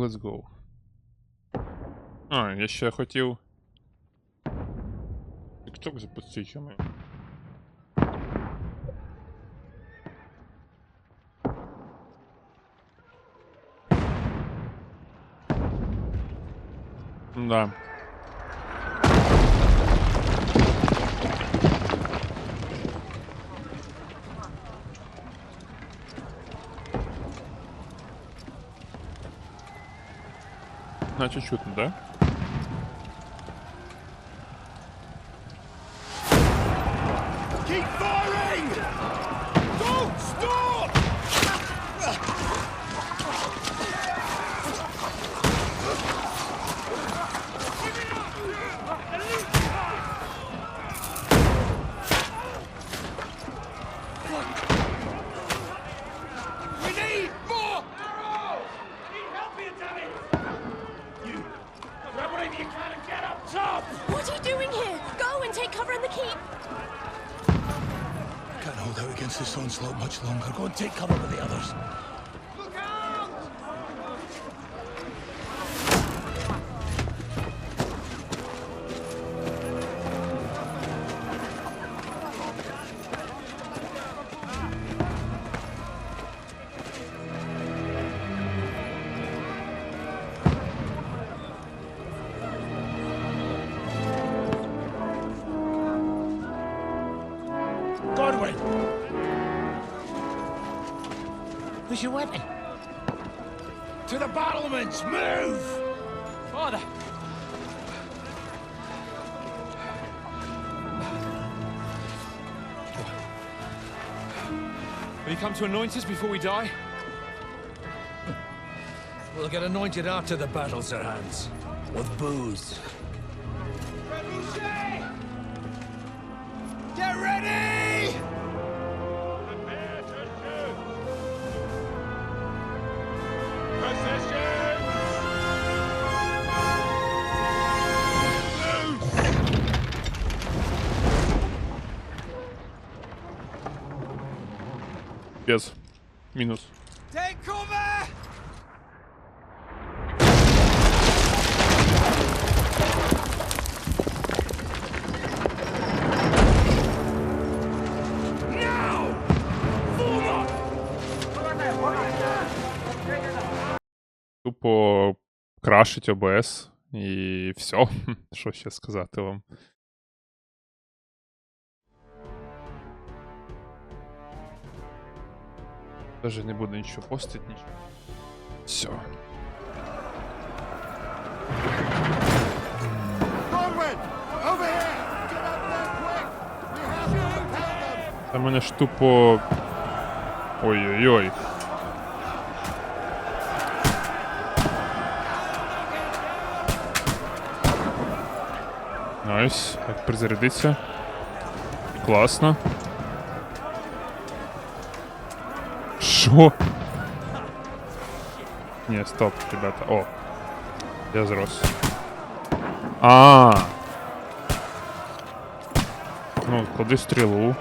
Let's go. А, я ще хотів... TikTok запустити, чому? Да. Значит, чутно, да? Keep firing! Don't stop! We need more! I need help here, damn it! You grab whatever you can and get up top! What are you doing here? Go and take cover in the keep. Can't hold out against this onslaught much longer. Go and take cover with the others. Look out! Godwin! Where's your weapon? To the battlements! Move! Father! Will you come to anoint us before we die? We'll get anointed after the battles are hands. With booze. Get ready! Prepare to shoot! Positions! Без. Минус. Take cover! Now! Forward! Тупо крашить ОБС і все. Що ще сказати вам? Даже не буду нічого постити, нічого. Все. Godwin! Over here! Get up there quick! We have to repel them! Та мене ж тупо... Ой-ой-ой. Найс. Так, призарядиться. Класно. Шо? Ні, стоп, ребята. О. Я зрос. Ну, клади стрілу.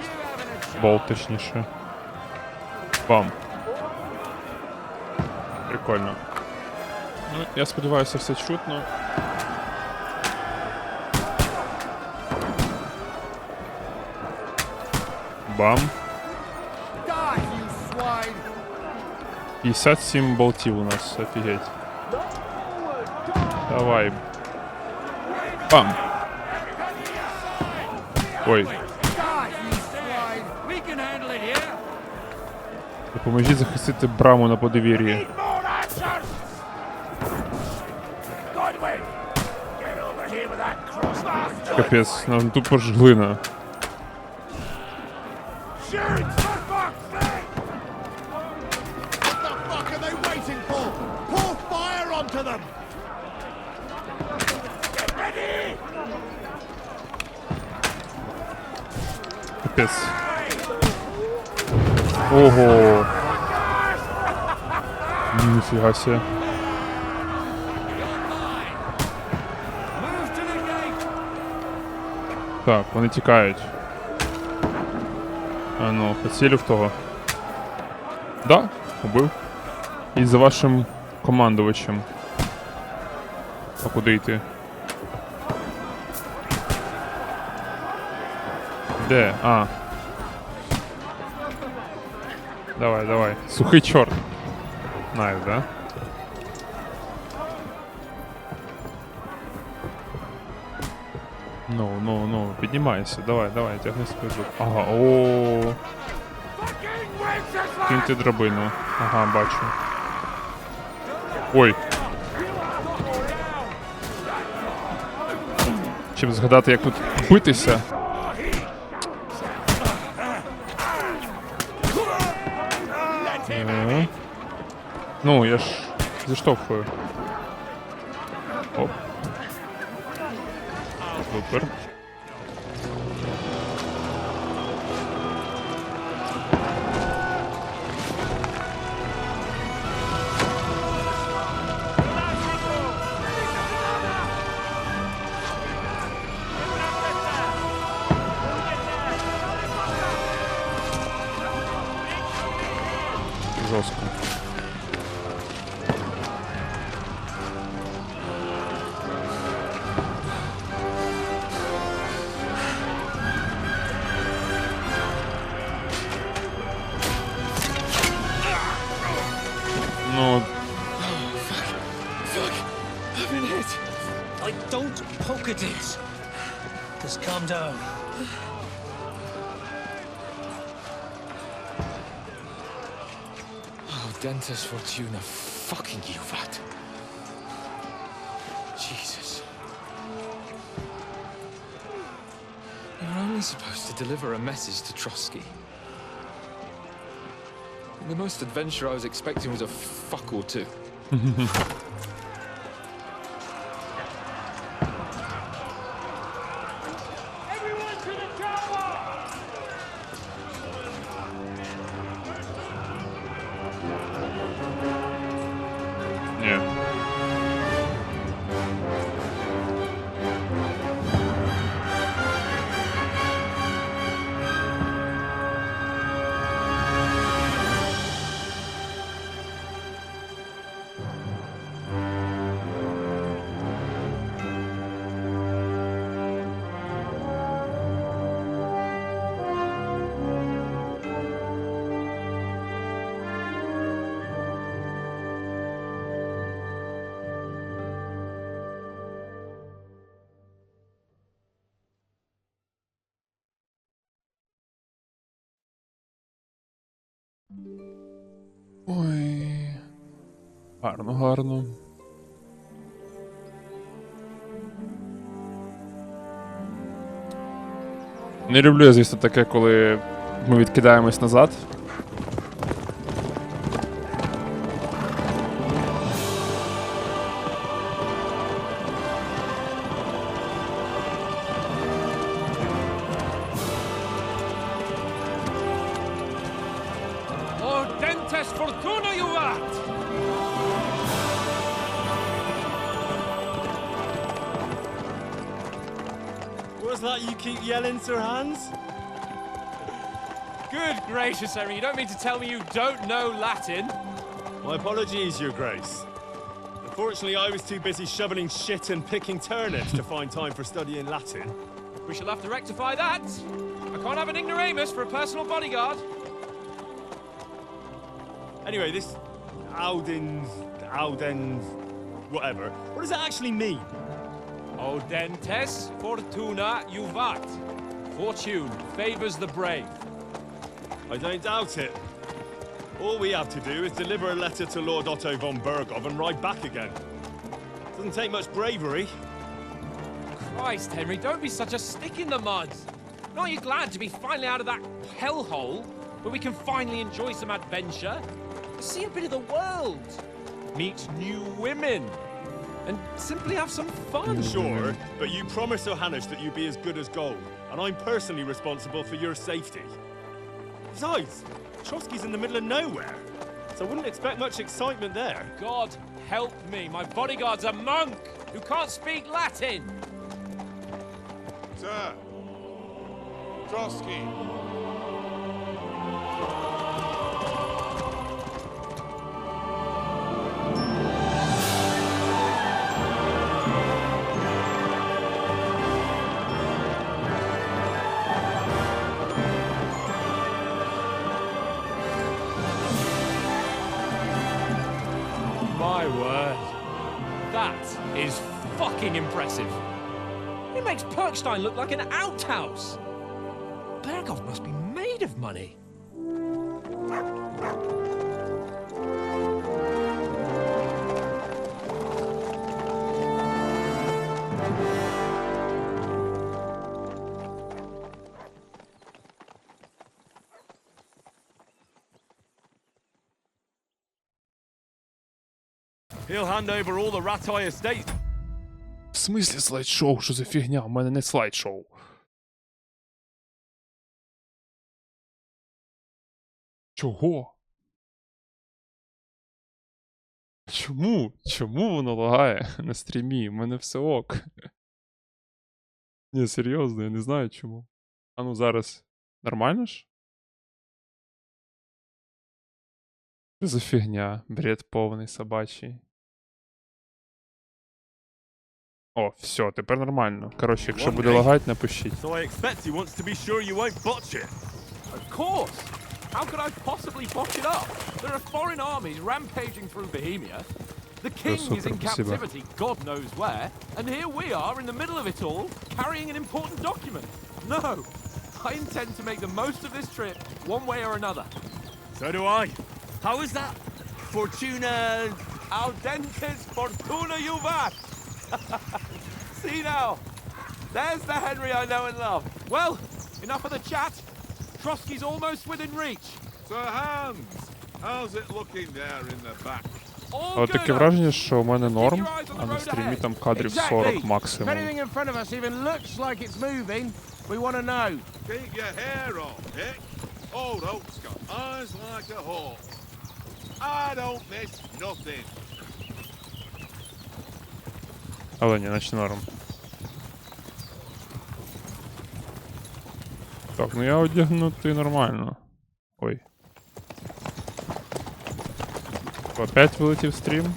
Болт, точніше. Бам. Прикольно. Ну, я сподіваюся, все чутно. Бам. Die, you swine! 57 болтів у нас, офігеть. Давай. Бам. Ой. Die, you swine! We can handle it here. Допоможіть захистити браму на подвір'ї. More answers! Godwin! Get over here with that crossbar! Капець, нам тупо ж глина. Shoot! For fuck's sake! What the fuck are they waiting for? Pour fire onto them! Get ready! Капець. Ого. Ніфіга себе. Move to the gate. Так, вони тікають. А ну, поцілив того. Да, убив. І за вашим командувачем. А куди йти? Де? А. Давай, давай. Сухий чорт. Найс, да? Ну, піднімайся. Давай, тягни спину. Ага, о. Киньте драбину. Ага, бачу. Ой. Чим згадати, як тут битися. Ну, я ж зіштовхую. Оп. Супер. Жорстко. Ну, I've been hit. Don't poke at it. Just calm down. Oh, Dentes Fortuna, fucking you, vat. Jesus. You're only supposed to deliver a message to Trosky. The most adventure I was expecting was a fuck or two. Everyone to the chopper! ні. Ой. Гарно, гарно. Не люблю я, звісно, таке, коли ми відкидаємось назад. Oh, Dentes Fortuna, you vat! What's that you keep yelling, Sir Hans? Good gracious, Henry, you don't mean to tell me you don't know Latin? My apologies, Your Grace. Unfortunately, I was too busy shoveling shit and picking turnips to find time for studying Latin. We shall have to rectify that. I can't have an ignoramus for a personal bodyguard. Anyway, this Audens, whatever. What does that actually mean? Audentes fortuna juvat. Fortune favors the brave. I don't doubt it. All we have to do is deliver a letter to Lord Otto von Bergov and ride back again. Doesn't take much bravery. Christ, Henry, don't be such a stick in the mud. Aren't you glad to be finally out of that hellhole where we can finally enjoy some adventure? See a bit of the world. Meet new women. And simply have some fun. Sure, but you promised Johannes that you'd be as good as gold, and I'm personally responsible for your safety. Besides, Trosky's in the middle of nowhere, so I wouldn't expect much excitement there. God help me, my bodyguard's a monk who can't speak Latin. Sir! Trosky! word. That is fucking impressive. It makes Perkstein look like an outhouse. Berghoff must be made of money. He'll hand over all the Ratai estate. В смислі слайд-шоу? Що за фігня? У мене не слайд-шоу. Чого? Чому? Чому воно лагає на стрімі? У мене все ок. Ні, серйозно, я не знаю чому. А ну зараз. Нормально ж? Що за фігня? Бред повний собачий. О, все, тепер нормально. Коротше, якщо буде лагати, напишіть. So I expect he wants to be sure you won't botch it. Of course! How could I possibly botch it up? There are foreign armies rampaging through Bohemia. The king is in captivity, God knows where, and here we are in the middle of it all, carrying an important document. No! I intend to make the most of this trip, one way or another. So do I. How is that? Fortuna... Audentes fortuna juvat! See now, there's the Henry I know and love. Well, enough of the chat. Trosky's almost within reach. Sir Hans, how's it looking there in the back? All От таке good. враження, що у мене норм, а на стрімі там кадрів 40 максимум. in front of us even looks like it's moving, we want to know. Keep your hair on, Dick. Old Oak's got eyes like a hawk. I don't miss nothing. Але ні, наче норм. Так, ну я одягнутий нормально. Ой. Опять вилетів стрім?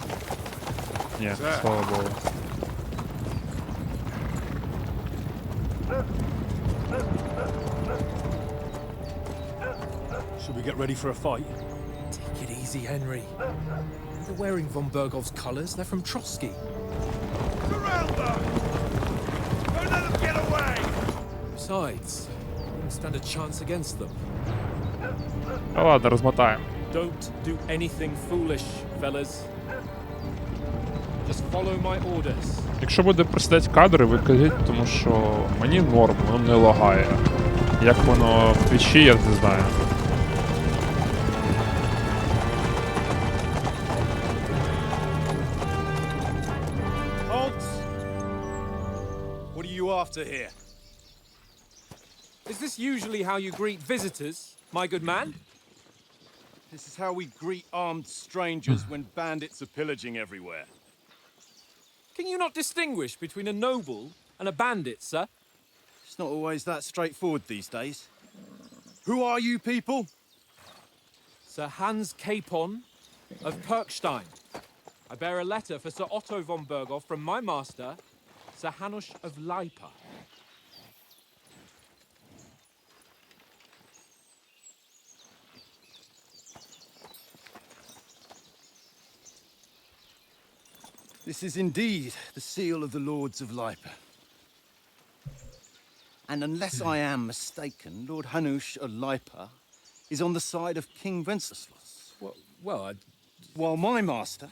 Ні, слава Богу. Should we get ready for a fight? Take it easy, Henry. They're wearing von Berghoff's colours. They're from Trotsky. Surround them! Don't let them get away! Besides, we don't stand a chance against them. Та ладно, розмотаємо. Don't do anything foolish, fellas. Just follow my orders. Якщо буде просидати кадри, ви кажіть, тому що мені норм, воно не лагає. Як воно в твічі, я не знаю. Halt! What are you after here? Is this usually how you greet visitors, my good man? This is how we greet armed strangers when bandits are pillaging everywhere. Can you not distinguish between a noble and a bandit, sir? It's not always that straightforward these days. Who are you people? Sir Hans Capon of Perkstein. I bear a letter for Sir Otto von Berghoff from my master, Sir Hanush of Leipa. This is indeed the seal of the Lords of Leipa. And unless I am mistaken, Lord Hanush of Leipa is on the side of King Wenceslas, Well, while my master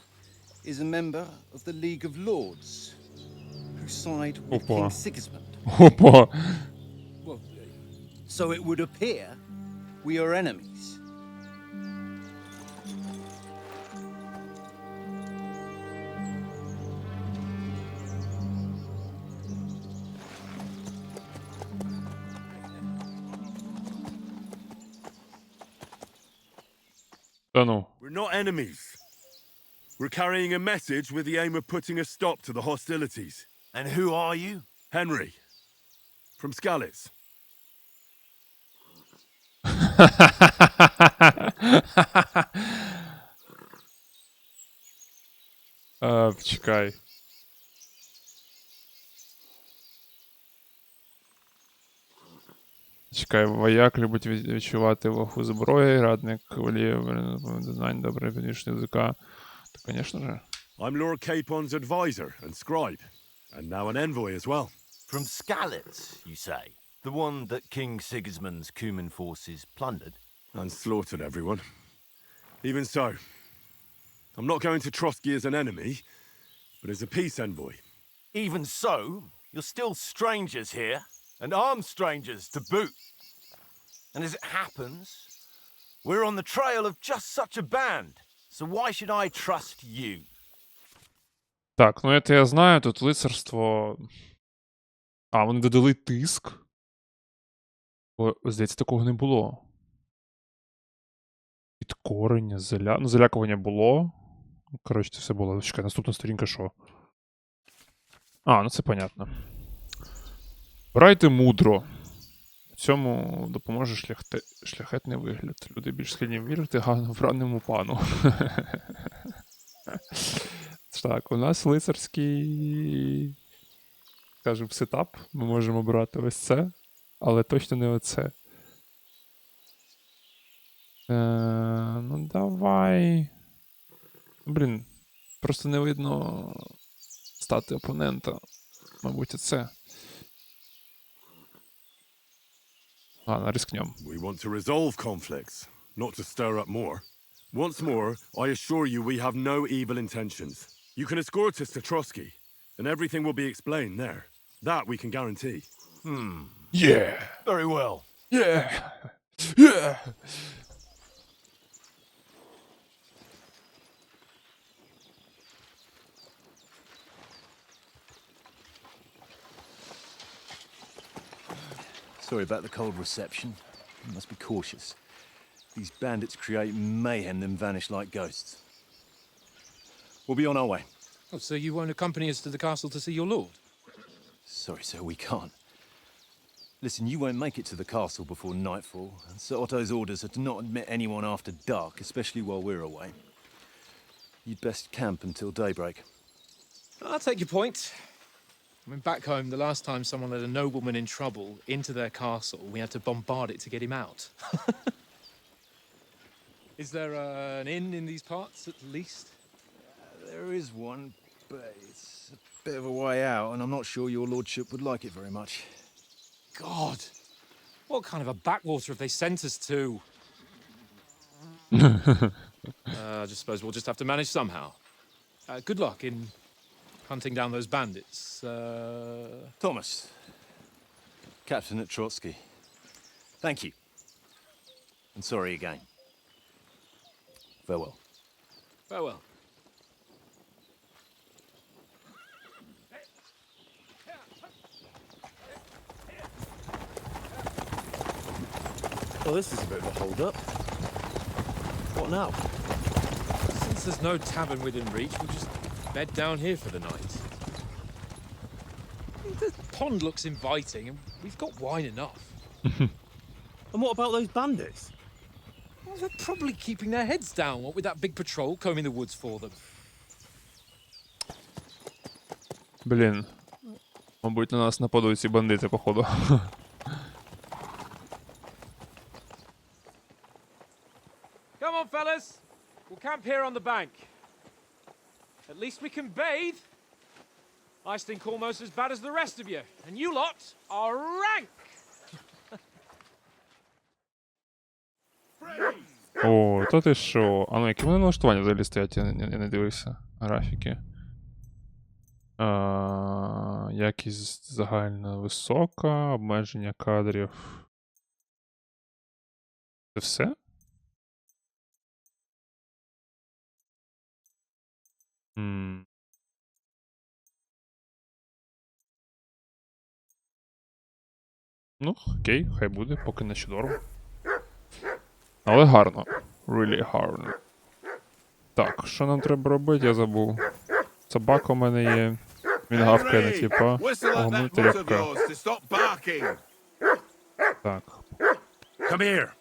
is a member of the League of Lords, who side with Опа. King Sigismund. Опа! So it would appear we are enemies. Та ну. We're not enemies. We're carrying a message with the aim of putting a stop to the hostilities. And who are you? Henry, from Skalitz. Чекай. Чекай, вояк любить відчувати вагу зброї, радник воліє знань, добре підвішення язика. Та, звісно же. I'm Lord Capon's advisor and scribe, and now an envoy as well. From Skalitz, you say? The one that King Sigismund's Cuman forces plundered? And slaughtered everyone. Even so, I'm not going to Trosky as an enemy, but as a peace envoy. Even so, you're still strangers here, and armed strangers to boot. And as it happens, we're on the trail of just such a band, so why should I trust you? Так, ну це я знаю, тут лицарство. А, вони додали тиск. Бо, здається, такого не було. Підкорення, ну, залякування було. Коротше, це все було. Чекай, наступна сторінка що? А, ну це понятно. Брайте мудро. В цьому допоможе шляхетний вигляд. Люди більш схильні вірити гарно враному пану. Так, у нас лицарський, скажімо, сетап. Ми можемо брати ось це, але точно не оце. Ну давай. Блін, просто не видно стати опонента. Мабуть, оце. Ладно, рискнем. We want to resolve conflicts, not to stir up more. Once more, I assure you we have no evil intentions. You can escort us to Trosky, and everything will be explained there. That we can guarantee. Yeah! Very well. Yeah! Yeah! Sorry about the cold reception. You must be cautious. These bandits create mayhem then vanish like ghosts. We'll be on our way. Oh, so you won't accompany us to the castle to see your lord? Sorry, sir, we can't. Listen, you won't make it to the castle before nightfall, and Sir Otto's orders are to not admit anyone after dark, especially while we're away. You'd best camp until daybreak. I'll take your point. I mean, back home, the last time someone let a nobleman in trouble into their castle, we had to bombard it to get him out. Is there an inn in these parts, at least? There is one, but it's a bit of a way out, and I'm not sure your lordship would like it very much. God! What kind of a backwater have they sent us to? I just suppose we'll just have to manage somehow. Good luck in hunting down those bandits. Thomas, captain at Trosky. Thank you. And sorry again. Farewell. Farewell. Well, this is a bit of a hold-up. What now? Since there's no tavern within reach, we'll just bed down here for the night. The pond looks inviting, and we've got wine enough. And what about those bandits? Well, they're probably keeping their heads down, what with that big patrol combing the woods for them. Блін. Мабуть, на нас нападуть ці бандити, походу. Come on, fellas. We'll camp here on the bank. At least we can bathe. I stink almost as bad as the rest of you, and you lot are rank. О, то ти що? А ну, які вони налаштування взагалі стоять? Я не дивився. Графіки. Якість загальна висока, обмеження кадрів. Це все? Ну, окей, хай буде, поки не чудово. Але гарно. Really гарно. Так, що нам треба робити, я забув. Собака у мене є. Він гавкає на типа. Огнути рябка. Так. Come here.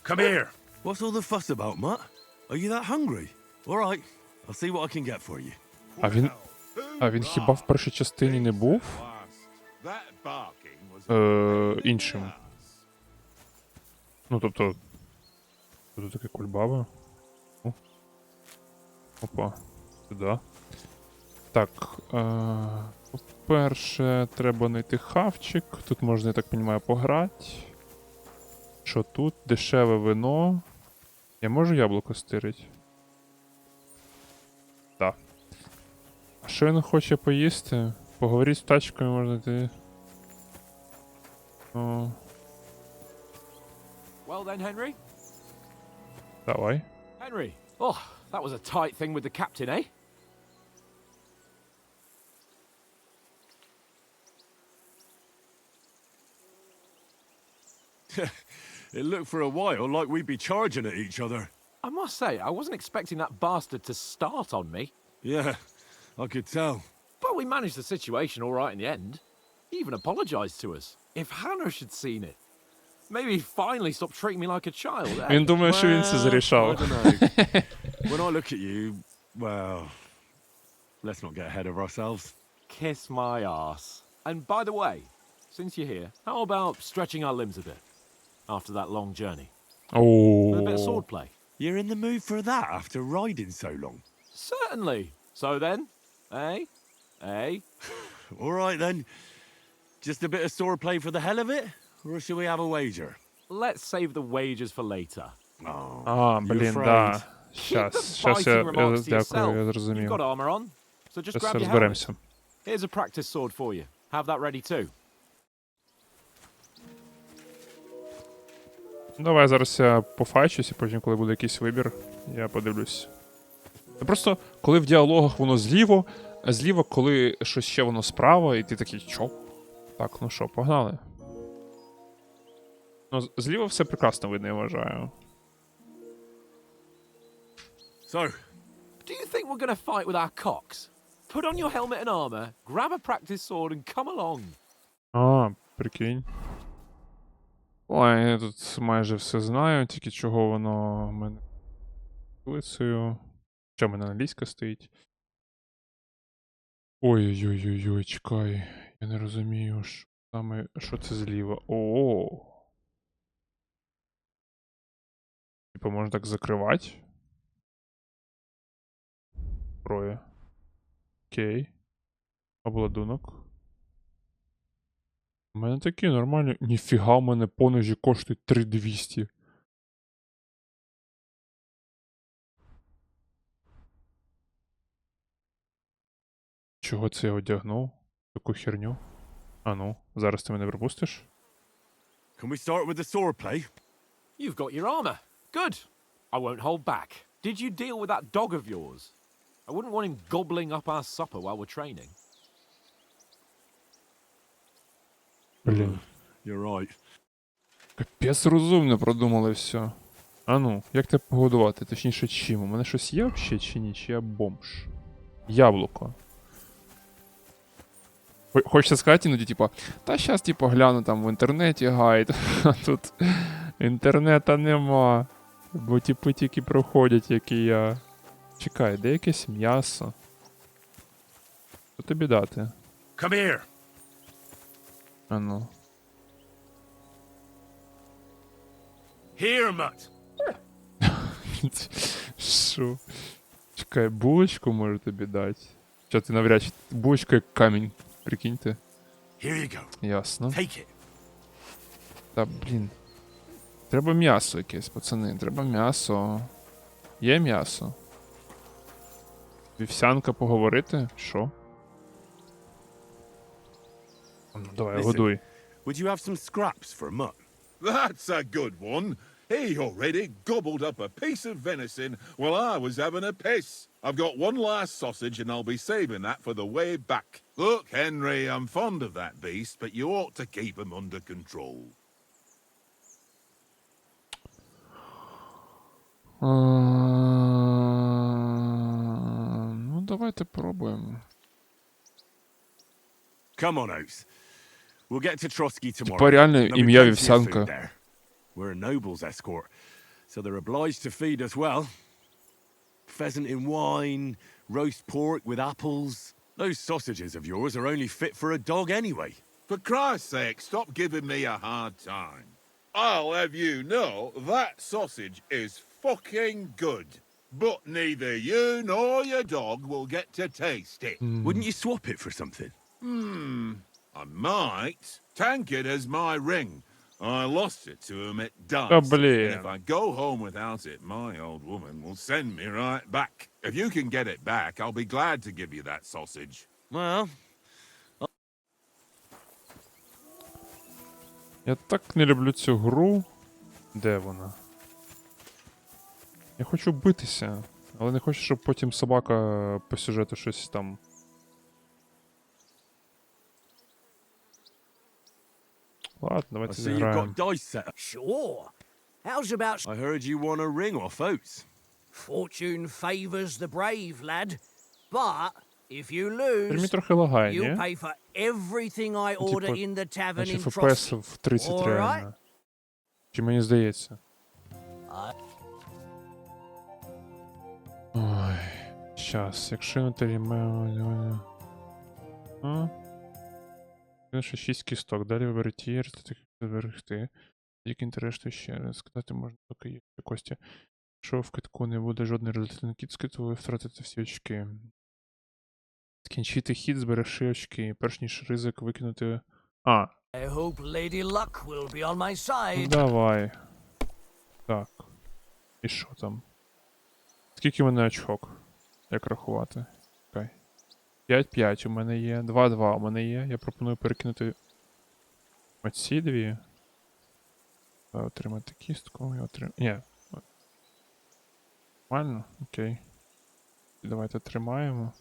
Come here. What's all the fuss about, Mutt? Are you that hungry? All right, I'll see what I can get for you. А він хіба в першій частині не був? Іншим. Ну, тобто... Тут таке кульбаба. Опа, сюди. Так, по-перше, треба знайти хавчик. Тут можна, я так розумію, пограти. Що тут? Дешеве вино. Я можу яблуко стирити? Так. А що він хоче поїсти? Поговорити з тачкою можна йти. О, Well then, Henry. давай. Henry. Oh, that was a tight thing with the captain, eh? It looked for a while like we'd be charging at each other. I must say, I wasn't expecting that bastard to start on me. Yeah, I could tell. But we managed the situation all right in the end. He even apologized to us. If Hannah had seen it, maybe he'd finally stop treating me like a child. eh? Він думає, що він це I зарішав. don't know. When I look at you, well, let's not get ahead of ourselves. Kiss my ass. And by the way, since you're here, how about stretching our limbs a bit after that long journey? With a bit of Ооо. swordplay? You're in the mood for that after riding so long. Certainly. So then, eh? Eh? All right then. Just a bit of swordplay for the hell of it? Or should we have a wager? Let's save the wagers for later. Oh, А, you блін, afraid? да. Keep the Щас biting remarks to дякую, я yourself. You've зрозумів. got armor on, so just Щас grab your helmet. розберемося. Here's a practice sword for you. Have that ready too. Давай зараз я пофайчусь, і потім, коли буде якийсь вибір, я подивлюсь. Просто, коли в діалогах воно зліво, а зліва, коли щось ще воно справа, і ти такий, чо? Так, ну що, погнали. Ну, зліва все прекрасно видно, я вважаю. So, Do you think we're gonna fight with our cocks? Put on your helmet and armor, grab a practice sword and come along. А, прикинь. Ой, я тут майже все знаю, тільки чого воно в мене лицею. Що в мене англійська стоїть? Ой-ой-ой-ой, чекай. Я не розумію, що саме, що це зліва. О. Типа можна так закривати? Зброя. Окей. Обладунок. У мене такі нормальні. Ніфіга, у мене поножі коштують 3200. Чого це я одягнув? Таку херню? А ну, зараз ти мене пропустиш? can we start with the swordplay? You've got your armor. Good. I won't hold back. Did you deal with that dog of yours? I wouldn't want him gobbling up our supper while we're training. Блін. You're right. Капець розумно продумали все. А ну, як тебе погодувати? Точніше, чим? У мене щось є взагалі чи ні? Чи я бомж? Яблуко. Хочеться сказати іноді, типа, та щас, типа, гляну там в інтернеті гайд, а тут інтернета нема. Бо типи тільки проходять, як і я. Чекай, де якесь м'ясо? Що тобі дати? Come here. А ну. Here, mutt. Що? Чекай, булочку можу тобі дати. Що ти навряд чи булочка як камінь, прикиньте. Here you go. Ясно. Take it. Та блін. Треба м'ясо якесь, пацани, треба м'ясо. Є м'ясо. Вівсянка поговорити? Що? Ну, давай, Listen. годуй. Would you have some scraps for a mutt? That's a good one. He already gobbled up a piece of venison while I was having a piss. I've got one last sausage and I'll be saving that for the way back. Look, Henry, I'm fond of that beast, but you ought to keep him under control. Ну, давайте пробуємо. Come on, Oates. We'll get to Trosky tomorrow. Типа реально There'll be ім'я plenty of Вівсянка. food there. We're a noble's escort, so they're obliged to feed us well. Pheasant in wine, roast pork with apples. Those sausages of yours are only fit for a dog anyway. For Christ's sake, stop giving me a hard time. I'll have you know that sausage is fucking good. but neither you nor your dog will get to taste it. Wouldn't you swap it for something? I might. Tankard has my ring. I lost it to him at Та, dice. And блін. if I go home without it, my old woman will send me right back. If you can get it back, I'll be glad to give you that sausage. Well, Я так не люблю цю гру. Де вона? Я хочу битися, але не хочу, щоб потім собака по сюжету щось там. Ладно, I давайте see you've зіграємо. got dice set up. Sure. How's about I heard you won a ring off Oates. fortune favours the brave, lad? But if you Мені lose, трохи лагає, you'll ні? pay for everything I Ну, order типу, in the tavern Наче in FPS Trosky. в 30 Alright. реально. Чи мені здається? Ой, щас, якщо на терімео... Ще 6 кісток, далі виберіть її, зберегти. Тільки інтересно ще раз, сказати можна поки є кості. Якщо в китку не буде жодної результативної кістки, то ви втратите всі очки. Скінчити хід, зберегши очки, перш ніж ризик викинути... А, I hope Lady Luck will be on my side. давай. Так. І що там? Скільки в мене очок? Як рахувати? Окей. 5-5 у мене є. 2-2 у мене є. Я пропоную перекинути оці дві. Отримати кістку і отримати... Ні. Нормально? Окей. Давайте тримаємо.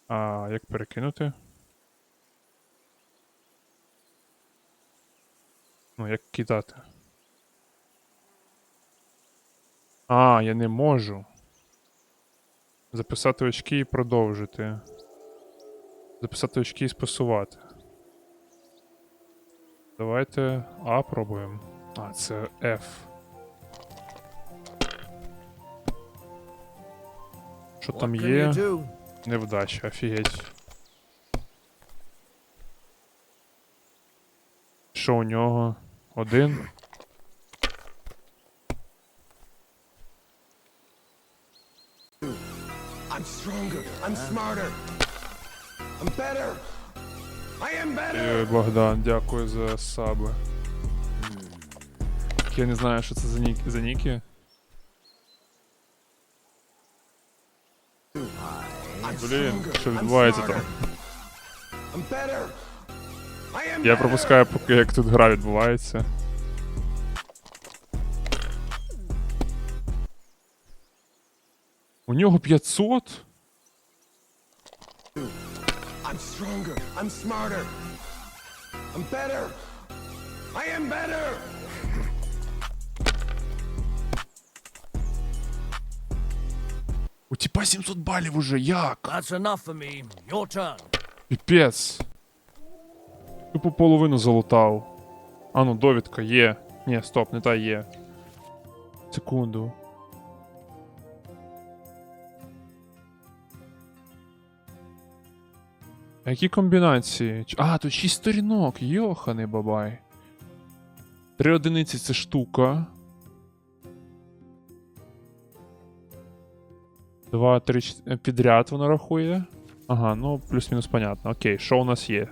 А як перекинути? Ну, як кидати? А, я не можу. Записати очки і продовжити. Записати очки і спасувати. Давайте А пробуємо. А, це F. Що там What can є? you do? Невдача, офігеть. Що у нього? Один? I'm stronger. I'm smarter. I'm better. I am better. Богдан, дякую за саби. Я не знаю, що це за ніки. Блін, що відбувається там? I'm better. I am Я better. пропускаю, поки як тут гра відбувається. У нього 500? I'm stronger. I'm smarter. I'm better. I am better. У тіпа 700 балів уже, як? That's enough for me. Your turn. Піпець. Тупо половину залутав. А ну, довідка є. Ні, стоп, не та є. Секунду. А які комбінації? А, тут 6 сторінок, йоханий бабай. 3 одиниці це штука. 2, 3 підряд воно рахує. Ага, ну плюс-мінус понятно. Окей, що у нас є?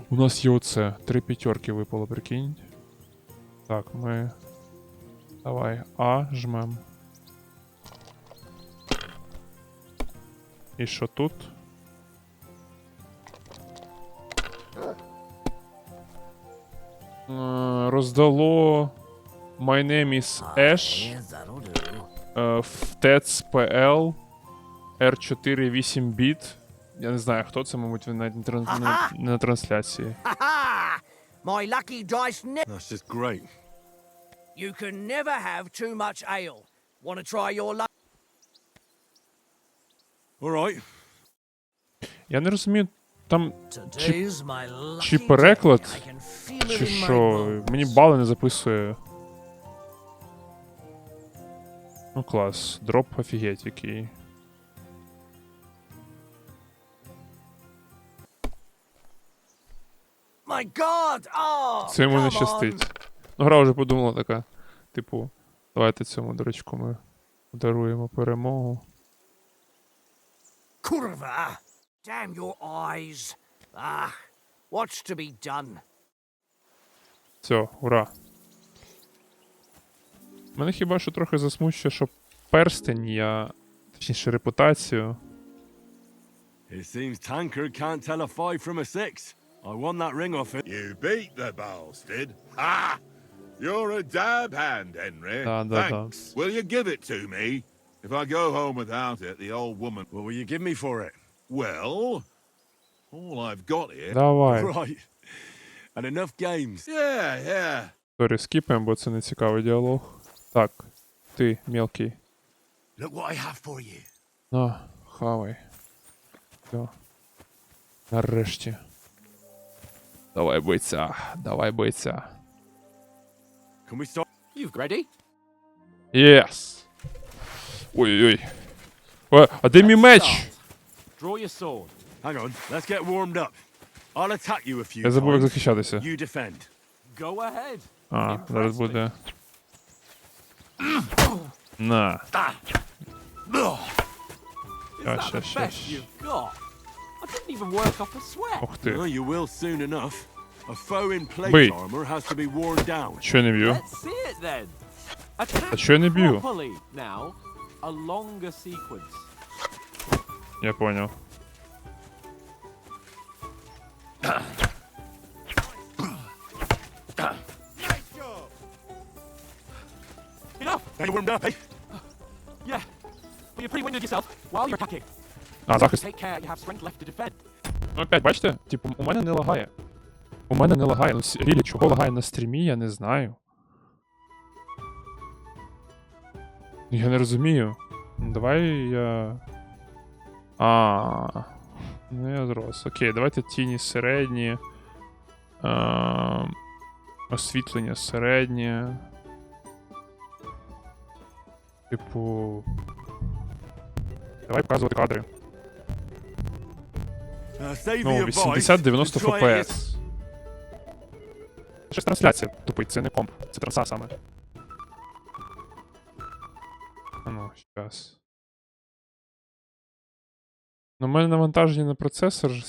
У нас є оце. 3 п'ятерки випало, прикинь. Так, ми... Давай, А жмем. І що тут? Роздало My name is Ash Yes, that'll do. в ТЕЦ-ПЛ R4 8-біт. Я не знаю, хто це, мабуть, він навіть не на трансляції. Ha-ha! My lucky dice That's just great. You can never have too much ale. Want to try your luck? All right. Я не розумію, там Today's my lucky чи переклад, day. I can feel it чи in my що. bones. Мені бали не записує. Ну клас, дроп офігеть який. My God! Oh, Це йому не come on. щастить. Ну, гра вже подумала така. Типу, давайте цьому дурачку ми Подаруємо перемогу. Curva! Damn your eyes! Ah, what's to be done? Все, ура. Мене хіба що трохи засмучує, що перстень я, точніше, репутацію. It seems Tankard can't tell a 5 from a 6. I won that ring off it. You beat the bastard. Ha! You're a dab hand, Henry. Da. Thanks. Will you give it to me? If I go home without it, the old woman... What will you give me for it? Well, all I've got here... Давай. Right. And enough games. Yeah. Сорі, скіпаємо, бо це не цікавий діалог. Так, ти, мелкий. Look what I have for you. На, хавай. Все. Нарешті. Давай биться, давай биться. Can we start? You ready? Єс! Ой-ой-ой. А де мій меч? Draw your sword. Hang on, let's get warmed up. I'll attack you a few Я забув, як times. захищатися. You defend. Go ahead. А, зараз буде. На. Is that the Ща. best you've got? I didn't even work off a sweat. Ух ти. Well, you will soon enough. A foe in plate Бий. armor has to be worn down. Що я не б'ю? Let's see it then. Attack А що я не б'ю? properly now. A longer sequence. Я понял. Enough. Are you warmed up, eh? Yeah. But you're pretty winded yourself while you're attacking. А, захист. Take care. You have strength left to defend. Ну, опять, бачите? Типу, у мене не лагає. У мене не лагає. Ну, Рілі, чого лагає на стрімі, я не знаю. Я не розумію. Ну, давай я... Ну я зрос. Окей, давайте тіні середні. Освітлення середнє. Типу... Давай показувати кадри. Save Ну, your voice. 80-90 Try it. FPS. Це ж трансляція тупить, це не комп. Це транса саме. А ну, щас. Ну, у мене навантаження на процесор. –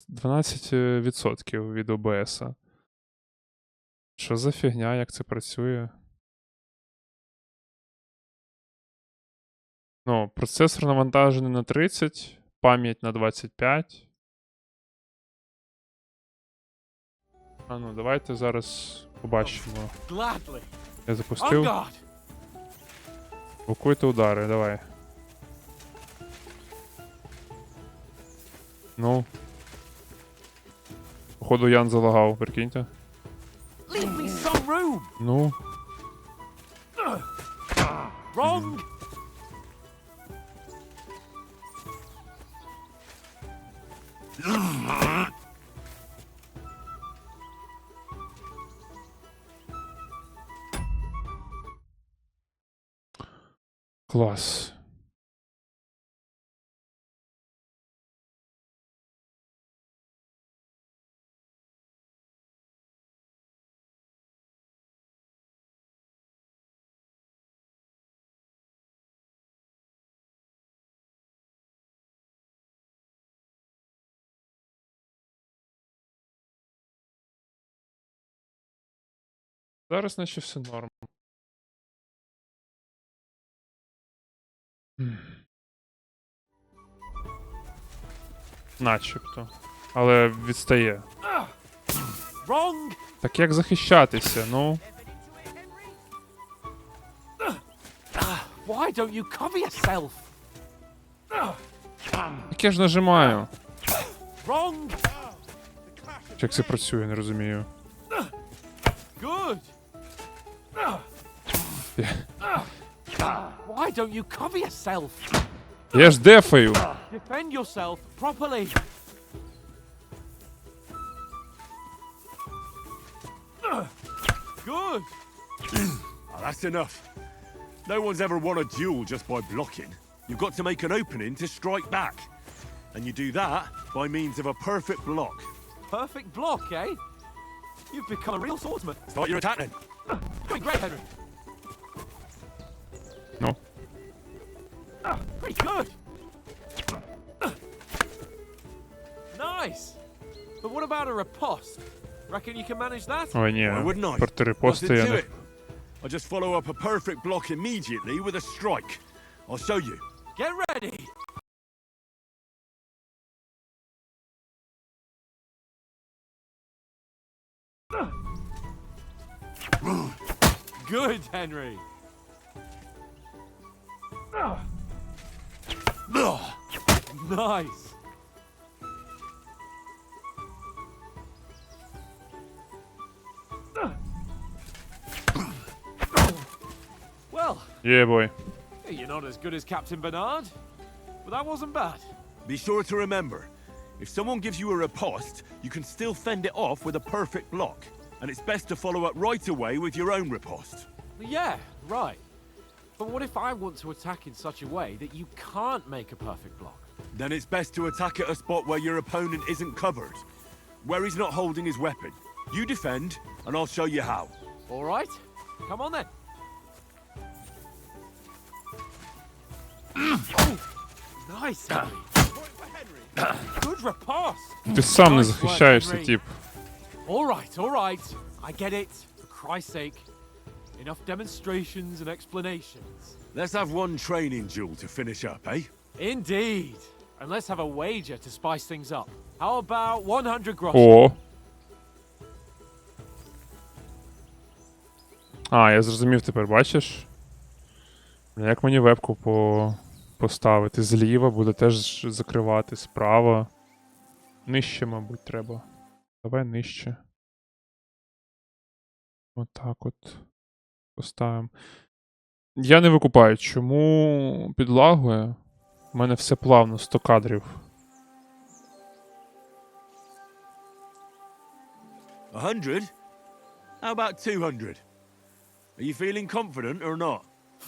12% від ОБС. Що за фігня, як це працює? Ну, процесор навантажений на 30, пам'ять на 25. А ну, давайте зараз побачимо. Gladly. Я On запустив. guard. Блокуйте удари, давай. Ну. Походу Ян залагав, прикиньте. Leave me some room. Ну. Wrong. Клас. Зараз наче все норм. Начебто. Але відстає. Wrong. Так як захищатися, ну? Why don't you cover yourself? Так я ж нажимаю. Wrong. Як це працює, не розумію. Good. Why don't you cover yourself? Я ж дефаю. Defend yourself properly. Good. Now That's enough. No one's ever won a duel just by blocking. You've got to make an opening to strike back. And you do that by means of a perfect block. Perfect block, eh? You've become a real swordsman. Start your attack then. Doing great, Henry. Ну. Pretty good. Nice. But what about a riposte? Reckon you can manage that? Ой, ні. Why wouldn't I? Проти репосту Nothing я to не... it. I just follow up a perfect block immediately with a strike. I'll show you. Get ready. Good, Henry. Nice. Well, Є, бой. you're not as good as Captain Bernard, but that wasn't bad. Be sure to remember, if someone gives you a riposte, you can still fend it off with a perfect block. And it's best to follow up right away with your own riposte. Yeah, right. But what if I want to attack in such a way that you can't make a perfect block? Then it's best to attack at a spot where your opponent isn't covered, where he's not holding his weapon. You defend, and I'll show you how. All right, come on then. Oh, nice, Henry. Good riposte. Ти сам не захищаєшся, тип. All right. I get it. For Christ's sake. Enough demonstrations and explanations. Let's have one training duel to finish up, eh? Indeed. And let's have a wager to spice things up. How about 100 groschen? О. А, я зрозумів тепер, бачиш? Як мені вебку поставити? Зліва буде теж закривати, справа. Нижче, мабуть, треба. Давай нижче. Отак от. Поставимо. Я не викупаю, чому підлагує? У мене все плавно, 100 кадрів. 100? How about 200? Are you feeling confident or not?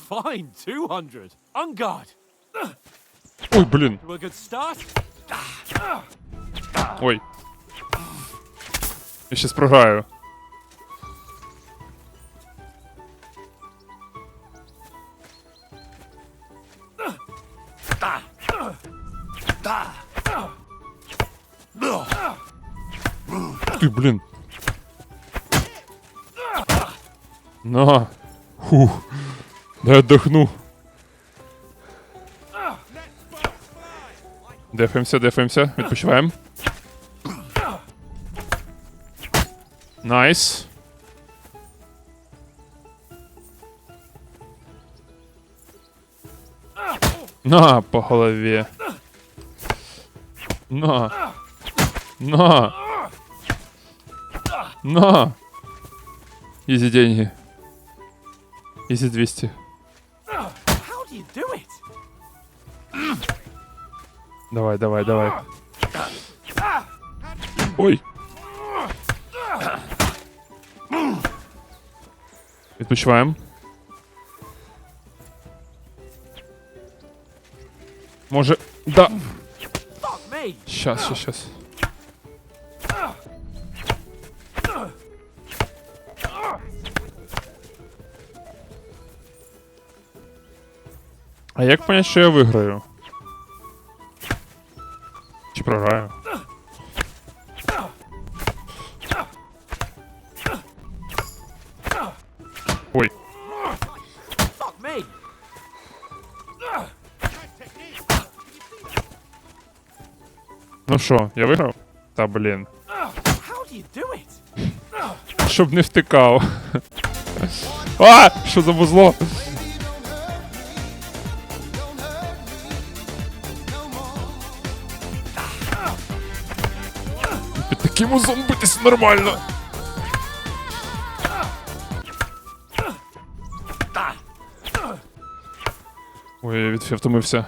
Fine, 200. On guard. Ой, блін. To a good start. Ой. Я щас програю. Ти, блін. На. Фух. Дай отдохну. Дефаємося. Відпочиваємо. Найс. На, по голове. На. Изи деньги. Изи 200. How do you do it? Давай. Ой. Відпочиваємо. Може... Да. Fuck me. Щас. А як понять, що я виграю? Чи програю? Ой. Fuck me. Ну що, я виграв? Та блін. How do you do it? Щоб не втикав. А! Що за вузло? Під таким узлом битись нормально. Ой, я втомився.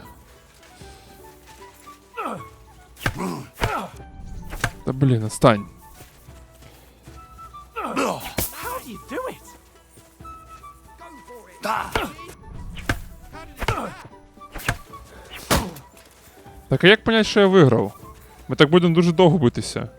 Та блін, отстань. How do you do it? Так а як понять, що я виграв? Ми так будемо дуже довго битися.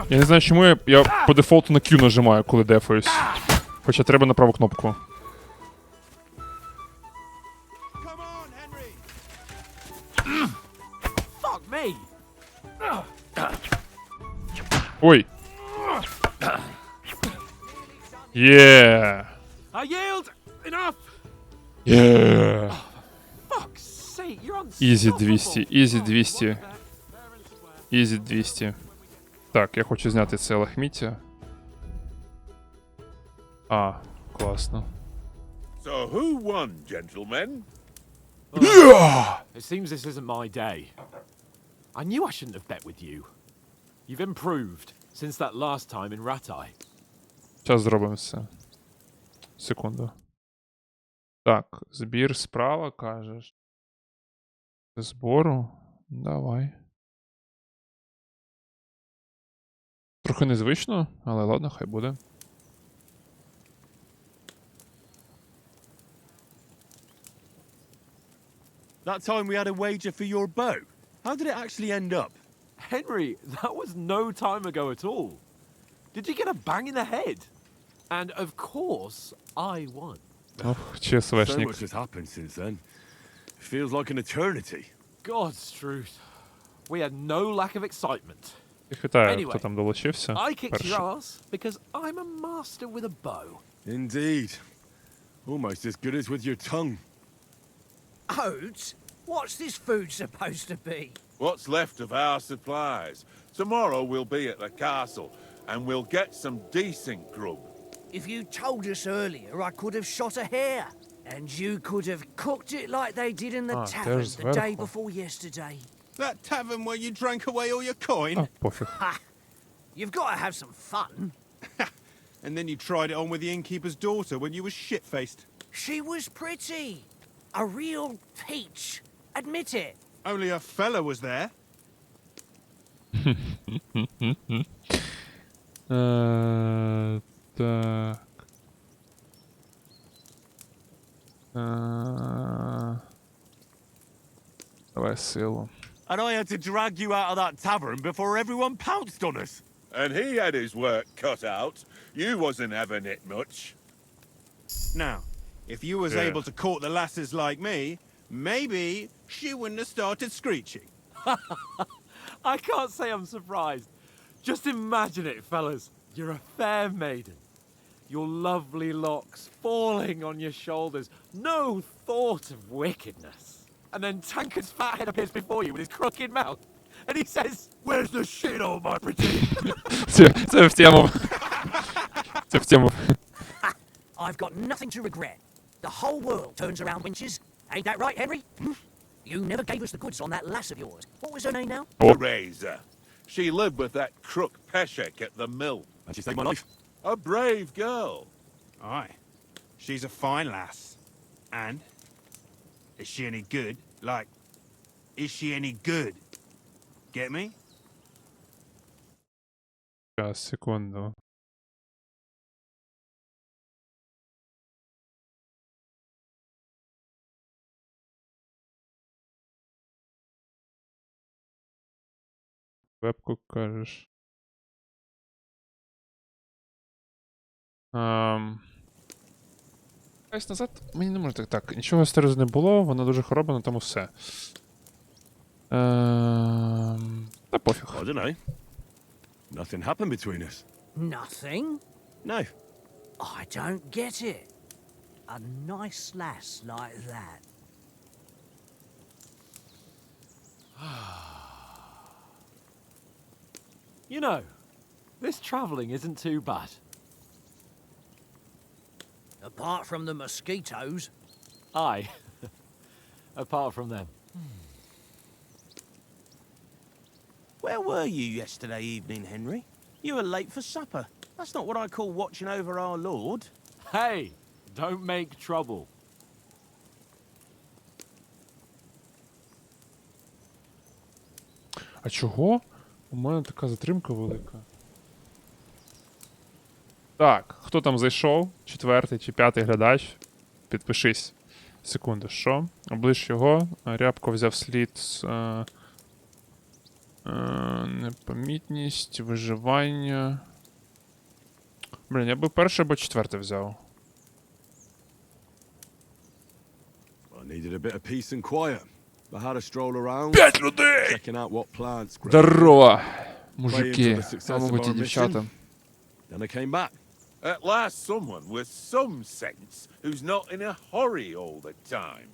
Я не знаю, чому я по дефолту на Q нажимаю, коли дефаюсь. Хоча треба на праву кнопку. Fuck me! Ой! Є! I yield! Enough! Є! Fuck's sake, you're on Ізі 200, ізі 200. Ізі 200. Так, я хочу зняти це лахміття. А, класно. So who won, gentlemen? It seems this isn't my day. I knew I shouldn't have bet with you. You've improved since that last time in Ratai. Зараз зробимо все. Секунду. Так, збір справа, кажеш. Збору? Давай. Трохи незвично, але ладно, хай буде. That time we had a wager for your bow. How did it actually end up? Henry, that was no time ago at all. Did you get a bang in the head? And of course, I won. Ох, So ЧСВшник. much has happened since then. Feels like an eternity. God's truth. We had no lack of excitement. Їх вітаю, Anyway, хто там долучився. I kicked your Перший. ass because I'm a master with a bow. Indeed. Almost as good as with your tongue. Oats? What's this food supposed to be? What's left of our supplies. Tomorrow we'll be at the castle, and we'll get some decent grub. If you told us earlier, I could have shot a hare. And you could have cooked it like they did in the Ah, tavern there's the day vertical. before yesterday. That tavern where you drank away all your coin? А, пофіг. Ha! You've got to have some fun. And then you tried it on with the innkeeper's daughter when you were shit-faced. She was pretty. A real peach. Admit it. Only a fella was there. Так. Давай силу. And I had to drag you out of that tavern before everyone pounced on us. And he had his work cut out. You wasn't having it much. Now, if you was Yeah. able to court the lasses like me, maybe she wouldn't have started screeching. I can't say I'm surprised. Just imagine it, fellas. You're a fair maiden. Your lovely locks falling on your shoulders. No thought of wickedness. And then Tankard's fat head appears before you with his crooked mouth. And he says, "Where's the shit on my pretty?" Це в тему. Це в тему. I've got nothing to regret. The whole world turns around winches. Ain't that right, Henry? Hmm? You never gave us the goods on that lass of yours. What was her name now? Teresa. She lived with that crook Peshek at the mill. And she saved my life. A brave girl. Aye. She's a fine lass. And? Is she any good? Like, is she any good? Get me? Зараз, секунду. Вебку кажеш. Якось назад мені не може так. Нічого серйозного не було, воно дуже хороблено, тому все. Та пофіг. I don't know. Nothing happened between us. Nothing? No. I don't get it. A nice lass like that. You know, this travelling isn't too bad. Apart from the mosquitoes. Aye. Apart from them. Where were you yesterday evening, Henry? You were late for supper. That's not what I call watching over our lord. Hey, don't make trouble. А чого? У мене така затримка велика. Так, хто там зайшов? 4-й чи 5-й глядач? Підпишись. Секунду, що? Оближ його. Рябко взяв слід з... непомітність, виживання. Блін, я би перший або 4-й взяв. I needed a bit of peace and quiet. I had a stroll around, 5 людей! checking out what plants grow. Здорово! Praying Мужики, for the success а of мабуть і our дівчата. mission. Then I came back. At last, someone with some sense who's not in a hurry all the time.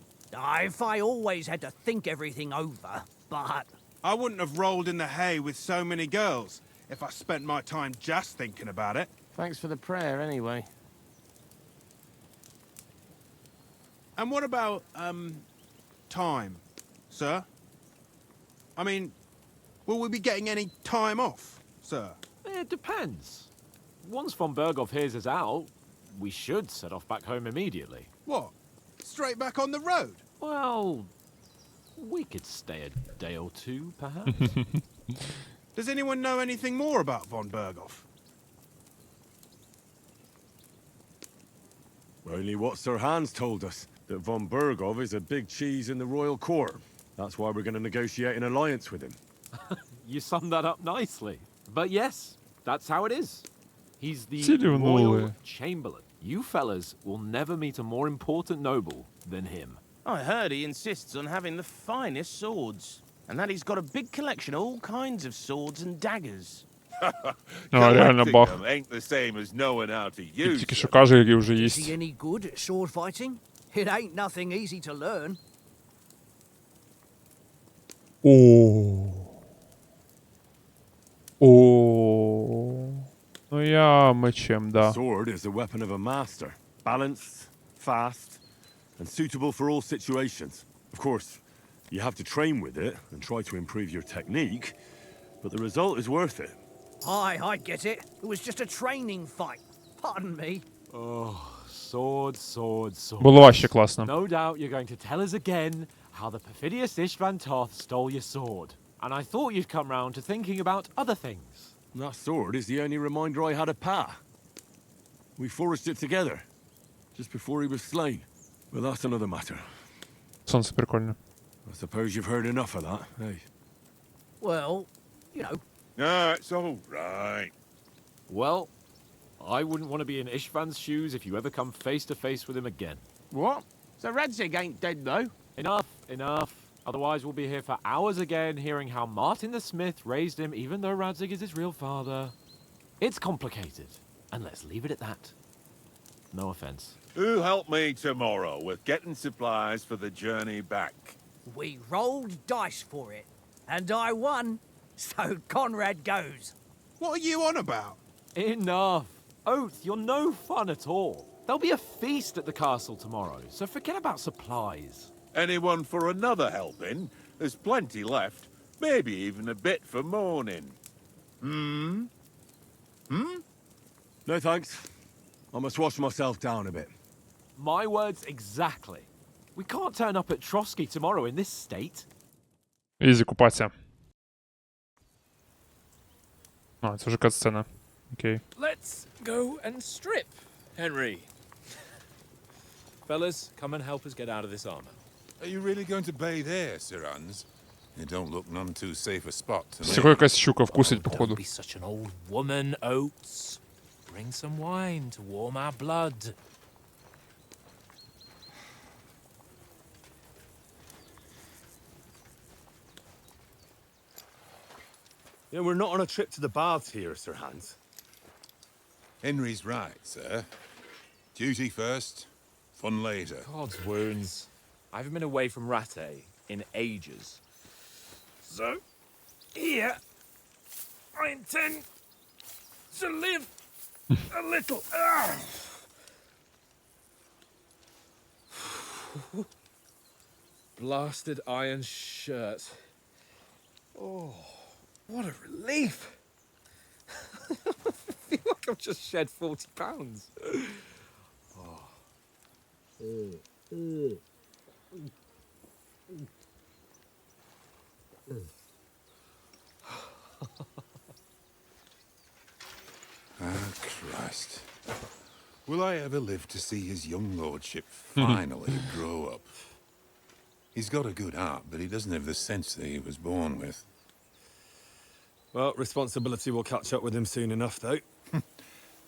If I always had to think everything over, but... I wouldn't have rolled in the hay with so many girls if I spent my time just thinking about it. Thanks for the prayer, anyway. And what about, time, sir? I mean, will we be getting any time off, sir? It depends. Once von Berghoff hears us out, we should set off back home immediately. What? Straight back on the road? Well, we could stay a day or two, perhaps. Does anyone know anything more about von Berghoff? Only what Sir Hans told us, that von Berghoff is a big cheese in the royal court. That's why we're going to negotiate an alliance with him. You summed that up nicely. But yes, that's how it is. He's the Зеленый. royal chamberlain. You fellas will never meet a more important noble than him. I heard he insists on having the finest swords, and that he's got a big collection of all kinds of swords and daggers. реально Collecting бах. them ain't the same as knowing how to Він use тільки them. що каже, який вже Is he їсть. any good at sword fighting? It ain't nothing easy to learn. О. О. Ну я мечем, да. Sword is the weapon of a master. Balanced, fast, and suitable for all situations. Of course, you have to train with it and try to improve your technique, but the result is worth it. I get it. It was just a training fight. Pardon me. Sword, sword, sword. Було важче класно. No doubt you're going to tell us again how the perfidious Ishvan Toth stole your sword. And I thought you'd come round to thinking about other things. That sword is the only reminder I had of Pa. We forged it together, just before he was slain. But that's another matter. Сонце прикольне. I suppose you've heard enough of that, eh? Well, you know. Ah, it's all right. Well, I wouldn't want to be in Ishvan's shoes if you ever come face to face with him again. What? So Radzig ain't dead, though? Enough, enough. Otherwise we'll be here for hours again hearing how Martin the Smith raised him even though Radzig is his real father. It's complicated. And let's leave it at that. No offense. Who help me tomorrow with getting supplies for the journey back? We rolled dice for it, and I won, so Conrad goes. What are you on about? Enough. Oath, you're no fun at all. There'll be a feast at the castle tomorrow, so forget about supplies. Anyone for another helping? There's plenty left. Maybe even a bit for morning. No thanks. I must wash myself down a bit. My words exactly. We can't turn up at Trosky tomorrow in this state. Ізі купатися. А, це вже кат-сцена. Окей. Let's go and strip, Henry. Fellas, come and help us get out of this armor. Are you really going to bathe here, Sir Hans? It don't look none too safe a spot to Всього якась щука вкусить, походу. Don't be such an old woman, Oates. Bring some wine to warm our blood. Yeah, we're not on a trip to the baths here, Sir Hans. Henry's right, sir. Duty first, fun later. God's wounds. I haven't been away from Rattay in ages. So, here, I intend to live a little. Blasted iron shirt. Oh, what a relief. I feel like I've just shed 40 pounds. Will I ever live to see his young lordship finally grow up? He's got a good heart, but he doesn't have the sense that he was born with. Well, responsibility will catch up with him soon enough, though.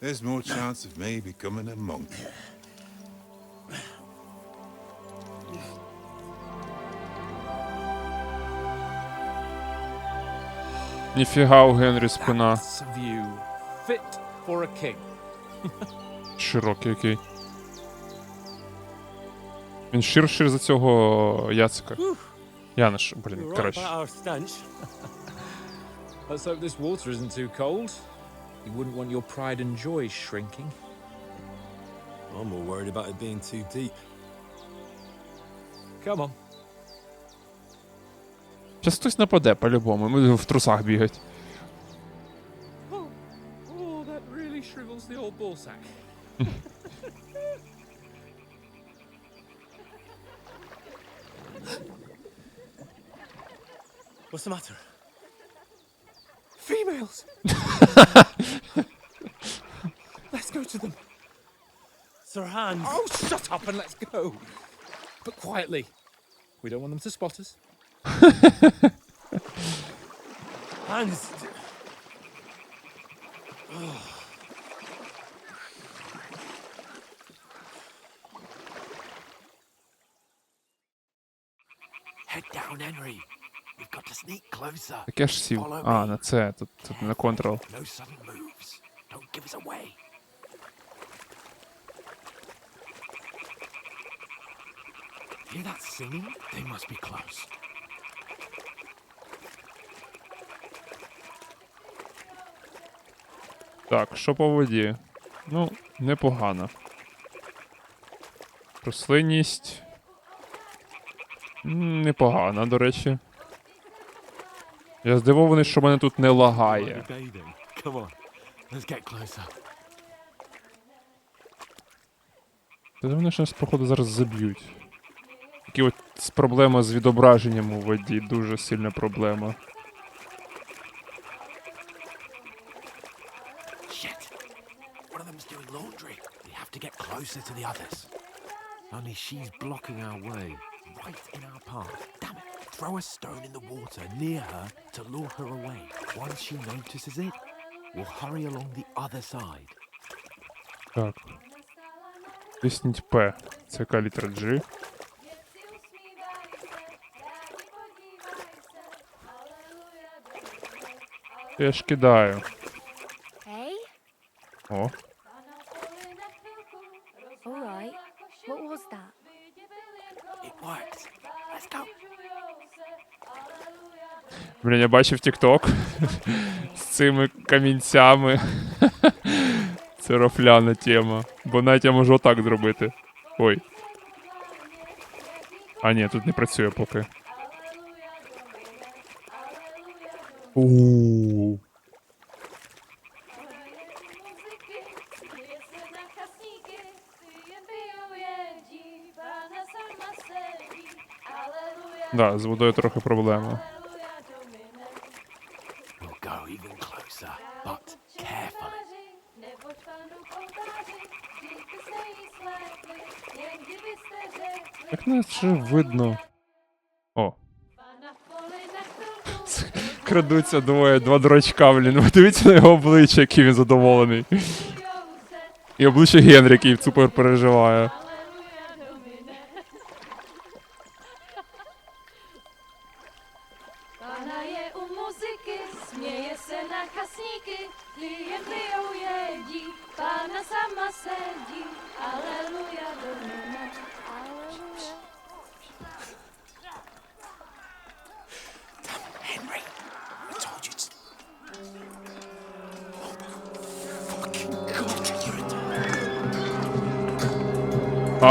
There's more chance of me becoming a monk. Ніфіга у Генрі спина. That's a view fit for a king. Широкий який. Він ширший за цього Яцика. Яниш, блін, You're right коротше. about our stench. Let's hope this water isn't too cold. You wouldn't want your pride and joy shrinking. I'm more worried about it being too deep. Come on. Зараз хтось нападе по-любому, ми будемо в трусах бігати. Oh, that really shrivels the old ballsack. What's the matter? Females! Let's go to them. Sir Hans! Oh, shut up and let's go. But quietly. We don't want them to spot us. Hans! Head down, Henry. We've got to sneak closer. Так я ж сів. А, на це, тут на контрол. No sudden moves. Don't give us away. Hear that singing? They must be close. Так, що по воді? Ну, непогано. Рослинність. Непогано, до речі. Я здивований, що мене тут не лагає. Come on. Let's get closer. Та вони ж нас, походу, зараз заб'ють. Такі от проблема з відображенням у воді, дуже сильна проблема. Shit. One of them's doing laundry. We have to get closer to the others. Only she's blocking our way, right in our path. Damn it. Throw a stone in the water near her to lure her away. Once she notices it, we'll hurry along the other side. Так. Тисніть П. Це яка літера G? Я ж кидаю. Hey? О. All right. What was that? It worked. Let's go. Блін, я бачив TikTok з цими камінцями. Це рофляна тема. Бо навіть я можу отак зробити. Ой. А ні, тут не працює поки. Ууу. Да, з водою трохи проблема. We'll go even closer, but carefully. Як наче видно. О. Крадуться двоє, два дурачка, блін. Ви дивіться на його обличчя, який він задоволений. І обличчя Генрі, який супер переживає. Henry, I told you to...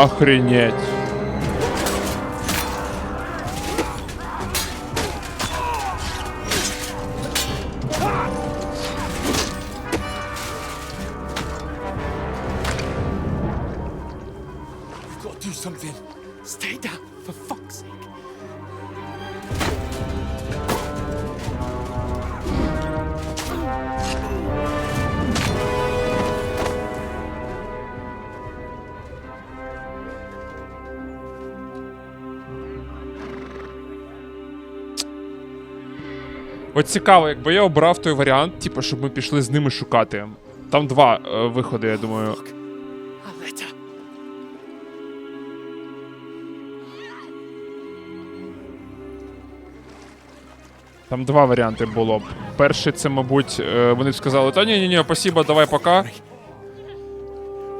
Охренеть. We've got to do something. Stay down, for fuck's sake. От цікаво, якби я обрав той варіант, типу, щоб ми пішли з ними шукати. Там два виходи, я думаю. A letter. Там два варіанти було б. Перший це, мабуть, вони б сказали, та ні, спасибо, давай пока.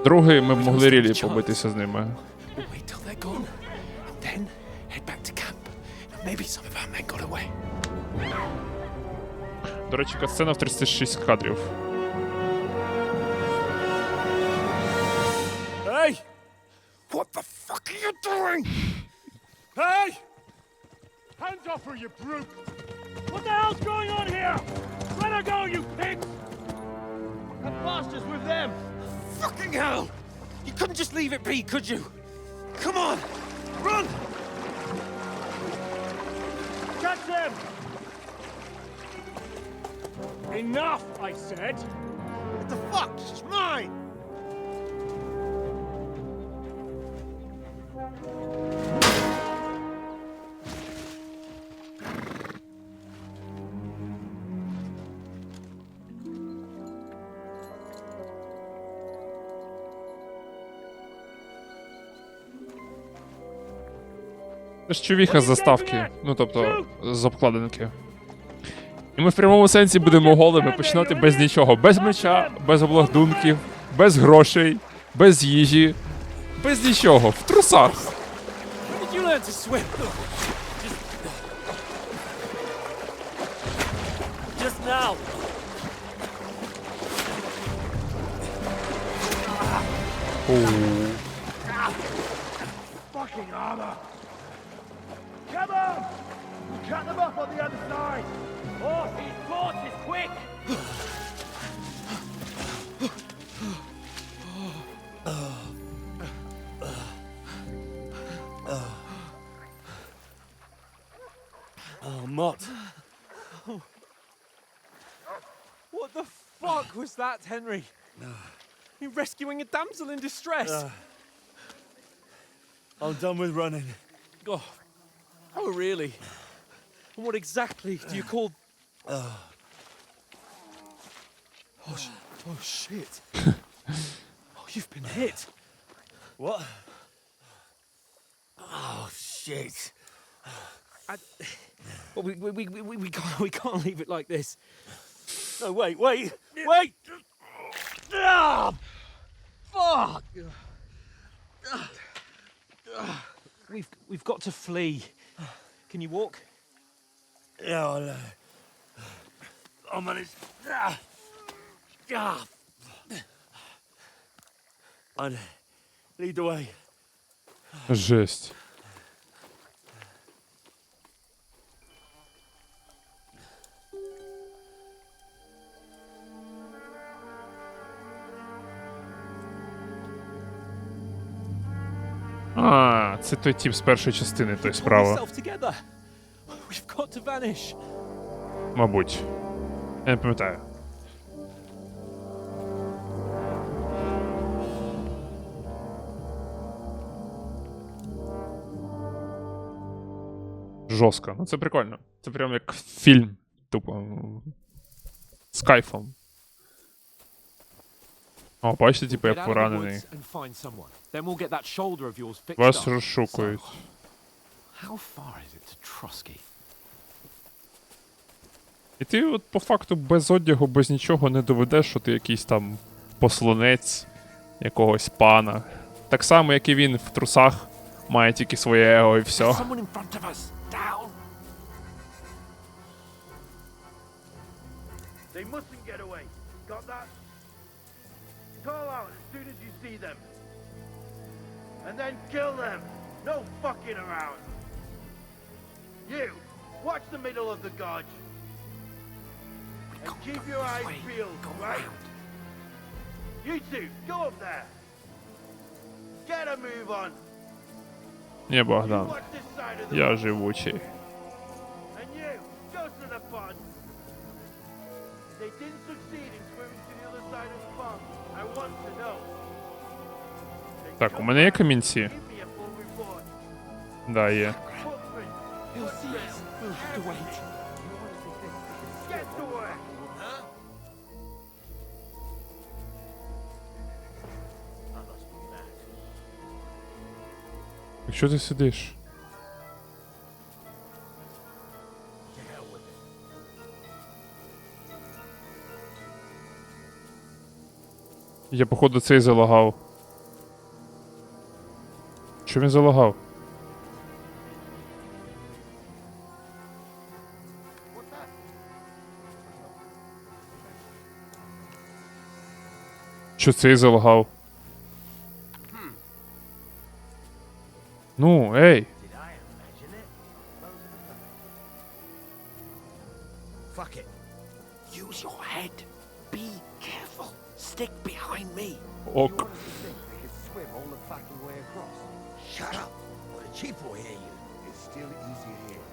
Другий, ми б могли рілі побитися з ними. We'll wait till they're gone, and then head back to camp. Maybe some of our men got away. До речі, катсцена в 36 кадрів. Hey! What the fuck are you doing? Hey! Hands off her, you brute! What the hell's going on here? Let her go, you pigs! That bastard's with them! Fucking hell! You couldn't just leave it be, could you? Come on! Run! Catch them! Enough, I said! What the fuck? She's mine! Це ж човіха з заставки, ну тобто з обкладинки. І ми в прямому сенсі будемо голими починати без нічого. Без меча, без обладунків, без грошей, без їжі, без нічого. В трусах. When did you learn to swim? Just now! Fucking armor! Come on! Cut them off on the other side! Oh, these torches, quick! Oh, Mott. What the fuck was that, Henry? You rescuing a damsel in distress? I'm done with running. Oh, really? And what exactly do you call... Oh, shit. Oh, you've been hit. What? Oh, shit. Well, we can't leave it like this. No, wait! Ah! Fuck! We've got to flee. Can you walk? Yeah, I'll manage. I'd lead the way. Жесть. А, це той тип з першої частини, той справа. We've got to vanish. Мабуть. Я не пам'ятаю. Жорстко. Ну це прикольно. Це прям як фільм, тупо. З кайфом. О, бачите, типу, як поранений. Вас розшукують. How far is it to Trosky? І ти от по факту без одягу, без нічого не доведеш, що ти якийсь там посланець якогось пана. Так само, як і він в трусах має тільки своє его і все. Someone in front of us. Down. They mustn't get away. Got that? Call out as soon as you see them. And then kill them. No fucking around. You, watch the middle of the gorge. And keep your eyes peeled, right? You two, go up there. Get a move on. Не, Богдан. Watch this side of the Я живучий. And you, go to the pond. They didn't succeed in swimming to the other side of the pond. I want to know. Так, у мене є камінці? Give me a full report. Да, є. Footprints. He'll see us. We'll have to wait. Що ти сидиш? Я, походу, цей залагав. Що він залагав? Що цей залагав? Ну, ей! Fuck it. Use your head. Be careful. Stick behind me. Ок. Swim all the fucking way across. Shut up, or the chief will hear you. It's still easier here.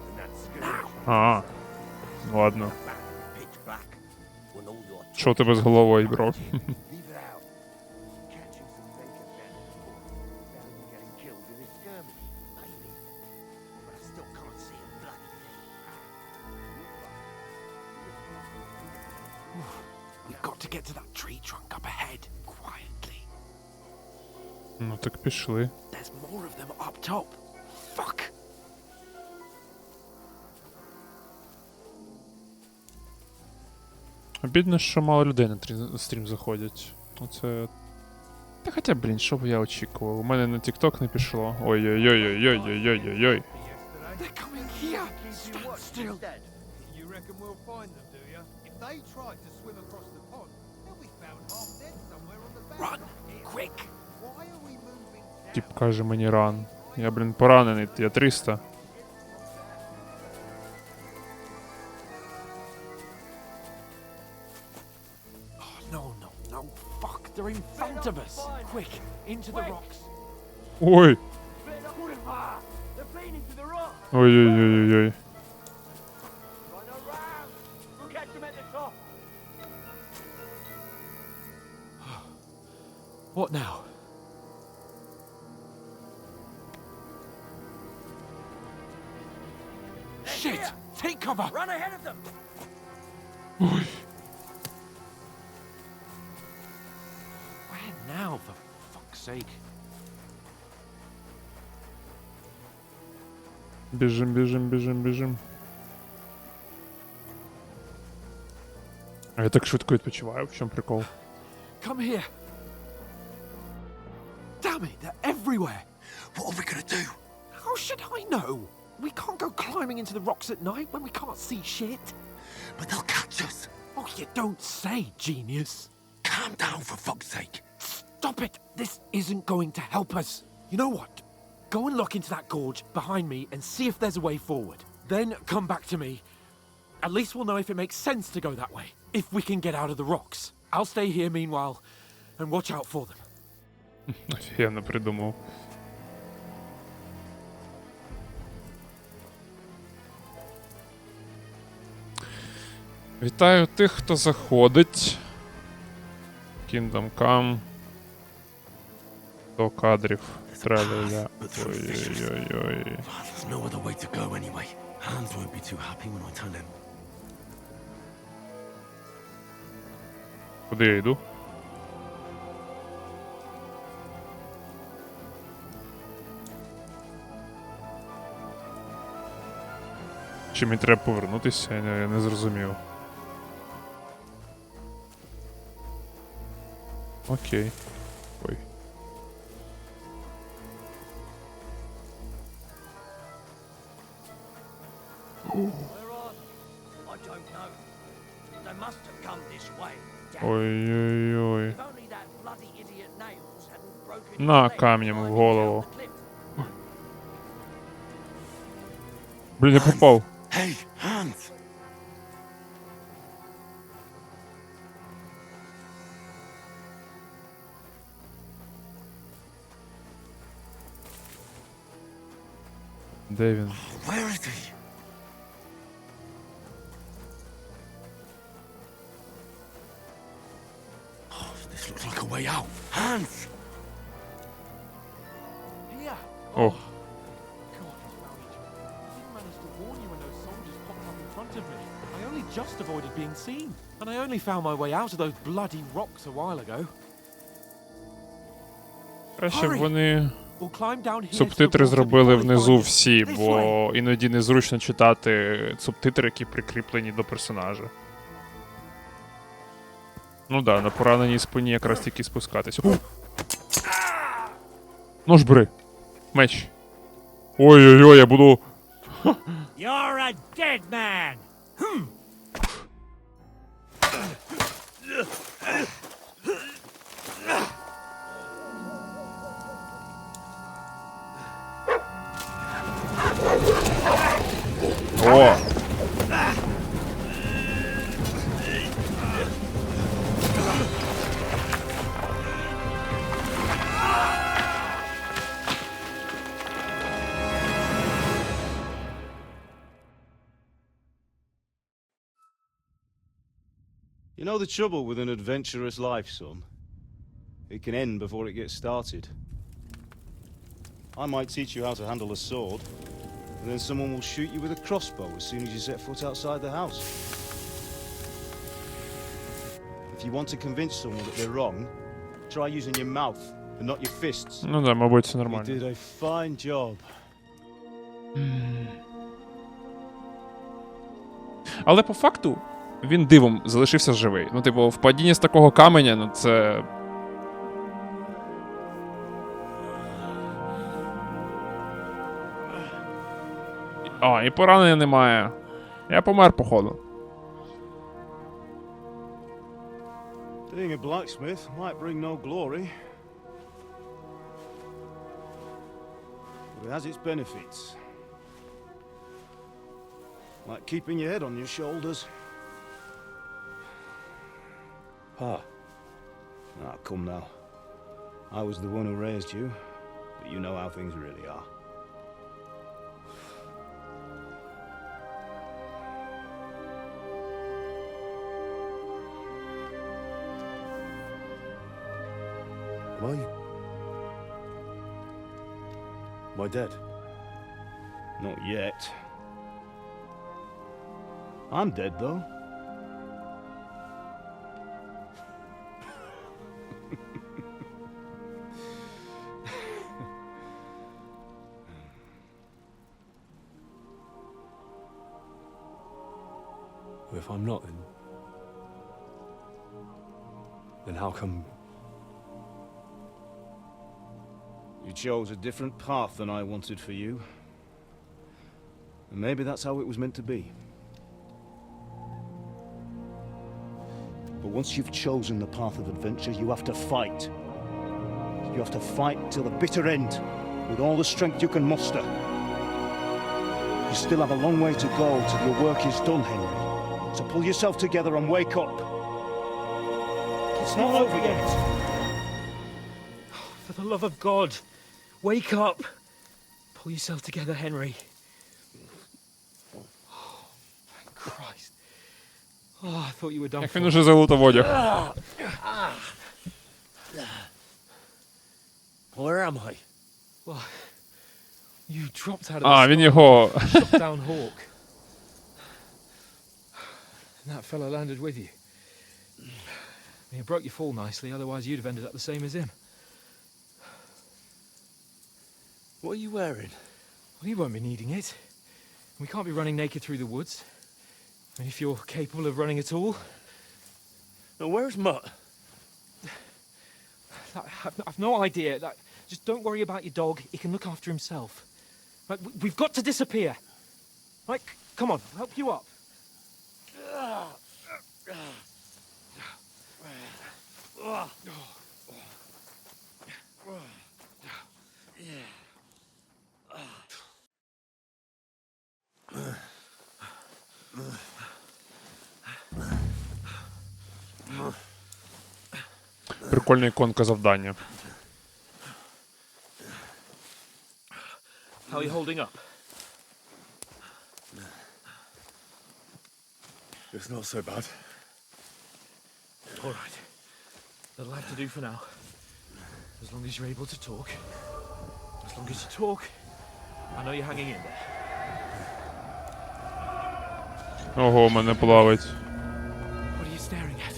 And that's good. А, ладно. Pitch black. When all your Що у тебе з головою, бро? leave it out. Catching some naked men before. Better than getting killed in this skirmish, maybe. But I still can't see a bloody thing. We've got to get to that tree trunk up ahead, quietly. Ну так пішли. There's more of them up top. Fuck! Обідно, що мало людей на стрім заходять. Оце... Та хоча, блін, що б я очікував? У мене на TikTok не пішло. Ой-ой-ой-ой-ой-ой-ой-ой. They're coming here! Stand still! You reckon we'll find them, do you? If they tried to swim across the pond, they'll be found half dead somewhere on the bank. Run! Quick! Why are we moving Тип каже мені ран. Я, блін, поранений, я 300. No, no, no. Fuck, they're in front of us. Quick, into the rocks. Ой! They're playing into the rocks. Ой-ой-ой-ой-ой. Run around. We'll catch them at the top. What now? Shit! Take cover! Run ahead of them! Where now, for fuck's sake? Біжим, біжим, біжим, біжим. А я так швидко відпочиваю, в чому прикол? Come here! Damn it, they're everywhere! What are we gonna do? How should I know? We can't go climbing into the rocks at night when we can't see shit. But they'll catch us. Oh, you don't say, genius. Calm down, for fuck's sake. Stop it! This isn't going to help us. You know what? Go and look into that gorge behind me and see if there's a way forward. Then come back to me. At least we'll know if it makes sense to go that way. If we can get out of the rocks. I'll stay here meanwhile and watch out for them. Офігенно придумав. Вітаю тих, хто заходить. Кінгдом Come. До кадрів. Траля-ля. Ой-ой-ой-ой. There's no other way to go anyway. Hans won't be too happy when I tell him. Куди я йду? Чи мені треба повернутися? Я не зрозумів. Окей. Ой. Where are they? I don't know. They must have come this way. Ой-ой-ой. If only that bloody idiot Nails hadn't broken his На leg камнем в climbing голову. down the cliff. Блін, я попав. Hey, Hans! Де він? Where is he? Oh, this looks like a way out. Hans! Here! О, God, he's married. I didn't manage to warn you when those soldiers popped up in front of me. I only just avoided being seen. And I only found my way out of those bloody rocks a while ago. краще б вони We'll climb down here. Субтитри зробили внизу всі, бо іноді незручно читати субтитри, які прикріплені до персонажа. Ну да, на пораненій спині якраз тільки спускатись. Нож бери. Меч. Ой-ой-ой, я буду... You're a dead man! О! You know the trouble with an adventurous life, son? It can end before it gets started. I might teach you how to handle a sword, and then someone will shoot you with a crossbow as soon as you set foot outside the house. If you want to convince someone that they're wrong, try using your mouth and not your fists. Ну да, мабуть, це You нормально. did a fine job. Але по факту він дивом залишився живий. Ну, типу, впадіння з такого каменя, ну це... А, і поранення немає. Я помер, походу. Being a blacksmith might bring no glory, but it has its benefits. Like keeping your head on your shoulders. Ah. Ah, come now. I was the one who raised you, but you know how things really are. Am I dead? Not yet. I'm dead, though. If I'm not, then how come... You chose a different path than I wanted for you. And maybe that's how it was meant to be. But once you've chosen the path of adventure, you have to fight. You have to fight till the bitter end, with all the strength you can muster. You still have a long way to go till your work is done, Henry. So pull yourself together and wake up. It's not over yet. For the love of God, wake up. Pull yourself together, Henry. Oh, thank Christ. Oh, I thought you were done Як for. він уже залутав одяг. Where am I? Well, you dropped out of the А, він sky, його... shot down Hawk. And that fella landed with you. I mean, it broke your fall nicely, otherwise you'd have ended up the same as him. What are you wearing? Well, you won't be needing it. We can't be running naked through the woods. I mean, if you're capable of running at all. Now, where's Mutt? I've no idea. Just don't worry about your dog. He can look after himself. Right, we've got to disappear. Right, come on, I'll help you up. Прикольна іконка завдання. How are you holding up? It's not so bad. All right. That'll have to do for now. As long as you're able to talk. As long as you talk, I know you're hanging in there. Ого, мене плавить. What are you staring at?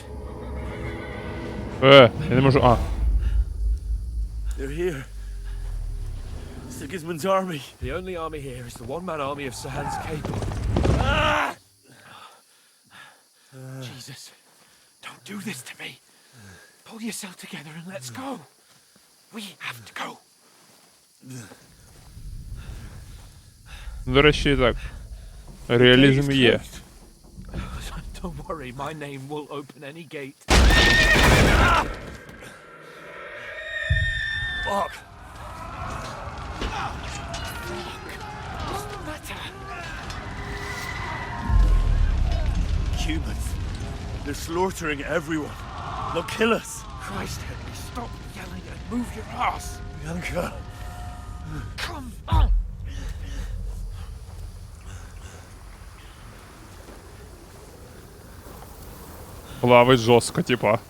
Я не можу... А. They're here. Sigismund's army. The only army here is the one-man army of Sahan's Cable. Jesus, don't do this to me. Pull yourself together and let's go. We have to go. До речі, так. Реалізм є. Don't worry, my name will open any gate. Fuck. What's the matter? Humans. They're slaughtering everyone. They'll kill us. Christ, Henry, stop yelling and move your ass. Bianca. Come on. Плавить жорстко, типа.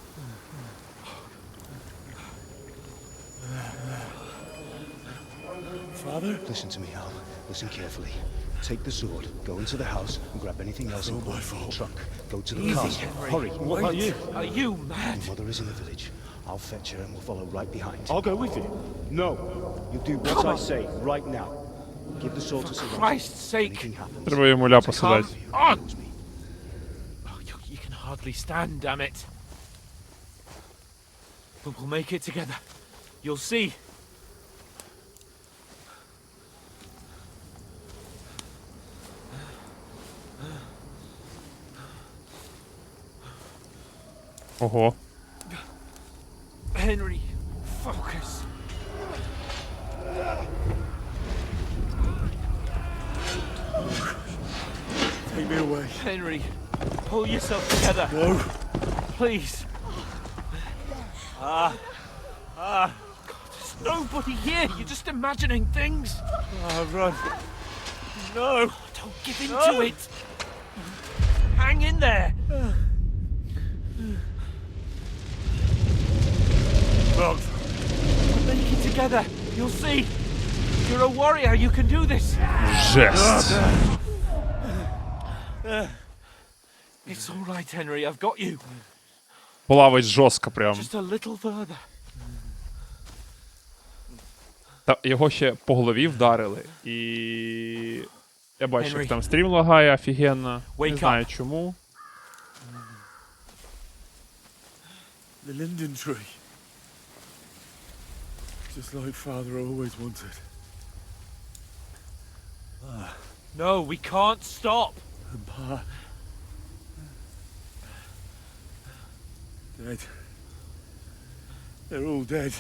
Father? Listen to me, Al. Listen carefully. Take the sword, go into the house, and grab anything else in the trunk. Go to the Easy, castle. Henry. Hurry. What about you? Are you mad? Your mother is in the village. I'll fetch her and we'll follow right behind. I'll go with you. No. You do what I say right now. Give the sword to For someone. Christ's sake. Anything happens. Треба йому ляпаса Come дати. on. Oh, you can hardly stand, damn it. But we'll make it together. You'll see. Ого. Henry, focus. Take me away. Henry, pull yourself together. No. Please. God, there's nobody here. You're just imagining things. Run. No. Don't give in to it. Hang in there. Run. We'll make it together. You'll see. You're a warrior. You can do this. Жесть. It's all right, Henry. I've got you. Плавить жорстко прям. Just a little further. Та його ще по голові вдарили. І я бачу, Henry. як там стрім лагає офігенно. Не Wake знаю up. чому. The linden tree. Just like Father always wanted. No, we can't stop. And Pa. Dead. They're all dead.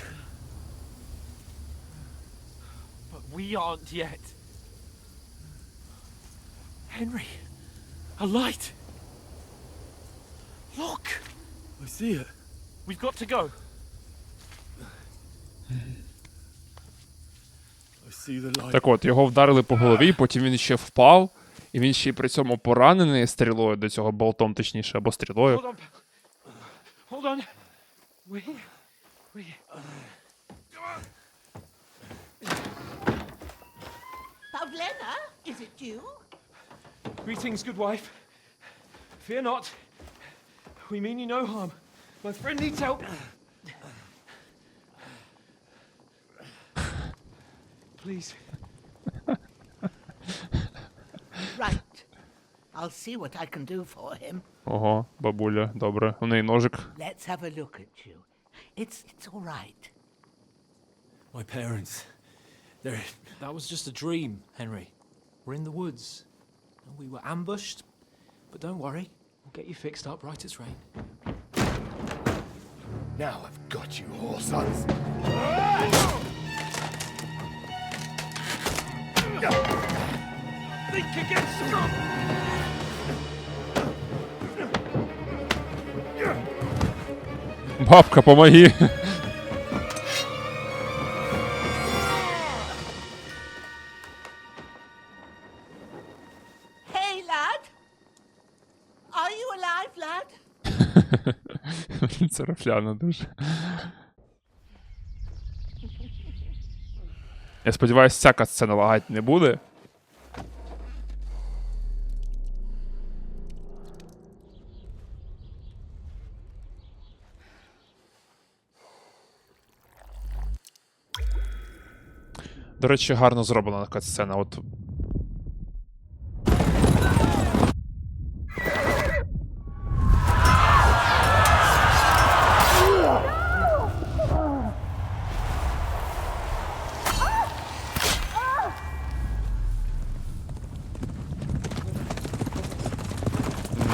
But we aren't yet. Henry, a light. Look, I see it. we've got to go. I see the light. Так от, його вдарили по голові, потім він ще впав, і він ще й при цьому поранений стрілою до цього болтом, точніше, або стрілою. Hold on. Hold on. We're here. We're here. Pavlena, is it you? Greetings, good wife. Fear not. We mean you no harm. My friend needs help. Please. Right. I'll see what I can do for him. Ого, бабуля, добре. У неї ножик. Let's have a look at you. It's all right. My parents. They're... That was just a dream, Henry. We're in the woods. We were ambushed. But don't worry. We'll get you fixed up right as rain. Now I've got you, whore sons. Think again, son! Бабка, помоги! Hey, lad! Are you alive, lad? Це рафляно дуже. Я сподіваюся, ця катсцена лагати не буде. До речі, гарно зроблена така сцена. От.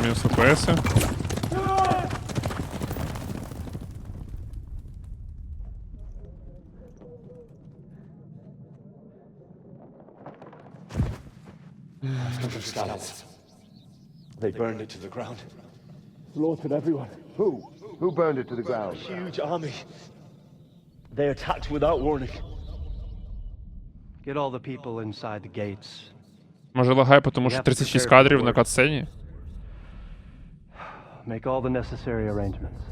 Мінус ФПС. They burned it to the ground. Slaughtered everyone. Who? Who burned it to the ground? A huge army. They attacked without warning. Get all the people inside the gates. Може лагає, тому що 36 кадрів на катсцені? Make all the necessary arrangements.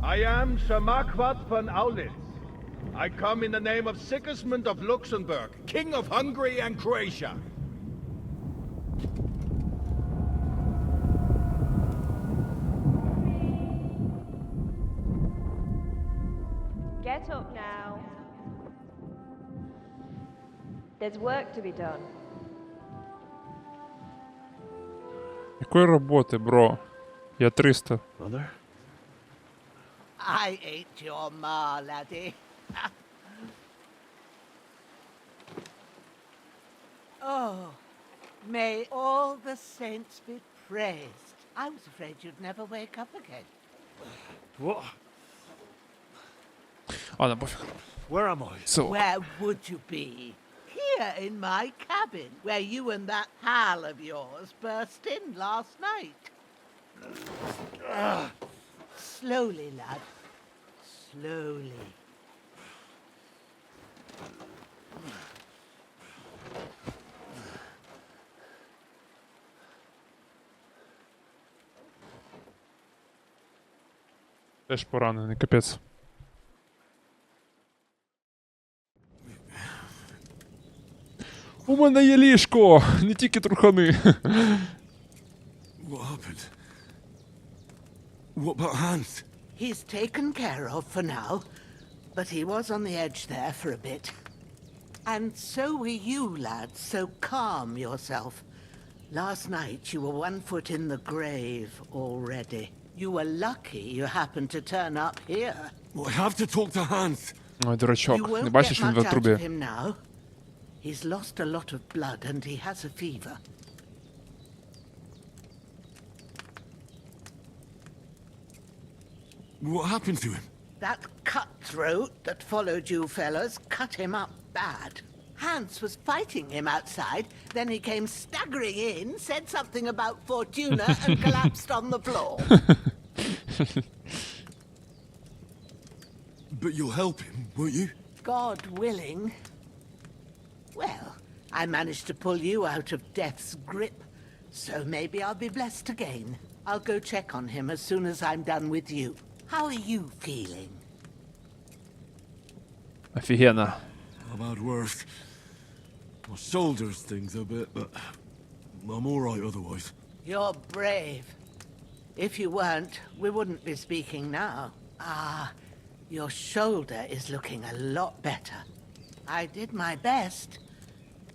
I am Sir Marquardt von Aulitz. I come in the name of Sigismund of Luxembourg, King of Hungary and Croatia. Get up now. There's work to be done. Якої роботи, бро? Я 300. Mother? I ain't your ma, laddie. Oh, may all the saints be praised. I was afraid you'd never wake up again. What? Ладно, пофіг. Where am I? So, Where would you be? Here in my cabin, where you and that pal of yours burst in last night. Slowly, lad. Slowly. теж поранений, капець. У мене є ліжко, не тільки трухани. What happened? What about Hans? He's taken care of for now, but he was on the edge there for a bit. And so were you, lad, so calm yourself. Last night you were 1 foot in the grave already. You were lucky you happened to turn up here. Well, I have to talk to Hans. Ой, You дурачок, не won't бачиш, get він в much out of трубі. him now. He's lost a lot of blood and he has a fever. What happened to him? That cutthroat that followed you fellas cut him up bad. Hans was fighting him outside, then he came staggering in, said something about Fortuna and collapsed on the floor. But you'll help him, won't you? God willing. Well, I managed to pull you out of death's grip, so maybe I'll be blessed again. I'll go check on him as soon as I'm done with you. How are you feeling? Офігенно. I've had worse. My shoulder stings a bit, but I'm alright otherwise. You're brave. If you weren't, we wouldn't be speaking now. Ah, your shoulder is looking a lot better. I did my best,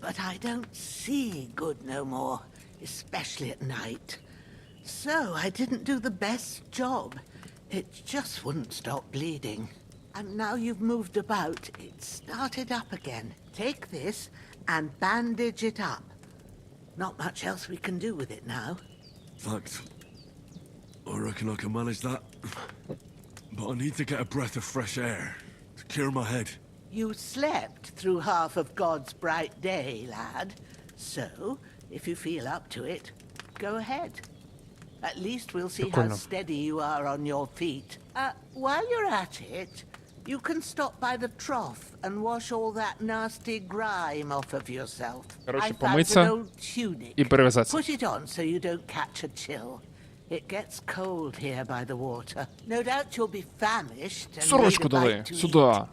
but I don't see good no more, especially at night. So I didn't do the best job. It just wouldn't stop bleeding. And now you've moved about, it started up again. Take this and bandage it up. Not much else we can do with it now. Thanks. I reckon I can manage that. But I need to get a breath of fresh air to clear my head. You slept through half of God's bright day, lad. So, if you feel up to it, go ahead. At least we'll see how steady you are on your feet. While you're at it, you can stop by the trough and wash all that nasty grime off of yourself. I found an помиться old tunic. і перев'язатися. Put it on so you don't catch a chill. It gets cold here by the water. No doubt you'll be famished and Сорочку need a дали, bite to сюди. eat.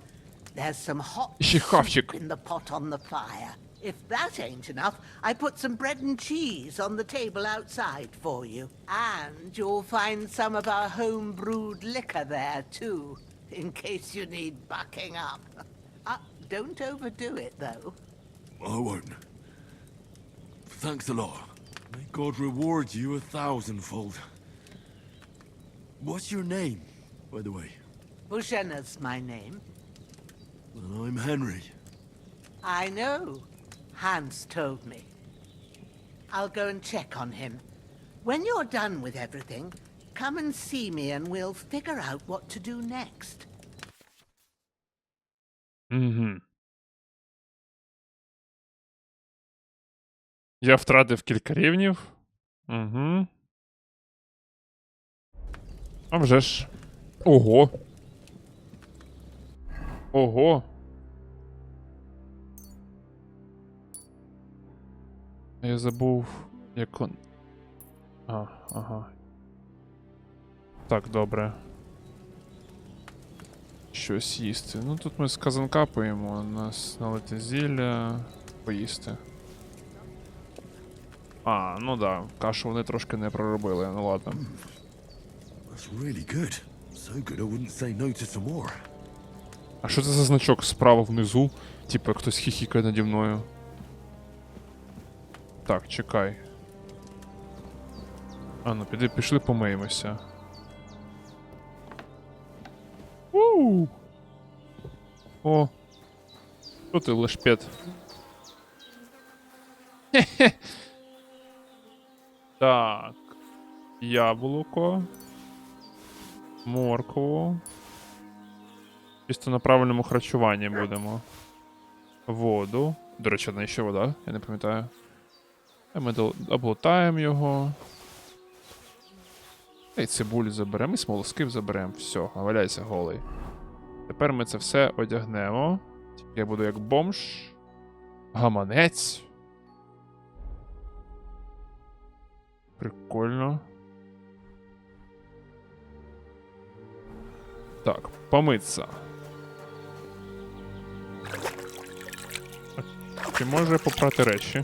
There's some hot Ще хавчик. soup in the pot on the fire. If that ain't enough, I put some bread and cheese on the table outside for you. And you'll find some of our home-brewed liquor there, too, in case you need bucking up. Don't overdo it, though. I won't. Thanks a lot. May God reward you 1,000-fold. What's your name, by the way? Bushena's my name. Well, I'm Henry. I know. Hans told me. I'll go and check on him. When you're done with everything, come and see me and we'll figure out what to do next. Я втратив кілька рівнів. Угу. А вже ж. Ого. Ого. Я забув, як он. Ага. Так, добре. Щось їсти. Ну тут ми з казанка поїмо. У нас налити зілля. Поїсти. Ну да, кашу вони трошки не проробили, ну ладно. That's really good. So good I wouldn't say no to some more. А що це за значок справа внизу? Типу, хтось хіхікає наді мною. Так, чекай. Ну, пішли помиємося. О! Що ти, лешпет? Хе-хе! Так. Яблуко. Моркву. Чисто на правильному харчуванні будемо. Воду. До речі, одна ще вода, я не пам'ятаю. Ми облутаємо його. І цибулю заберемо, і смолоскип заберемо. Все, валяйся голий. Тепер ми це все одягнемо. Тільки я буду як бомж. Гаманець. Прикольно. Так, помитися. Чи може попрати речі?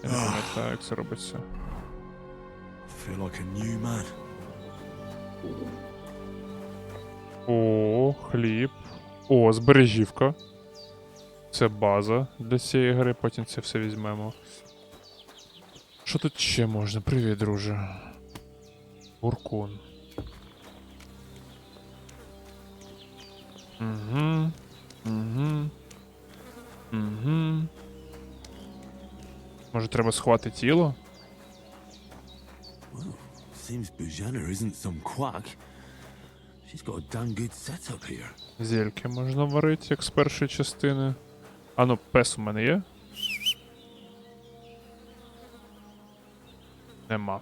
Я не пам'ятаю, як це робиться. Feel like a new man. О, хліб. О, збережівка. Це база для цієї гри, потім це все візьмемо. Що тут ще можна? Привіт, друже. Буркун. Угу. Може треба сховати тіло? Seems Bujana isn't some quack. She's got a damn good setup here. Зельки можна варити, як з першої частини. Ну, пес у мене є? Нема.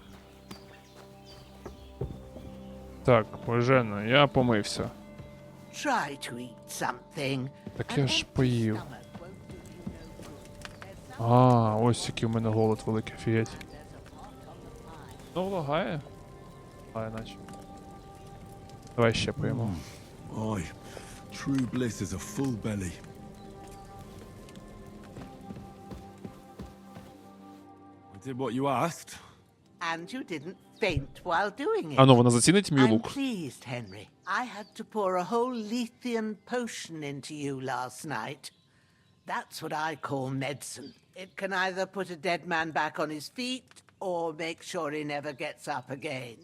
Так, Божена, я помився. Try to eat something. Так я ж поїв. Ось який у мене голод великий, офігеть. Ну, лагає. Лагає наче. Давай ще поїмо. Aye, true bliss is a full belly. I did what you asked. And you didn't faint while doing it. Ну, вона зацінить мій I'm лук. pleased, Henry. I had to pour a whole Lethean potion into you last night. That's what I call medicine. It can either put a dead man back on his feet or make sure he never gets up again.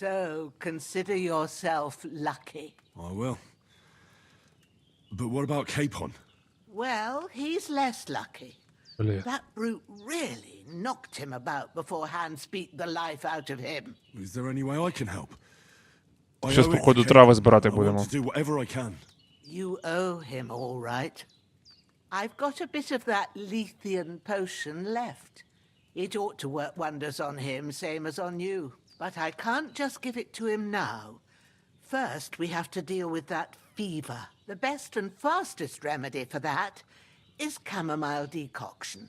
So consider yourself lucky. I will. But what about Capon? Well, he's less lucky. Блін. That brute really knocked him about before Hans beat the life out of him. Is there any way I can help? I Щас, owe it to походу, Capon. трави збирати I want будемо. to do whatever I can. You owe him, all right. I've got a bit of that Lethean potion left. It ought to work wonders on him, same as on you. But I can't just give it to him now. First, we have to deal with that fever. The best and fastest remedy for that is chamomile decoction.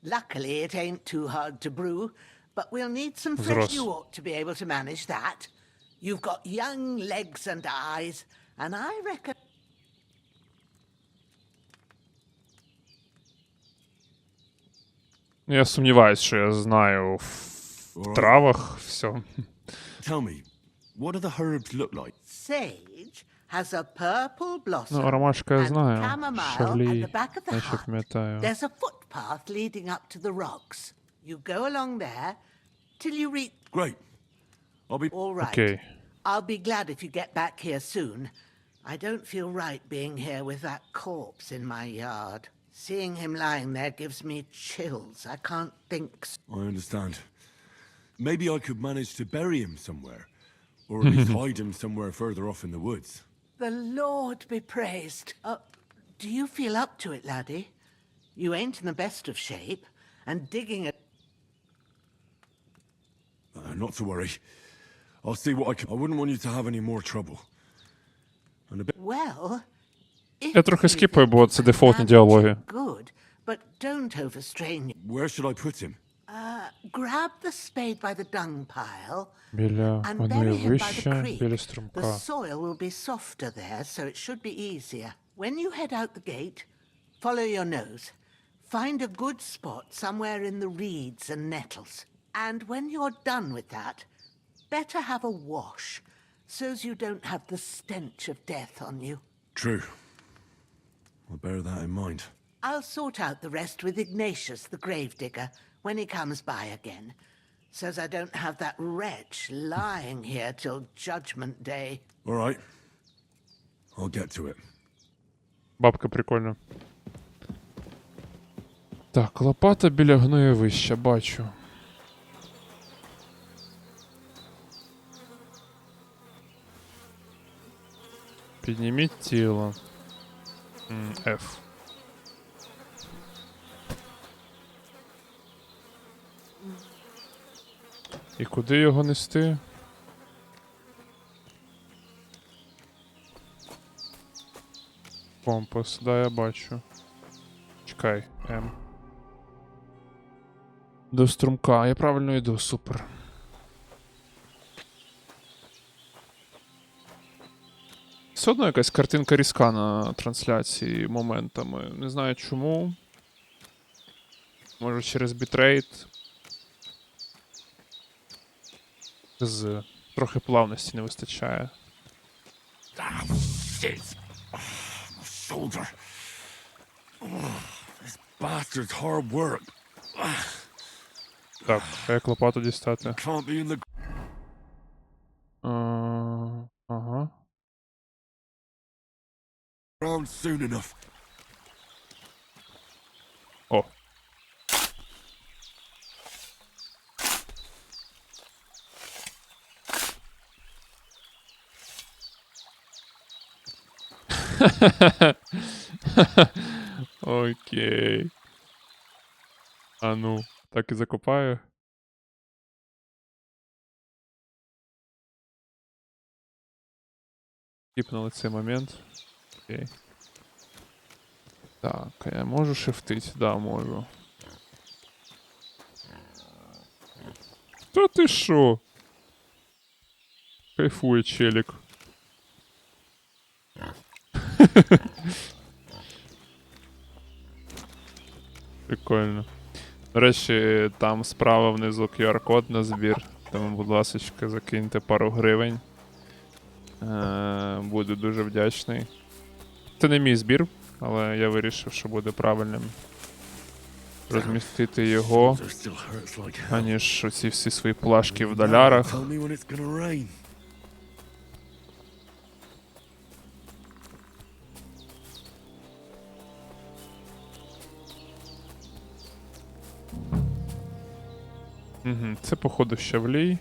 Luckily, it ain't too hard to brew, but we'll need some fresh. You ought to be able to manage that. You've got young legs and eyes, and I reckon... Я сумніваюсь, що я знаю в травах все. Tell me, what do the herbs look like? Sage has a purple blossom. Ну, ромашка я and знаю. chamomile Шавлій, at the back of the наче hut. пам'ятаю. There's a footpath leading up to the rocks. You go along there till you reach. Great. I'll be... All right. Окей. I'll be glad if you get back here soon. I don't feel right being here with that corpse in my yard. Seeing him lying there gives me chills. I can't think. I understand. Maybe I could manage to bury him somewhere. Or at least hide him somewhere further off in the woods. The Lord be praised. Do you feel up to it, laddie? You ain't in the best of shape, and digging a... Not to worry. I'll see what I can... I wouldn't want you to have any more trouble. And a bit... Well, if Я трохи you скіпаю, think бо you це can дефолтні manage діалоги. it, good, but don't overstrain it. Where should I put him? Grab the spade by the dung pile Біля and одної bury him by the вище, creek. біля The струмка. soil will be softer there, so it should be easier. When you head out the gate, follow your nose. Find a good spot somewhere in the reeds and nettles. And when you're done with that, better have a wash, so's you don't have the stench of death on you. True. I'll bear that in mind. I'll sort out the rest with Ignatius, the gravedigger, when he comes by again, so's I don't have that wretch lying here till Judgment Day. All right. I'll get to it. Бабка прикольна. Так, лопата біля гноєвища, бачу. Підніміть тіло. F. І куди його нести? Компас, да, я бачу. Чекай, М. До струмка, я правильно йду, супер. Все одно якась картинка різка на трансляції моментами. Не знаю чому. Може через бітрейт. З трохи плавності не вистачає. Shit. My shoulder. This bastard's hard work. Так, а як лопату дістати? Can't be in the... Ага. ground soon enough. О. Окей. А ну, так і закопаю. Скіпнули цей момент. Окей. Так, а я можу шифтить? Да, можу. Та ти шо? Кайфує челік. Прикольно. До речі, там справа внизу QR-код на збір. Тому, будь ласка, закиньте пару гривень. Буду дуже вдячний. Це не мій збір, але я вирішив, що буде правильним розмістити його, аніж оці всі свої плашки в долярах. Tell me when it's gonna rain. Угу, це походу щавлій.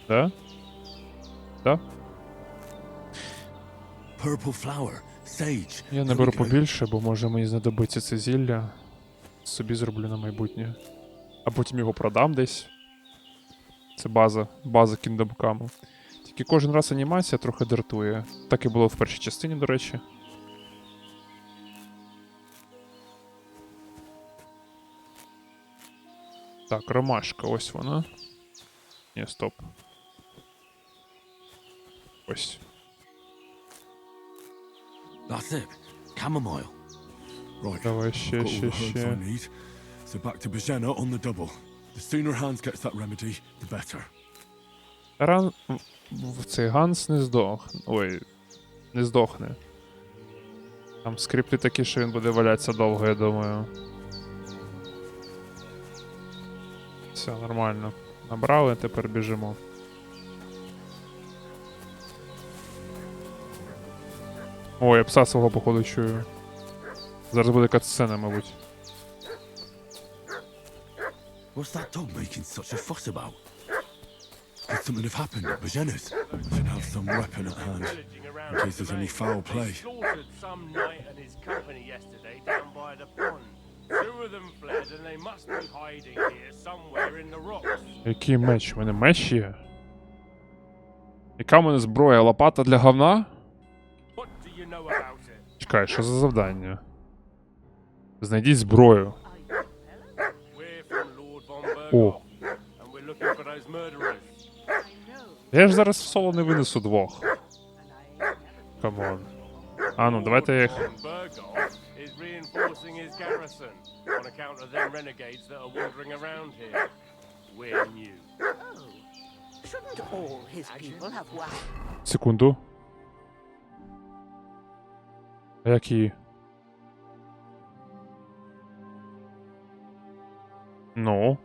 Да? Да? Purple flower, sage. Я наберу побільше, бо може мені знадобиться це зілля. Собі зроблю на майбутнє. А потім його продам десь. Це база Кінгдом Come. Тільки кожен раз анімація трохи дратує. Так і було в першій частині, до речі. Так, ромашка, ось вона. Ні, стоп. Ось. That's it. Chamomile. Right. Давай I've got all the herbs I ще. need. So back to Bajena on the double. The sooner Hans gets that remedy, the better. Цей Ганс не здохне. Ой, не здохне. Там скрипти такі, що він буде валятися довго, я думаю. Все, нормально. Набрали, тепер біжимо. Ой, я пса свого, походу, чую. Зараз буде катсцена, мабуть. What's that dog making such a fuss about? Could something have happened at Bajena's? Should have some weapon at hand, in case there's any foul play. Slaughtered some knight and his company yesterday down by the pond. Two of them fled and they must be hiding here somewhere in the rocks. Який меч? У мене меч є? Яка в мене зброя? Лопата для говна? What do you know about it? Чекай, що за завдання? Знайдіть зброю. We're from Lord von О. and we're looking for those murderers. Я ж зараз в соло не винесу двох. Камон. А ну, давайте я їх... Von Berghoff is reinforcing his garrison on account of them renegades that are wandering around here. We're new. Shouldn't all his people have weapons? Секунду. А як її? Ну.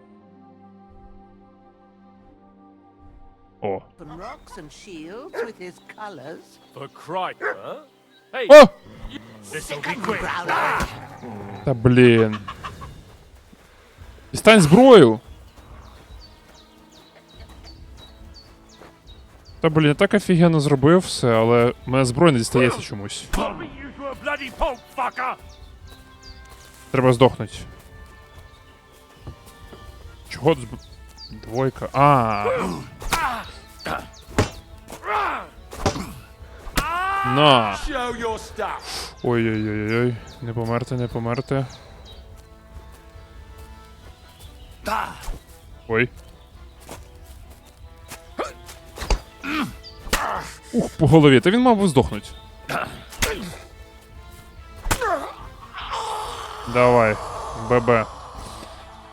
О. Rocks and shields with his colors. For Christ, huh? Hey! О! This'll be quick. Та блін. Дістань зброю! Та блін, я так офігенно зробив все, але в мене зброя не дістається чомусь. I'll beat you to a bloody pulp, fucker! Треба здохнути. Чого тут двойка? А. На. Show your stuff. Ой-ой-ой-ой. Не померти, не померти. Ой. Ух, по голові. Та він мав би здохнути. Давай. ББ.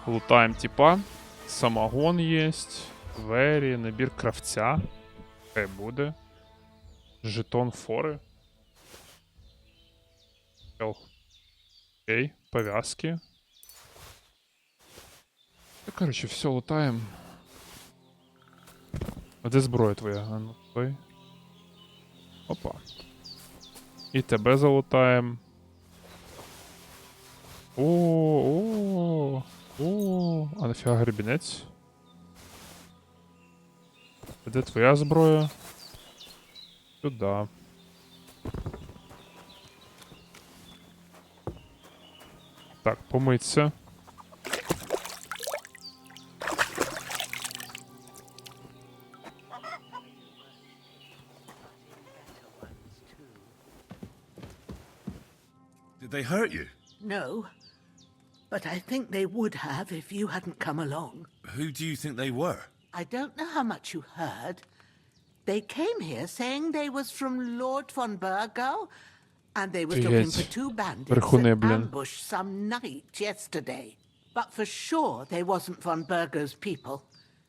Лутаємо типа. Самогон есть. Двері, набір кравця. Хай буде. Жетон фори. Окей, пов'язки. Та, короче, все лутаємо. А де зброя твоя? А ну, той. Опа. І тебе залутаємо. О, а нафіга гребінець? Де твоя зброя? Сюда. Так, помиться. Did they hurt you? No, but I think they would have if you hadn't come along. Who do you think they were? I don't know how much you heard. They came here saying they was from Lord von Burgo, and they was looking for two bandits that ambushed some knight yesterday. But for sure they wasn't von Burgo's people.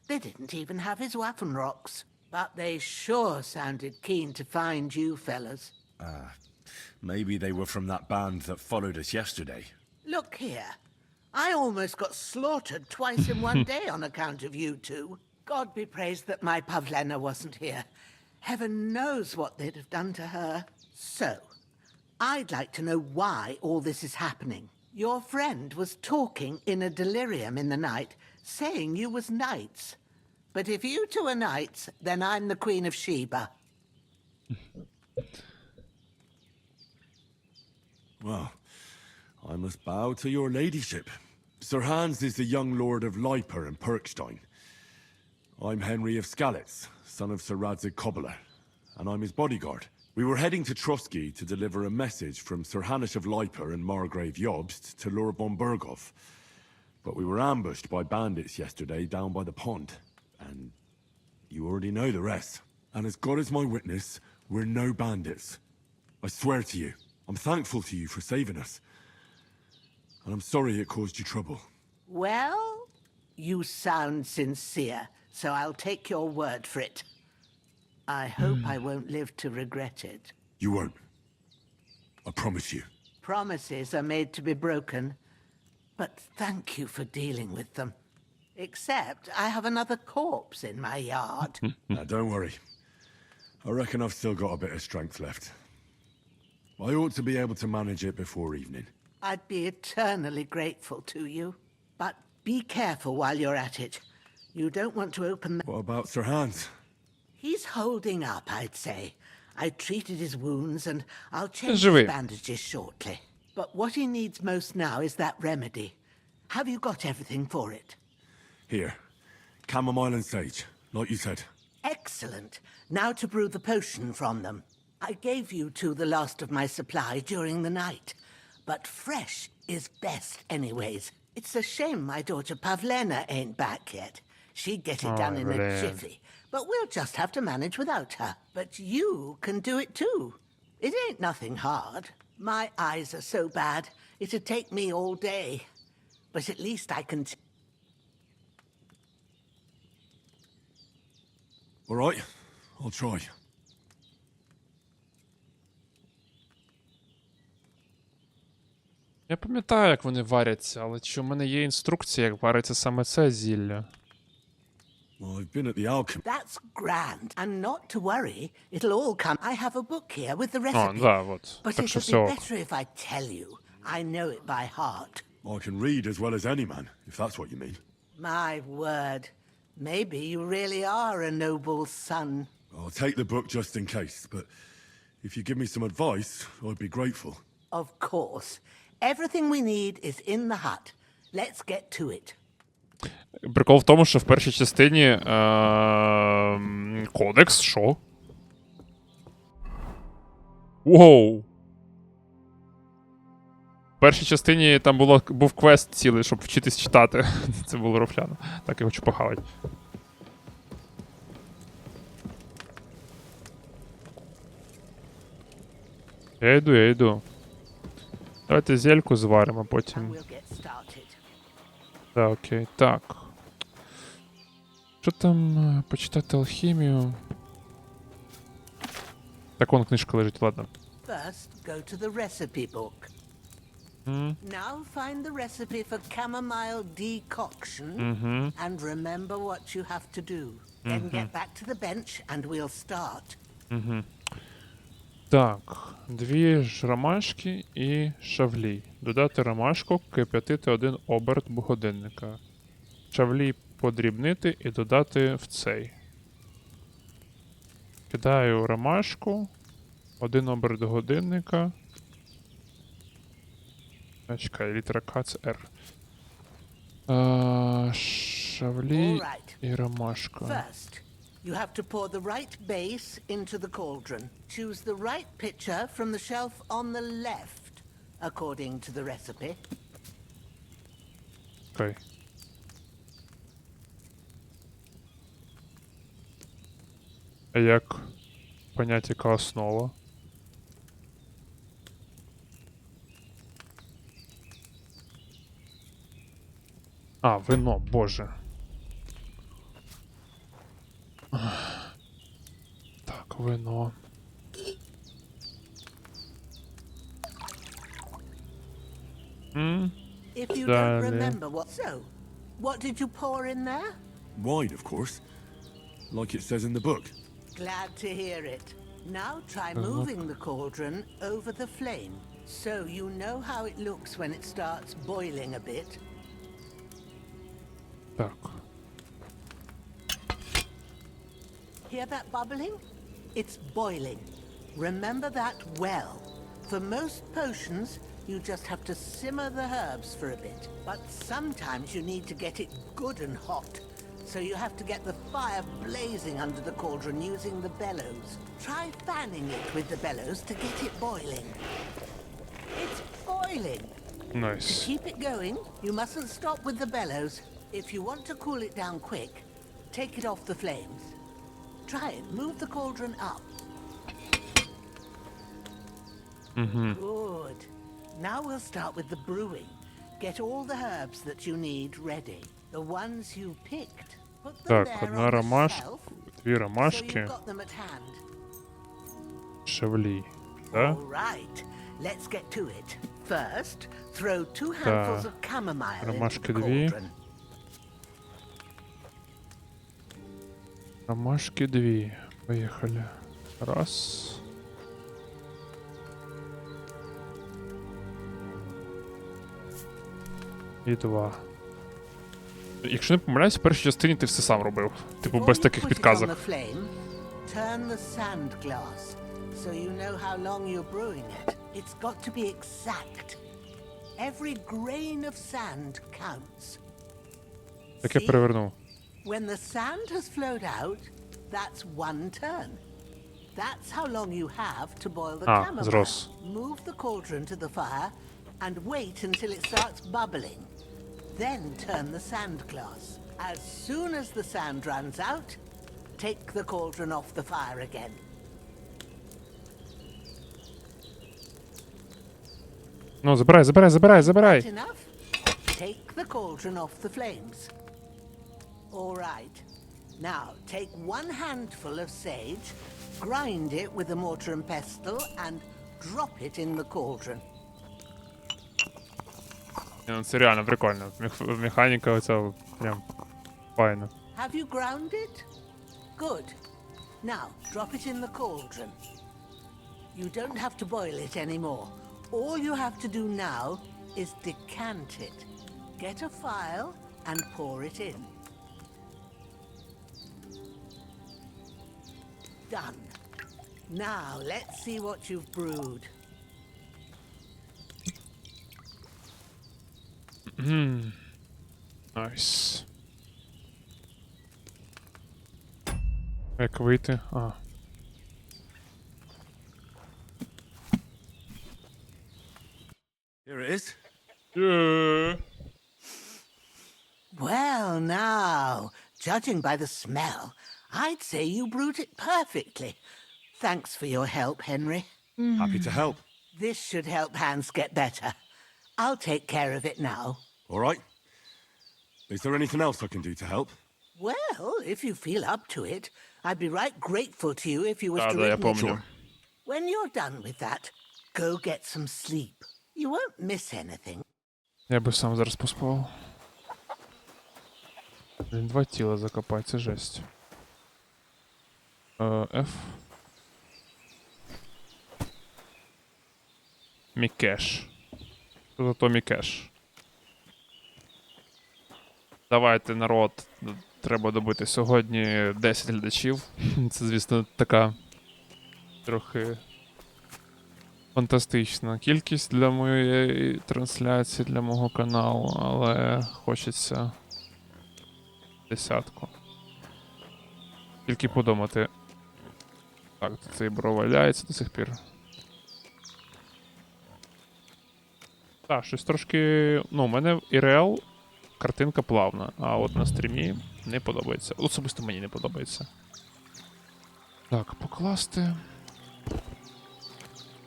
They didn't even have his Waffenrocks. But they sure sounded keen to find you fellas. Maybe they were from that band that followed us yesterday. Look here. I almost got slaughtered twice in one day on account of you two. God be praised that my Pavlena wasn't here. Heaven knows what they'd have done to her. So, I'd like to know why all this is happening. Your friend was talking in a delirium in the night, saying you was knights. But if you two are knights, then I'm the Queen of Sheba. Well, I must bow to your ladyship. Sir Hans is the young lord of Leiper and Perkstein. I'm Henry of Skalitz, son of Sir Radzig Cobbler, and I'm his bodyguard. We were heading to Trosky to deliver a message from Sir Hanish of Leiper and Margrave Jobst to Lord von Berghoff. But we were ambushed by bandits yesterday down by the pond, and you already know the rest. And as God is my witness, we're no bandits. I swear to you, I'm thankful to you for saving us. And I'm sorry it caused you trouble. Well, you sound sincere, so I'll take your word for it. I hope I won't live to regret it. You won't. I promise you. Promises are made to be broken, but thank you for dealing with them. Except I have another corpse in my yard. Now, don't worry. I reckon I've still got a bit of strength left. I ought to be able to manage it before evening. I'd be eternally grateful to you. But be careful while you're at it. You don't want to open the... What about Sir Hans? He's holding up, I'd say. I treated his wounds and I'll change Живий. his bandages shortly. But what he needs most now is that remedy. Have you got everything for it? Here. Chamomile and sage, like you said. Excellent. Now to brew the potion from them. I gave you two the last of my supply during the night. But fresh is best anyways. It's a shame my daughter Pavlena ain't back yet. She'd get it done in a jiffy. But we'll just have to manage without her. But you can do it too. It ain't nothing hard. My eyes are so bad, it'd take me all day. But at least I can... All right, I'll try. Я пам'ятаю, як вони варяться, але чи в мене є інструкція, як вариться саме це зілля? Well, I've been at the alchemy. That's grand. And not to worry, it'll all come. I have a book here with the recipe. Да, вот. But Так що it'll все be ок. better if I tell you. I know it by heart. I can read as well as any man, if that's what you mean. My word. Maybe you really are a noble son. I'll take the book just in case, but if you give me some advice, I'd be grateful. Of course. Everything we need is in the hut. Let's get to it. Прикол в тому, що в першій частині кодекс, що? Воу! В першій частині там був квест цілий, щоб вчитись читати. Це було рофляно. Так, я хочу похавати. Я йду. Давайте зельку зваримо, потім... Да, окей. Так. Що там почитати алхімію? Так, вон книжка лежить, ладно. First, go to the recipe book. Now find the recipe for chamomile decoction and remember what you have to do. Then get back to the bench and we'll start. Так, 2 ж ромашки і шавлій. Додати ромашку, кип'ятити 1 оберт годинника. Шавлій подрібнити і додати в цей. Кидаю ромашку, 1 оберт годинника. Чекай, літера К це Р. Шавлій і ромашка. First, you have to pour the right base into the cauldron. Choose the right pitcher from the shelf on the left, according to the recipe. Окей. А як понять, яка основа? А, вино, боже. Так, вино. If you don't remember what... So, what did you pour in there? Wine, of course. Like it says in the book. Glad to hear it. Now try moving the cauldron over the flame, so you know how it looks when it starts boiling a bit. Так. Hear that bubbling? It's boiling. Remember that well. For most potions, you just have to simmer the herbs for a bit. But sometimes you need to get it good and hot. So you have to get the fire blazing under the cauldron using the bellows. Try fanning it with the bellows to get it boiling. It's boiling. Nice. To keep it going, you mustn't stop with the bellows. If you want to cool it down quick, take it off the flames. Try it. Move the cauldron up. Good. Now we'll start with the brewing. Get all the herbs that you need ready. The ones you picked. Put them Так, there одна on the ромашка, shelf, дві so ромашки, you've got them at hand. шевлі. Так? All right, let's get to it. First, throw 2 handfuls of chamomile into Ромашки the дві. cauldron. Ромашки дві. Поїхали. Раз. І два. Якщо не помиляюсь, в першій частині ти все сам робив. Типу, без таких підказок. Turn the sand glass so you know how long you're brewing it. It's got to be exact. Every grain of sand counts. Так я перевернув. When the sand has flowed out, that's 1 turn. That's how long you have to boil the chamomile. Зрос. Move the cauldron to the fire and wait until it starts bubbling. Then turn the sand glass. As soon as the sand runs out, take the cauldron off the fire again. Ну, забирай. Not enough? Take the cauldron off the flames. All right. Now, take 1 handful of sage, grind it with a mortar and pestle, and drop it in the cauldron. Ну, це реально прикольно. Механіка оця прям файна. Have you ground it? Good. Now, drop it in the cauldron. You don't have to boil it anymore. All you have to do now is decant it. Get a phial and pour it in. Done. Now, let's see what you've brewed. Найс. Як вийти? Here it is. Well, now, judging by the smell, I'd say you brewed it perfectly. Thanks for your help, Henry. Happy to help. This should help Hans get better. I'll take care of it now. All right. Is there anything else I can do to help? Well, if you feel up to it, I'd be right grateful to you if you was to Да, я ring me. помню. When you're done with that, go get some sleep. You won't miss anything. Я би сам зараз поспав. Блін, 2 тіла закопати, це жесть. F. Мікеш. Зато Мікеш. Давайте, народ. Треба добити сьогодні 10 глядачів. Це, звісно, така трохи фантастична кількість для моєї трансляції, для мого каналу, але хочеться 10. Тільки подумати. Так, цей бро валяється до сих пір. Так, щось трошки... Ну, у мене ІРЛ картинка плавна, а от на стрімі не подобається. Особисто мені не подобається. Так, покласти.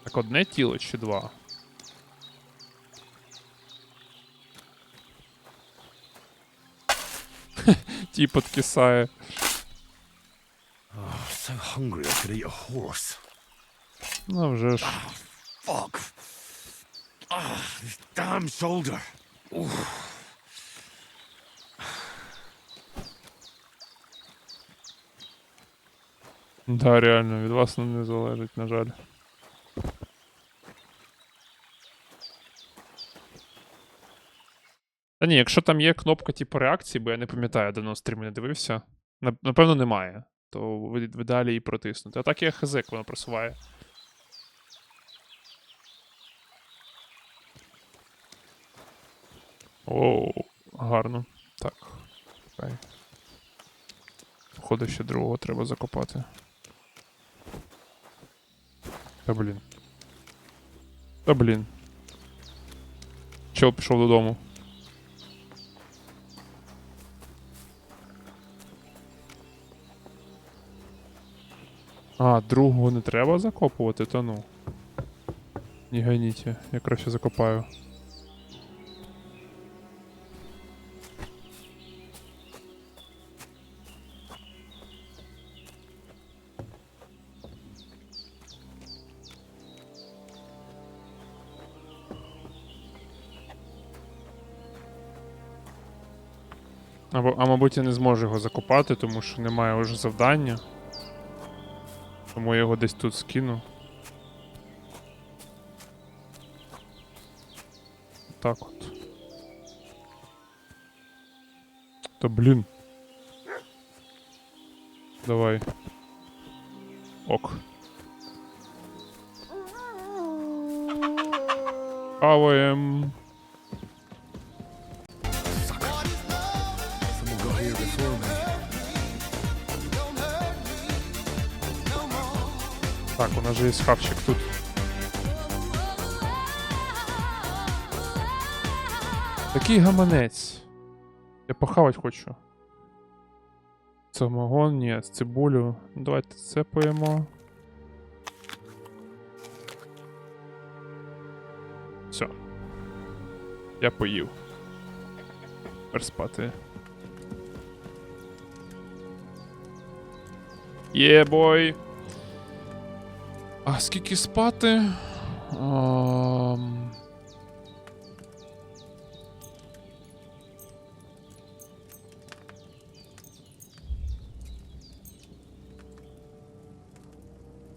Так, одне тіло чи 2? Ті підкисає. Oh, so hungry I could eat a horse. Ну, вже ж. Fuck. This damn shoulder. Oof. Да, реально, від вас не залежить, на жаль. Та ні, якщо там є кнопка типу реакції, бо я не пам'ятаю, давно стріми не дивився. Напевно, немає. То ви далі її протиснути. А так є хз, як вона просуває. Оу, гарно. Так. Окей. Походу, ще другого треба закопати. Та блін. Та блін. Чел пішов додому. А, другого не треба закопувати, та ну. Не ганіть, я краще закопаю. А мабуть, я не зможу його закопати, тому що немає вже завдання. Тому я його десь тут скину. Так от. Та блін. Давай. Ок. Хаваем. Так, у нас же есть хавчик тут. Такий гаманець. Я похавать хочу. Самогон, ні, з цибулю. Давайте це поїмо. Все. Я поїв. Тепер спати. Бой. А скільки спати?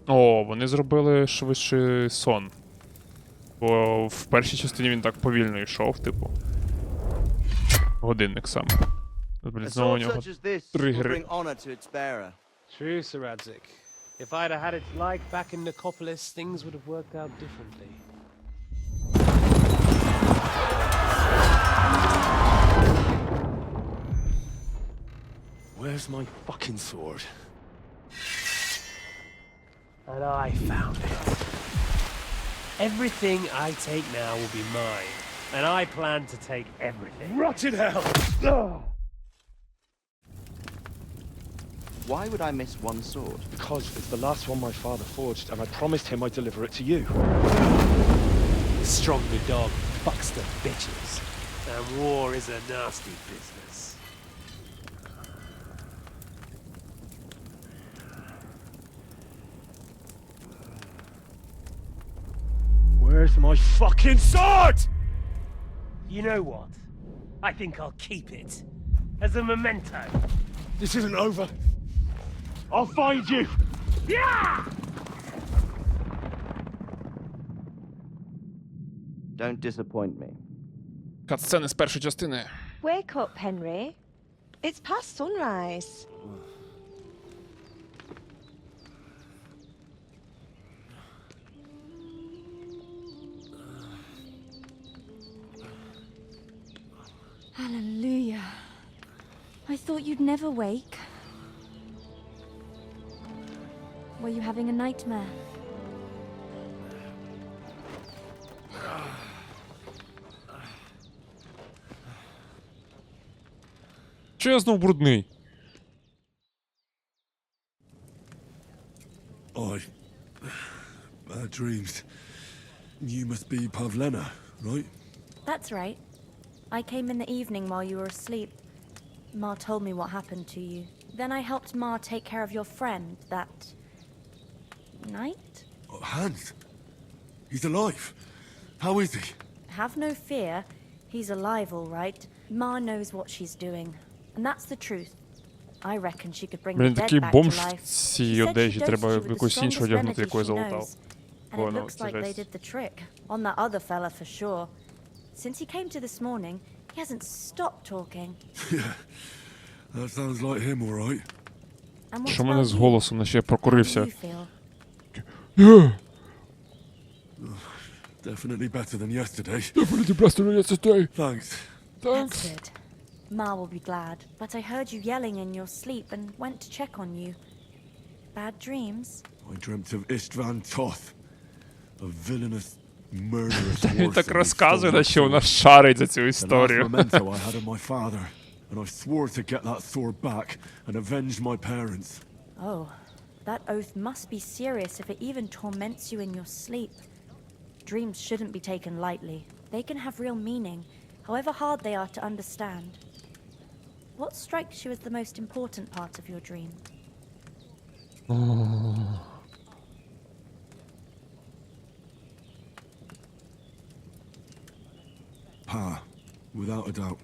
О, вони зробили швидший сон. Бо в першій частині він так повільно йшов, типу. Годинник саме. Блін, знову у нього тригери. True, Sir Radzik. If I'd have had its like back in Nicopolis, things would have worked out differently. Where's my fucking sword? And I found it. Everything I take now will be mine. And I plan to take everything. Rotted hell! Why would I miss one sword? Because it's the last one my father forged, and I promised him I'd deliver it to you. The stronger dog fucks the bitches. And war is a nasty business. Where's my fucking sword? You know what? I think I'll keep it. As a memento. This isn't over. I'll find you! Yeah! Don't disappoint me. Катсцени з першої частини. Wake up, Henry. It's past sunrise. Hallelujah. I thought you'd never wake. Were you having a nightmare? Чого я знов брудний? Bad dreams. You must be Pavlena, right? That's right. I came in the evening while you were asleep. Ma told me what happened to you. Then I helped Ma take care of your friend that night? Oh, Hans. He's alive. How is he? Have no fear. He's alive, all right. Ma knows what she's doing. And that's the truth. I reckon she could bring the Блін, dead такий back to бомж life. в цій одежі, треба якусь іншу одягнути, яку я залутав. And it looks like they did the trick. On that other fella for sure. Since he came to this morning, he hasn't stopped talking. Yeah. That sounds like him, all right. And what Що в мене з about you? голосом, наче я How do прокурився. you feel? Definitely better than yesterday. Definitely better than yesterday. Thanks. That's good. Ma will be glad. But I heard you yelling in your sleep and went to check on you. Bad dreams? I dreamt of Istvan Toth, a villainous, murderous Він так warthog who розказує, stole my наче вона sword. шарить за цю The last історію. memento I had of my father, and I swore to get that sword back and avenge my parents. Oh, that oath must be serious if it even torments you in your sleep. Dreams shouldn't be taken lightly. They can have real meaning, however hard they are to understand. What strikes you as the most important part of your dream? Pa, without a doubt.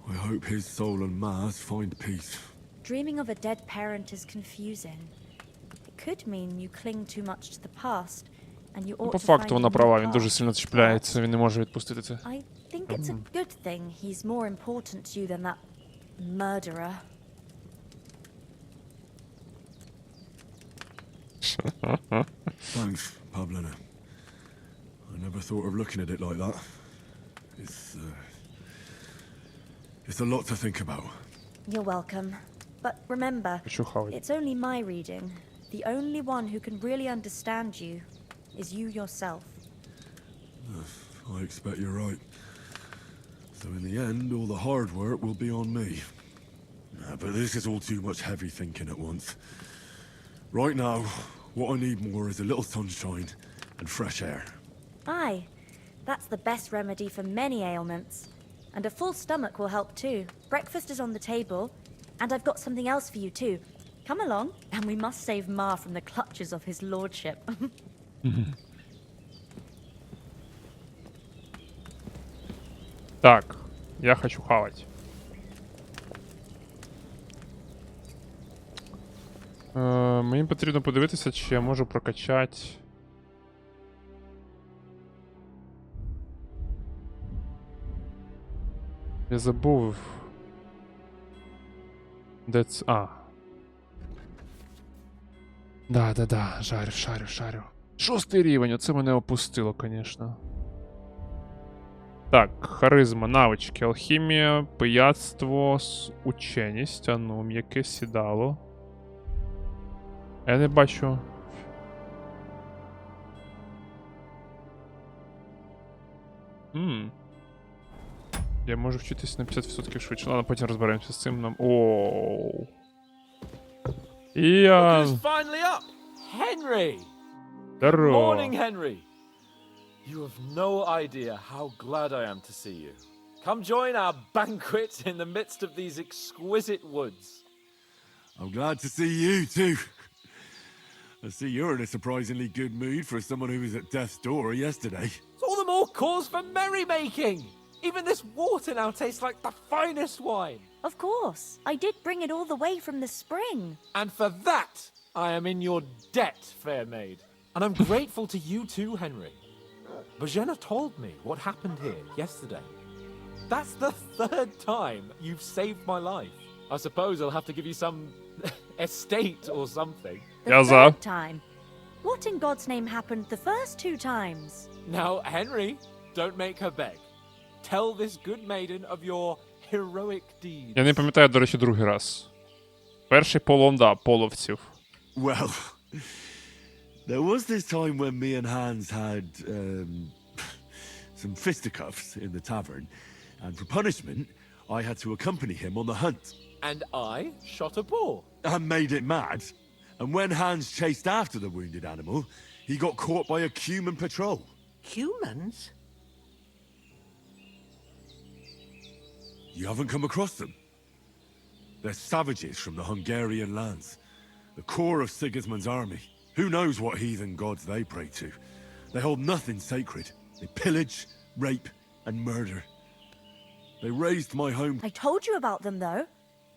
I hope his soul and Ma's find peace. Dreaming of a dead parent is confusing. It could mean you cling too much to the past, and you ought По to find факту a вона new права, він path. дуже сильно чіпляється, він не може відпустити це. I think it's a good thing he's more important to you than that murderer. Thanks, Pablina. I never thought of looking at it like that. It's a lot to think about. You're welcome. But remember, Хочу хавати. it's only my reading. The only one who can really understand you is you yourself. I expect you're right. So in the end, all the hard work will be on me. But this is all too much heavy thinking at once. Right now, what I need more is a little sunshine and fresh air. Aye, that's the best remedy for many ailments. And a full stomach will help too. Breakfast is on the table, and I've got something else for you too. Come along, and we must save Ma from the clutches of his lordship. Так, я хочу хавать. Мені потрібно подивитися, чи я можу прокачати. Я забув. Де це? А. Да, шарю. 6-й рівень, оце мене опустило, звісно. Так, харизма, навички, алхімія, пияцтво, ученість, а ну, м'яке сідало. Я не бачу. Я можу вчитись на 50% швидше. Ладно, потім розберемося з цим. Ооо. Іан. Look who's finally up! Henry! Здорово. Morning, Henry! You have no idea how glad I am to see you. Come join our banquet in the midst of these exquisite woods. I'm glad to see you too. I see you're in a surprisingly good mood for someone who was at death's door yesterday. It's all the more cause for merrymaking! Even this water now tastes like the finest wine. Of course, I did bring it all the way from the spring. And for that, I am in your debt, fair maid. And I'm grateful to you too, Henry. Bojena told me what happened here yesterday. That's the 3rd time you've saved my life. I suppose I'll have to give you some estate or something. The 3rd time? What in God's name happened the first 2 times? Now, Henry, don't make her beg. Tell this good maiden of your heroic deeds. Я не пам'ятаю, до речі, другий раз. Перший полон, да, половців. Well, there was this time when me and Hans had some fisticuffs in the tavern, and for punishment, I had to accompany him on the hunt. And I shot a boar. And made it mad. And when Hans chased after the wounded animal, he got caught by a Cuman patrol. Humans? You haven't come across them? They're savages from the Hungarian lands, the core of Sigismund's army. Who knows what heathen gods they pray to? They hold nothing sacred. They pillage, rape, and murder. They razed my home. I told you about them though.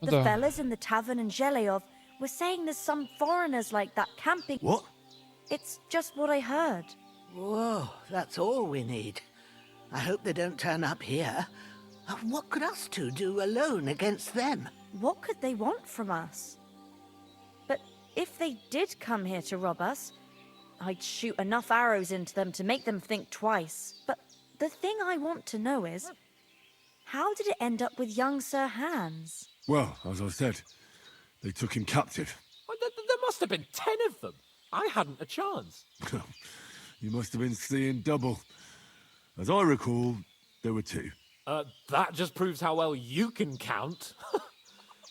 The Да. fellas in the tavern in Zheleyov were saying there's some foreigners like that camping. What? It's just what I heard. Whoa, that's all we need. I hope they don't turn up here. What could us two do alone against them? What could they want from us? But if they did come here to rob us, I'd shoot enough arrows into them to make them think twice. But the thing I want to know is, how did it end up with young Sir Hans? Well, as I said, they took him captive. Well, there must have been 10 of them. I hadn't a chance. You must have been seeing double. As I recall, there were 2. That just proves how well you can count.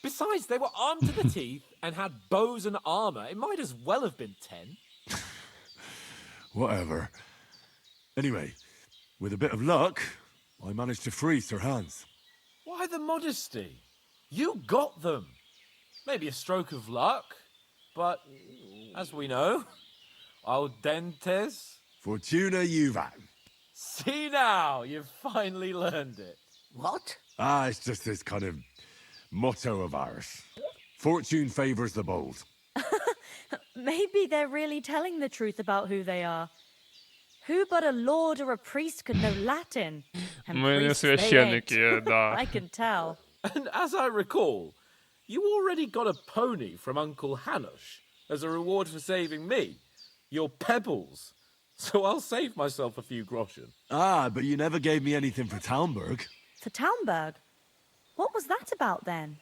Besides, they were armed to the teeth and had bows and armor. It might as well have been 10. Whatever. Anyway, with a bit of luck, I managed to free Sir Hans. Why the modesty? You got them. Maybe a stroke of luck, but as we know, audentes. Fortuna juvat. See now, you've finally learned it. What? Ah, it's just this kind of motto of ours. Fortune favors the bold. Maybe they're really telling the truth about who they are. Who but a lord or a priest could know Latin? And Ми не priests they священники, ain't. да. I can tell. And as I recall, you already got a pony from Uncle Hanush as a reward for saving me. Your pebbles. So I'll save myself a few groschen. Ah, but you never gave me anything for Talmberg. For Talmberg? What was that about then?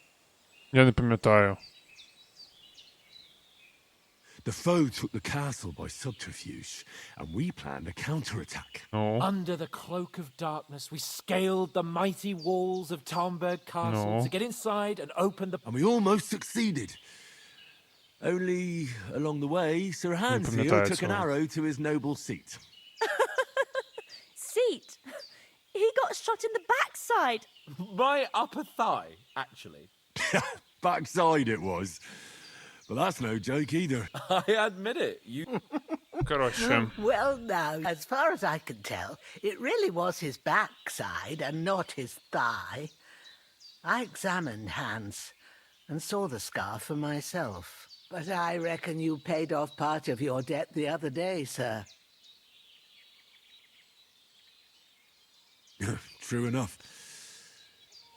Я не пам'ятаю. The foe took the castle by subterfuge, and we planned a counterattack. No. Under the cloak of darkness, we scaled the mighty walls of Talmberg Castle No. to get inside and open the... And we almost succeeded. Only, along the way, Sir Hans here пам'ятаю took an цього. arrow to his noble seat. Seat? He got shot in the backside. My upper thigh, actually. Backside it was. But that's no joke either. I admit it. You... Коротше. Well, now, as far as I can tell, it really was his backside and not his thigh. I examined Hans and saw the scar for myself. But I reckon you paid off part of your debt the other day, sir. True enough.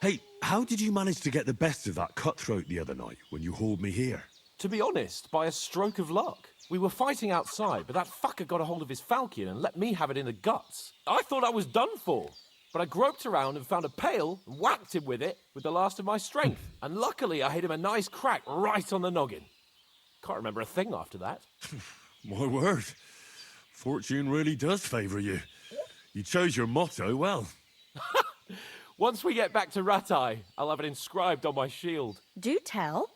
Hey, how did you manage to get the best of that cutthroat the other night when you hauled me here? To be honest, by a stroke of luck. We were fighting outside, but that fucker got a hold of his falcon and let me have it in the guts. I thought I was done for. But I groped around and found a pail and whacked him with it with the last of my strength. And luckily, I hit him a nice crack right on the noggin. Can't remember a thing after that. My word. Fortune really does favour you. You chose your motto well. Once we get back to Ratai, I'll have it inscribed on my shield. Do tell.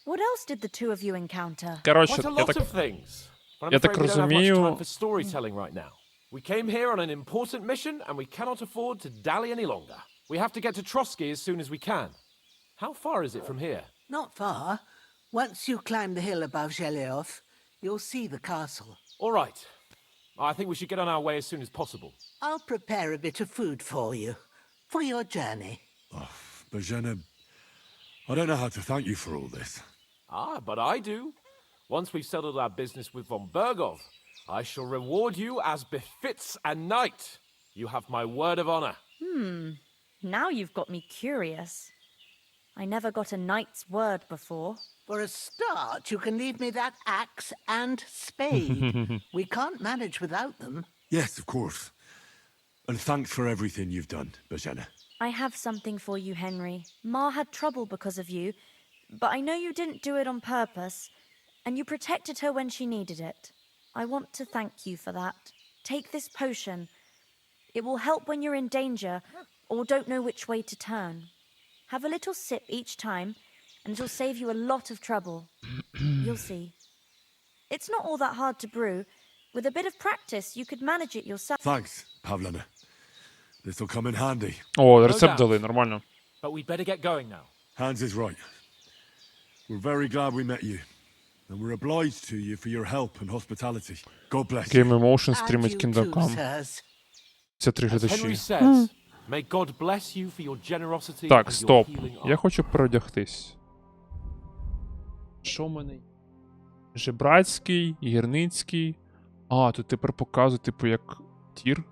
What else did the two of you encounter? Коротше, Quite a я lot так, of things. But I'm я afraid так we don't have much time розумію, for storytelling right now. We came here on an important mission, and we cannot afford to dally any longer. We have to get to Trosky as soon as we can. How far is it from here? Not far. Once you climb the hill above Zheleoth, you'll see the castle. All right. I think we should get on our way as soon as possible. I'll prepare a bit of food for you, for your journey. Bajena, I don't know how to thank you for all this. Ah, but I do. Once we've settled our business with von Bergov, I shall reward you as befits a knight. You have my word of honor. Now you've got me curious. I never got a knight's word before. For a start, you can leave me that axe and spade. We can't manage without them. Yes, of course. And thanks for everything you've done, Bajena. I have something for you, Henry. Ma had trouble because of you, but I know you didn't do it on purpose, and you protected her when she needed it. I want to thank you for that. Take this potion. It will help when you're in danger or don't know which way to turn. Have a little sip each time, and it'll save you a lot of trouble. You'll see. It's not all that hard to brew. With a bit of practice, you could manage it yourself. Thanks, Pavlana. This'll come in handy. О, рецепт дали, нормально. But we'd better get going now. Hans is right. We're very glad we met you. And we're obliged to you for your help and hospitality. God bless you. Game Emotion And стримить you Kingdom too, Come. sirs. 53 As Henry глядачі. says, may God bless you for your generosity Так, and your стоп. healing Я art. хочу переодягтись. Що в мене? Жебрацький, гірницький. А, тут тепер показує, типу, як тір.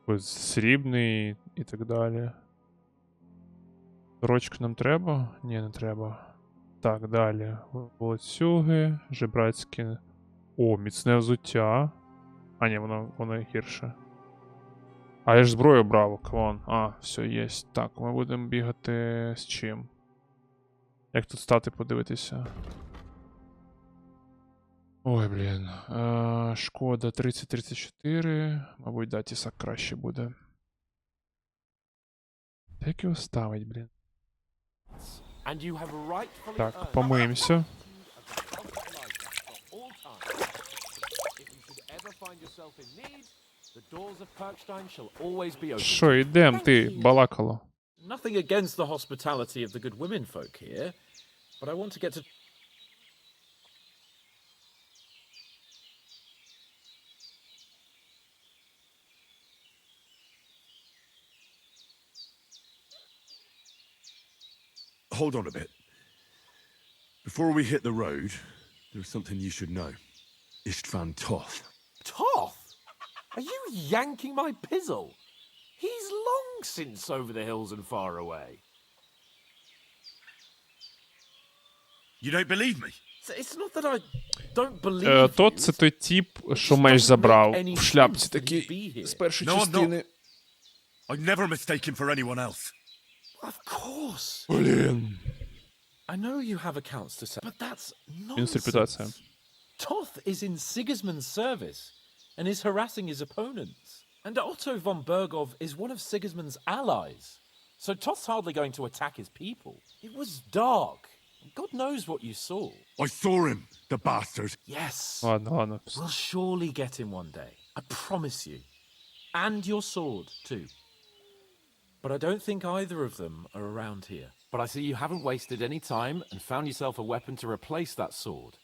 Ось срібний і так далі. Сорочка нам треба? Ні, не треба. Так, далі. Волоцюги, жебрацькі. О, міцне взуття. А, ні, воно гірше. А я ж зброю брав, клон. А, все, є. Так, ми будемо бігати з чим? Як тут стати, подивитися? Ой, блін. Шкода 30-34. Мабуть, да, тісак краще буде. Та як його ставить, блін? And you have rightfully Так, earned помиємося. Що, йдем, ти, балакало? Nothing against the hospitality of the good women folk here, but I want to get to... hold on a bit. Before we hit the road, there's something you should know. Istvan Toth. Toth? Are you yanking my pizzle? He's long since over the hills and far away. You don't believe me? It's not that I don't believe Тот you. це той тіп, що меч забрав. В шляпці такий, з першої No, I'm частини. I'd never mistake him for anyone else. Of course. Блін. I know you have accounts to settle, but that's Мінус репутація. nonsense. Toth is in Sigismund's service and is harassing his opponents. And Otto von Bergov is one of Sigismund's allies. So Toth's hardly going to attack his people. It was dark. God knows what you saw. I saw him, the bastard. Yes. Ладно, ладно. We'll surely get him one day. I promise you. And your sword, too. But I don't think either of them are around here. But I see you haven't wasted any time and found yourself a weapon to replace that sword.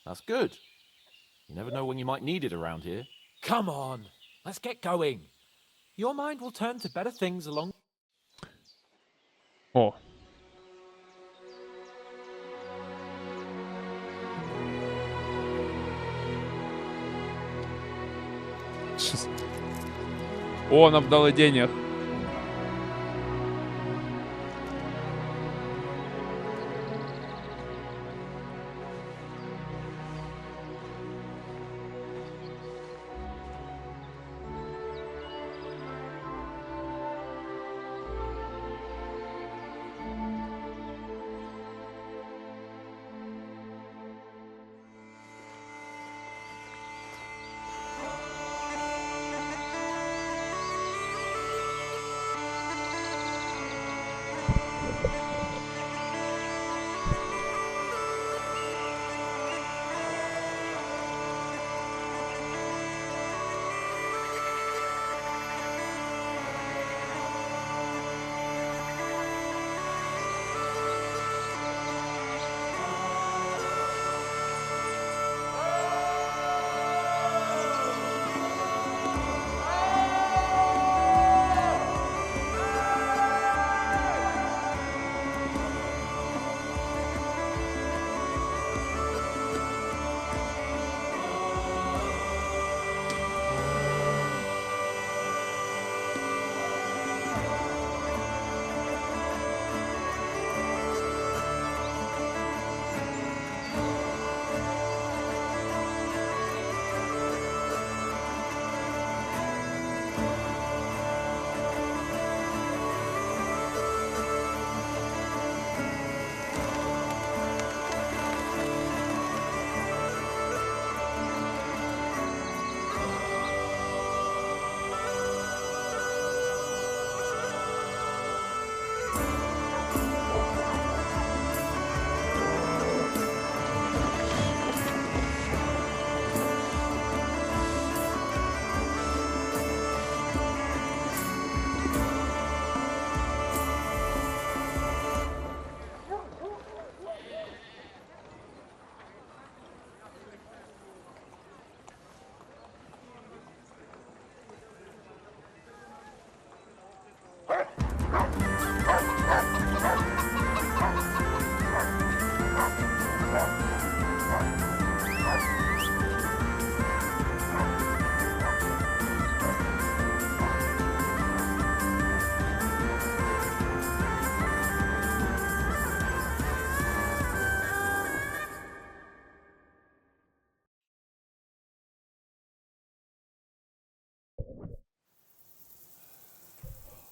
That's good. You never know when you might need it around here. Come on, let's get going. Your mind will turn to better things along. О. О, нам дали денег.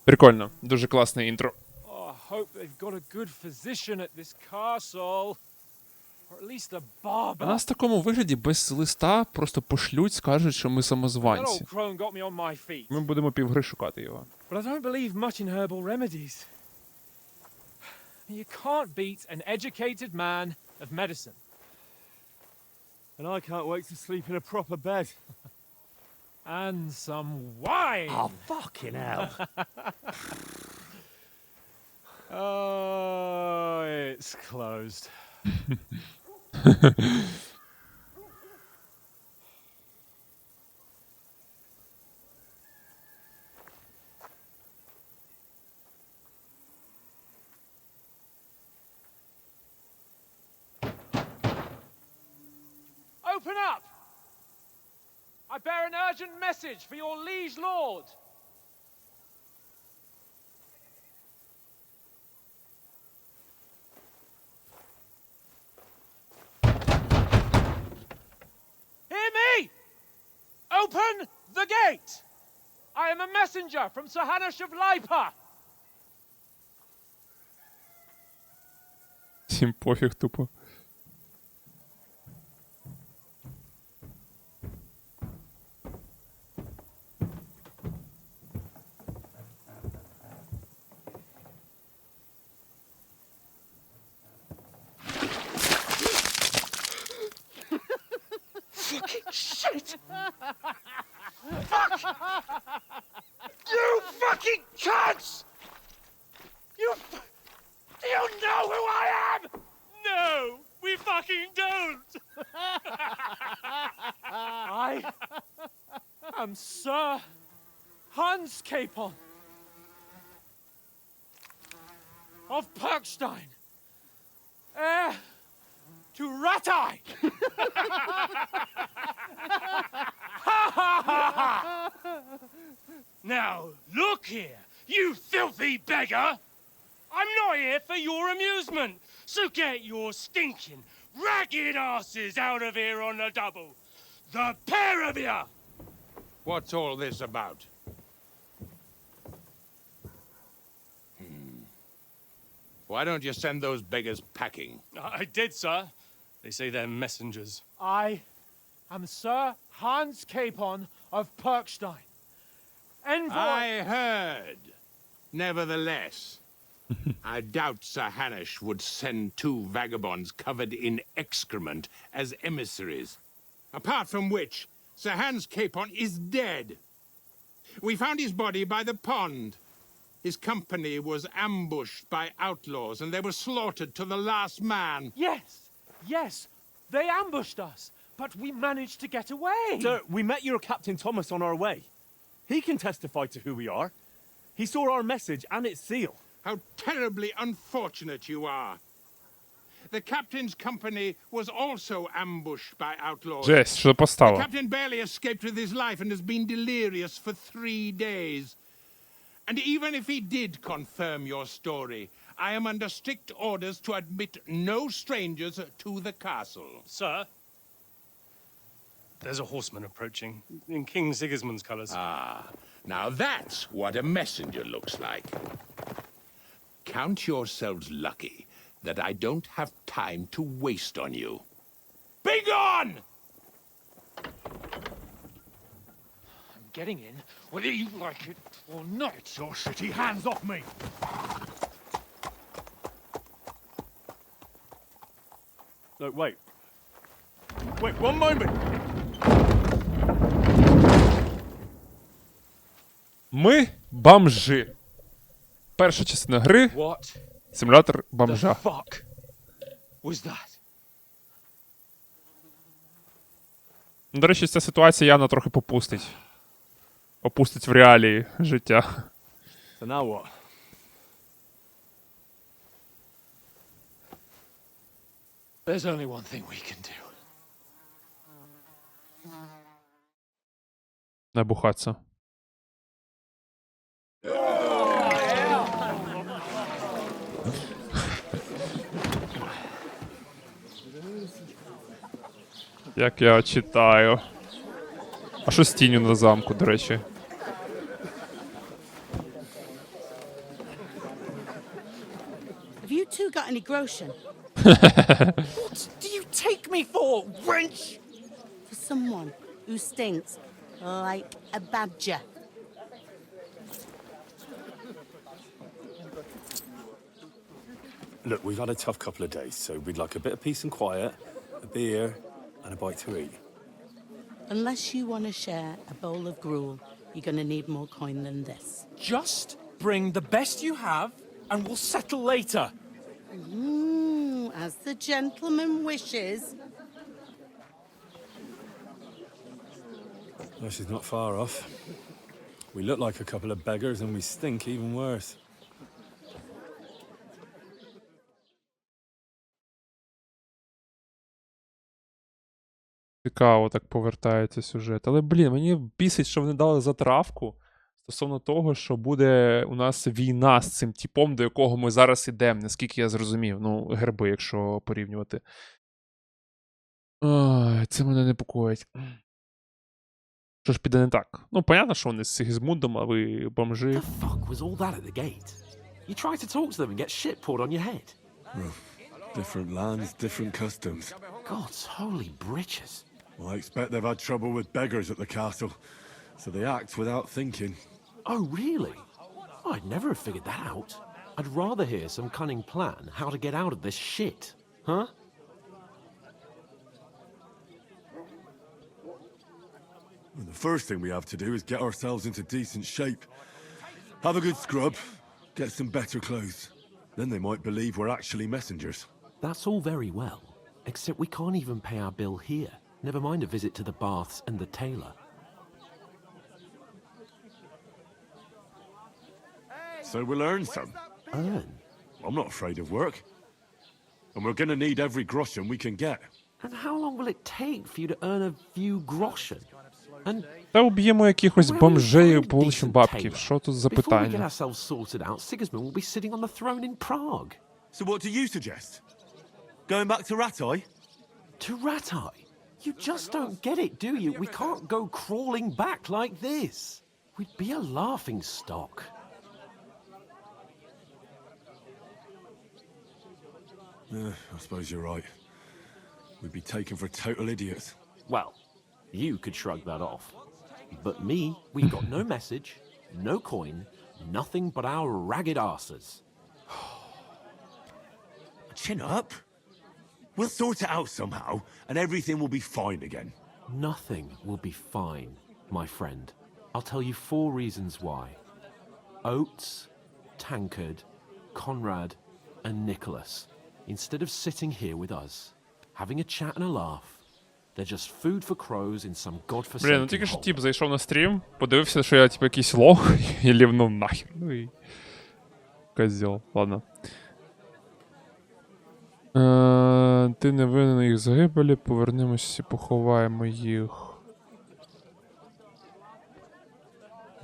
Прикольно, дуже класне інтро. Oh, I hope they've got a good physician at this castle. Or at least a barber. А нас в такому вигляді без листа просто пошлють, скажуть, що ми That самозванці. old crone got me on my feet. Ми будемо півгри шукати його. But I don't believe much in herbal remedies. You can't beat an educated man of medicine. And I can't wait to sleep in a proper bed. And some wine. Oh, fucking hell. Oh, it's closed. Open up! I bear an urgent message for your liege lord. Hear me! Open the gate! I am a messenger from Sir Hanush of Lipa. Всім пофіг тупо. Fucking shit! Fuck! You fucking cunts! Do you know who I am? No, we fucking don't. I am Sir Hans Capon of Perkstein, heir to Ratai. Now, look here, you filthy beggar! I'm not here for your amusement, so get your stinking, ragged asses out of here on the double. The pair of you! What's all this about? Why don't you send those beggars packing? I did, sir. They say they're messengers. I am Sir Hans Capon of Perkstein, envoy. I heard. Nevertheless, I doubt Sir Hanush would send two vagabonds covered in excrement as emissaries. Apart from which, Sir Hans Capon is dead. We found his body by the pond. His company was ambushed by outlaws, and they were slaughtered to the last man. Yes, they ambushed us, but we managed to get away. Sir, we met your Captain Thomas on our way. He can testify to who we are. He saw our message and its seal. How terribly unfortunate you are. The captain's company was also ambushed by outlaws. Жесть, що The постало? captain barely escaped with his life and has been delirious for 3 days. And even if he did confirm your story, I am under strict orders to admit no strangers to the castle. Sir, there's a horseman approaching in King Sigismund's colours. Ah, now that's what a messenger looks like. Count yourselves lucky that I don't have time to waste on you. Be gone! I'm getting in, whether you like it or not. Get your shitty hands off me! No, wait. Wait, one moment! Ми бомжи. Перша частина гри What симулятор бомжа. fuck was that? Ну, до речі, ця ситуація явно трохи попустить. Опустить в реалії життя. So now what? There's only one thing we can do. Набухаться. Як я читаю. А що з тінню на замку, до речі? Have you two got any groschen? What do you take me for, wench? For someone who stinks like a badger. Look, we've had a tough couple of days, so we'd like a bit of peace and quiet, a beer, and a bite to eat. Unless you want to share a bowl of gruel, you're going to need more coin than this. Just bring the best you have, and we'll settle later. As the gentleman wishes. Well, she's not far off. We look like a couple of beggars, and we stink even worse. Цікаво так повертається сюжет. Але, блін, мені бісить, що вони дали затравку стосовно того, що буде у нас війна з цим типом, до якого ми зараз ідемо, наскільки я зрозумів. Ну, герби, якщо порівнювати. Ой, це мене непокоїть. Що ж піде не так? Ну, понятно, що вони з Сигізмундом, а ви бомжи. Fuck was all that at the gate? You try to talk to them and get shit poured on your head. Different lands, different customs. God's holy britches. Well, I expect they've had trouble with beggars at the castle, so they act without thinking. Oh, really? I'd never have figured that out. I'd rather hear some cunning plan how to get out of this shit. Huh? Well, the first thing we have to do is get ourselves into decent shape. Have a good scrub, get some better clothes. Then they might believe we're actually messengers. That's all very well, except we can't even pay our bill here. Never mind a visit to the baths and the tailor. So we'll earn some. Earn? I'm not afraid of work. And we're gonna need every groschen we can get. And how long will it take for you to earn a few groschen? And Та уб'ємо якихось бомжей по вуличним бабків. Що тут за before we get питання? ourselves sorted out, Sigismund will be sitting on the throne in Prague. So what do you suggest? Going back to Ratai? To Ratai? You just don't get it, do you? We can't go crawling back like this. We'd be a laughing stock. I suppose you're right. We'd be taken for total idiots. Well, you could shrug that off. But me, we've got no message, no coin, nothing but our ragged arses. Chin up. We'll sort it out somehow, and everything will be fine again. Nothing will be fine, my friend. I'll tell you 4 reasons why. Oates, Tankard, Conrad, and Nicholas, instead of sitting here with us, having a chat and a laugh, they're just food for crows in some godforsaken Блін, ну тільки що hole. тип зайшов на стрім, подивився, що я типу якийсь лох, і лівнув нахер. Ну і... Козьол, ладно. Ти не винен у їх загибелі, повернемось і поховаємо їх.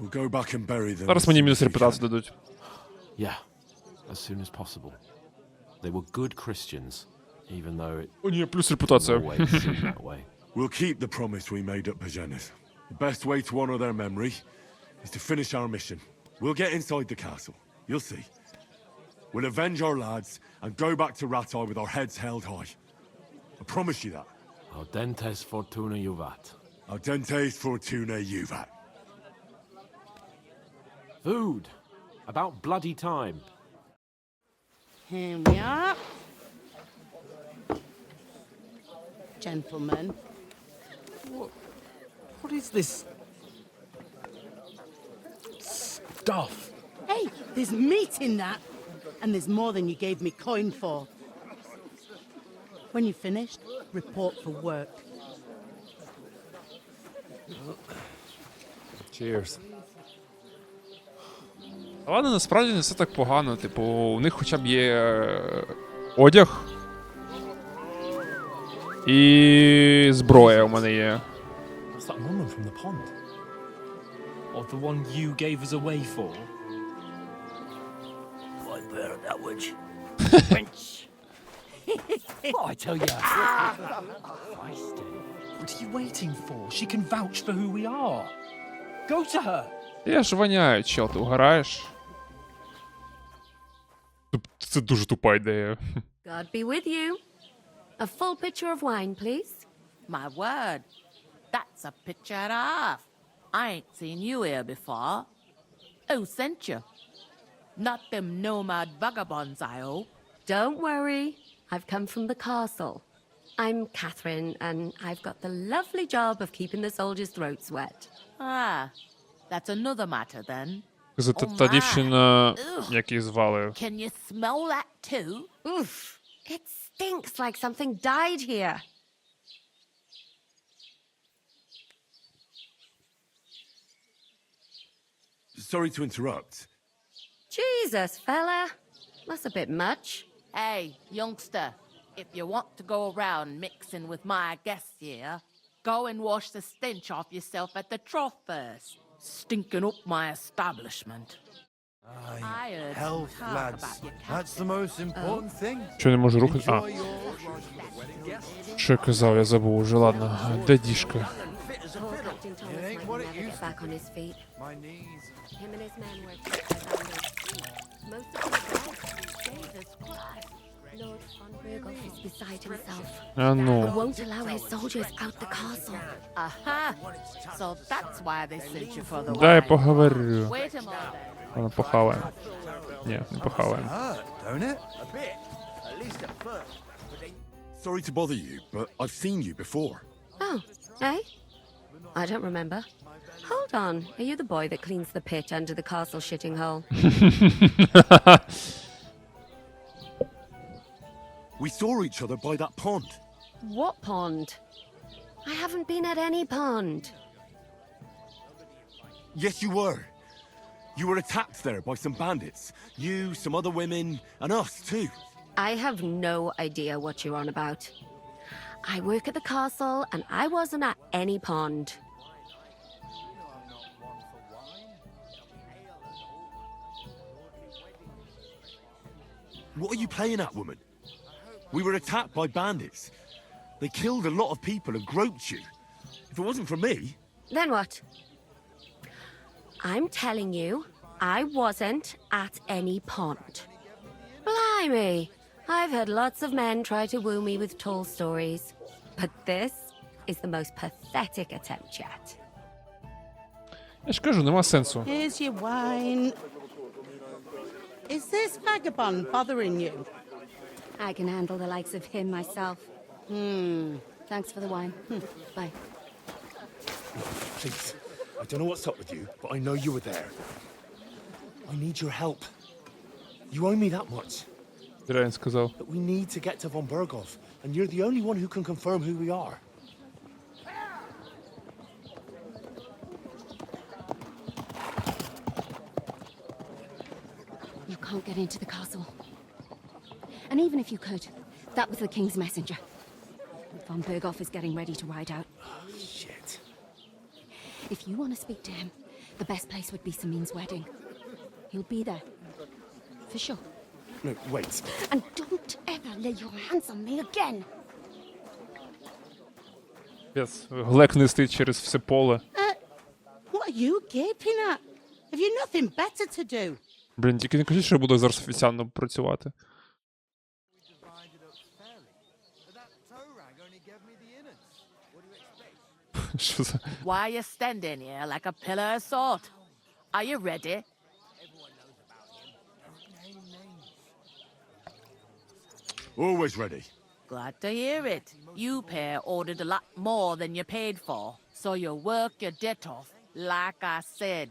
We'll go back and bury them. Зараз мені мінус репутацію дадуть. Yeah, as soon as possible. They were good Christians, even though it О ні, плюс репутація. didn't always seem that way. We'll keep the promise we made at Pagenes. The best way to honor their memory is to finish our mission. We'll get inside the castle. You'll see. We'll avenge our lads and go back to Ratai with our heads held high. I promise you that. Audentes fortuna juvat. Audentes fortuna juvat. Food. About bloody time. Here we are. Gentlemen. What is this stuff? Hey, there's meat in that. And there's more than you gave me coin for. When you're finished, report for work. Cheers. Ладно, насправді не все так погано. Типу, у них хоча б є одяг. І зброя у мене є. What's that woman from the pond? Or the one you gave us away for? I bear that witch. What I tell you? What are you waiting for? She can vouch for who we are. Go to her. Я ж воняю, чел, ти угораєш? Це дуже тупа ідея. God be with you. A full pitcher of wine, please. My word. That's a picture and a half. I ain't seen you here before. Who sent you? Not them nomad vagabonds, I hope. Don't worry. I've come from the castle. I'm Catherine, and I've got the lovely job of keeping the soldiers' throats wet. Ah, that's another matter then. Це та дівчина, як її звали. Can you smell that too? Oof. It stinks like something died here. Sorry to interrupt. Jesus, fella. That's a bit much. Hey, youngster, if you want to go around mixing with my guests here, Go and wash the stench off yourself at the trough first. Stinking up my establishment. I heard some Health, talk lads. about your That's the most important thing. Що не можу рухати? А. Enjoy your... Що я казав, я забув уже, ладно. Де діжка? Poor Captain Thomas might never get back on his feet. My knees. Him and his men were attacked by bandits. Most of them are dead. Jesus Christ. Lord von Berghoff is beside himself. А And ну. won't allow his soldiers out the castle. Aha! So that's why they sent you for the Дай wine. поговорю. Wait a moment. Ладно, похаваємо. Ні, не похаваємо. Don't it? A bit. At least at first. Sorry to bother you, but I've seen you before. Oh, eh? I don't remember. Hold on. Are you the boy that cleans the pit under the castle shitting hole? We saw each other by that pond. What pond? I haven't been at any pond. Yes, you were. You were attacked there by some bandits. You, some other women, and us too. I have no idea what you're on about. I work at the castle and I wasn't at any pond. What are you playing at, woman? We were attacked by bandits. They killed a lot of people and groped you. If it wasn't for me... Then what? I'm telling you, I wasn't at any pond. Blimey! I've had lots of men try to woo me with tall stories, but this is the most pathetic attempt yet. Я ж кажу, нема сенсу. Here's your wine. Is this vagabond bothering you? I can handle the likes of him myself. Thanks for the wine. Bye. Please, I don't know what's up with you, but I know you were there. I need your help. You owe me that much. Зря він сказав. But we need to get to von Berghoff, and you're the only one who can confirm who we are. You can't get into the castle. And even if you could, that was the king's messenger. Von Berghoff is getting ready to ride out. Shit. If you want to speak to him, the best place would be Samin's wedding. He'll be there. For sure. No, wait. And don't ever lay your hands on me again. Пец. Глек нестить через все поле. What are you gaping at? Have you nothing better to do? Блін, тільки не кажіть, що я буду зараз офіціально працювати. Що за... Why are you standing here like a pillar of salt? Are you ready? Always ready. Glad to hear it. You pair ordered a lot more than you paid for, so you work your debt off, like I said.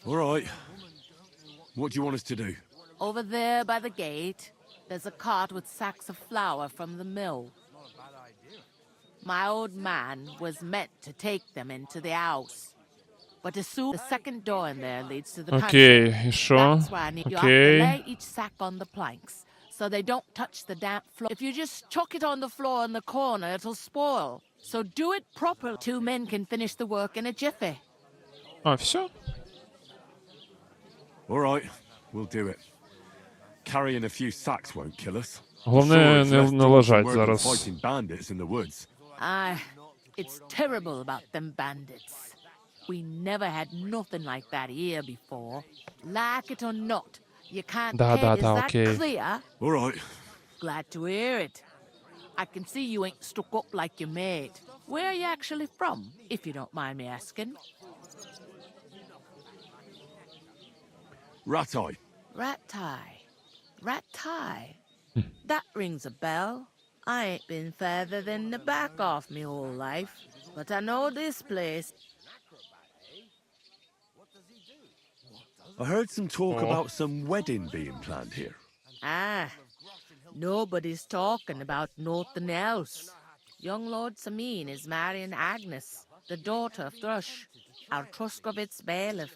All right. What do you want us to do? Over there by the gate, there's a cart with sacks of flour from the mill. My old man was meant to take them into the house. But as soon the second door in there leads to the Окей, pantry. і що? That's why you have to Окей. lay each sack on the planks so they don't touch the damp floor. If you just chuck it on the floor in the corner, it'll spoil. So do it properly. 2 men can finish the work in a jiffy. А, все? All right, we'll do it. Carrying a few sacks won't kill us. Головне Sure, it's не less налажать work than зараз. fighting bandits in the woods. It's terrible about them bandits. We never had nothing like that here before. Like it or not, you can't Да, pay. да, Is да, that окей. clear? All right. Glad to hear it. I can see you ain't stuck up like your mate. Where are you actually from, if you don't mind me asking? Ratai. Ratai. Ratai. That rings a bell. I ain't been further than the back off me whole life, but I know this place. I heard some talk Oh. about some wedding being planned here. Nobody's talking about nothing else. Young Lord Samin is marrying Agnes, the daughter of Thrush, our Troskovitz bailiff.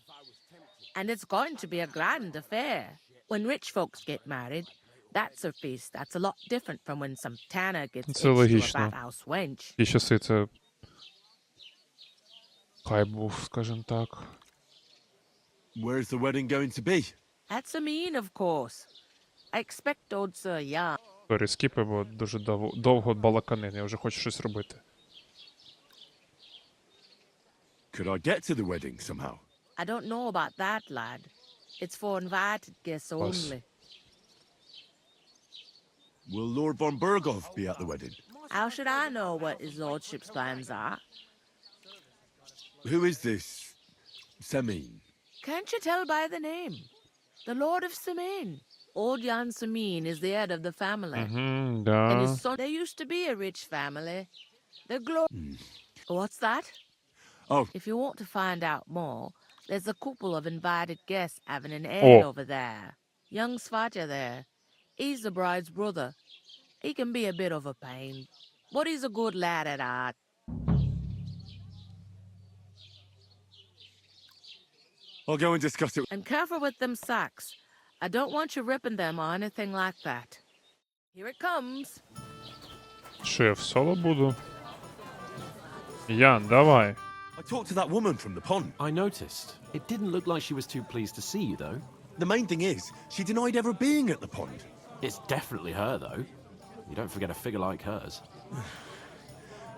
And it's going to be a grand affair. When rich folks get married, That's a feast that's a lot different from when some tanner gets Це hitched to a логічно. bathhouse wench. Ті часи це... Хай був, скажем так. Where's the wedding going to be? At Sameen, of course. I expect old Sir Yan. Перескіпи, бо дуже довго балаканин, я вже хочу щось робити. Could I get to the wedding somehow? I don't know about that, lad. It's for invited guests only. Will Lord von Bergov be at the wedding? How should I know what his lordship's plans are? Who is this Semin? Can't you tell by the name? The Lord of Sameen. Old Jan Sameen is the head of the family. Да. And his son, they used to be a rich family. The What's that? Oh. If you want to find out more, there's a couple of invited guests having an ale over there. Young Svaja there. He's the bride's brother. He can be a bit of a pain, but he's a good lad at heart. I'll go and discuss it. And careful with them sacks. I don't want you ripping them or anything like that. Here it comes. Що я в соло буду? Ян, давай. I talked to that woman from the pond. I noticed. It didn't look like she was too pleased to see you, though. The main thing is, she denied ever being at the pond. It's definitely her, though. You don't forget a figure like hers.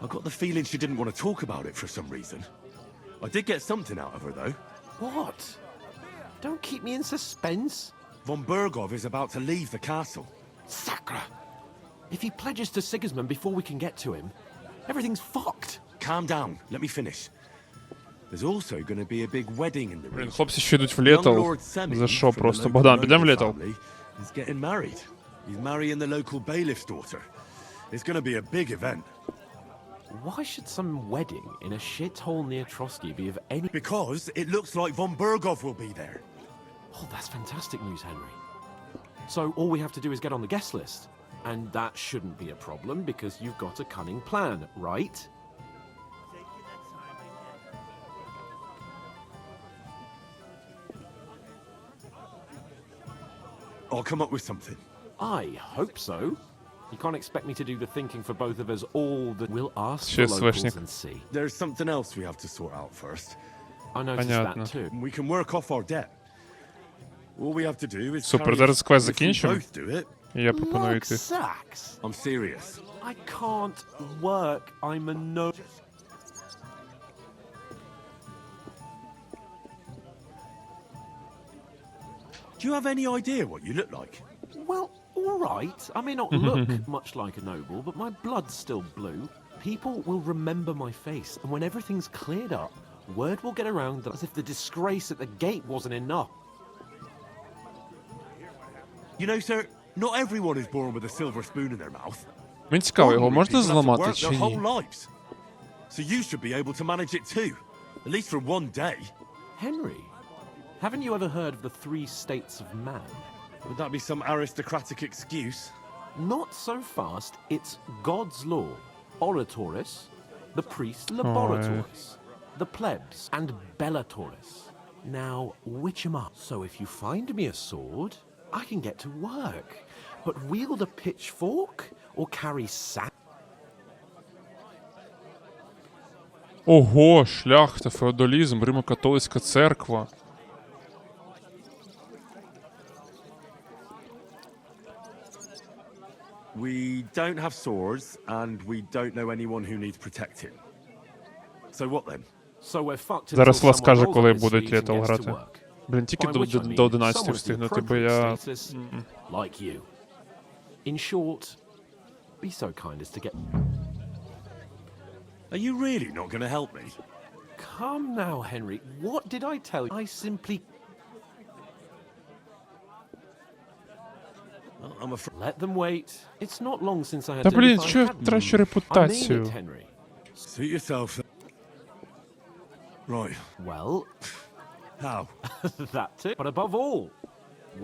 I got the feeling she didn't want to talk about it for some reason. I did get something out of her, though. What? Don't keep me in suspense. Von Bergov is about to leave the castle. Sacra! If he pledges to Sigismund before we can get to him, everything's fucked. Calm down. Let me finish. There's also going to be a big wedding in the Блін, region. хлопці ще йдуть в Лєтл. За що просто? Богдан, підемо в Лєтл? He's getting married. He's marrying the local bailiff's daughter. It's going to be a big event. Why should some wedding in a shithole near Trosky be of any... Because it looks like von Bergov will be there. Oh, that's fantastic news, Henry. So all we have to do is get on the guest list. And that shouldn't be a problem because you've got a cunning plan, right? I'll come up with something. I hope so. You can't expect me to do the thinking for both of us all that we'll ask the Cheers, locals Slashnik. and see. There's something else we have to sort out first. I noticed Понятно. that too. We can work off our debt. All we have to do is Супер, carry- зараз квест if we закінчимо. both do it. І я пропоную йти. Sacks! I'm serious. I can't work. I'm a no... Do you have any idea what you look like? Well, all right. I may not look much like a noble, but my blood's still blue. People will remember my face, and when everything's cleared up, word will get around that as if the disgrace at the gate wasn't enough. You know, sir, not everyone is born with a silver spoon in their mouth. Мені цікаво, його Ordinary можна people have to зламати work чи their whole ні? lives. So you should be able to manage it too. At least for one day. Henry, haven't you ever heard of the 3 states of man? Would that be some aristocratic excuse? Not so fast. It's God's law. Oratoris, the priest Laboratoris, the plebs, and Bellatoris. Now, which am I? So if you find me a sword, I can get to work. But wield a pitchfork or carry sack? Ого, шляхта, феодалізм, Римо-католицька церква. We don't have swords, and we don't know anyone who needs protecting. So what then? So we're fucked until Зараз Влад someone скаже, rolls коли up his будуть sleeves and Лєтл gets to грати. work. Блін, тільки By which I mean до 11 someone with the встигнути, бо appropriate я... status, like you. In short, be so kind as to get... Are you really not going to help me? Come now, Henry. What did I tell you? I simply... Well, I'm afraid... Let them wait. It's not long since I had Та to... блін, що я втрачу I mean репутацію? it, Henry. Suit yourself. Right. Well... How? That's it. But above all,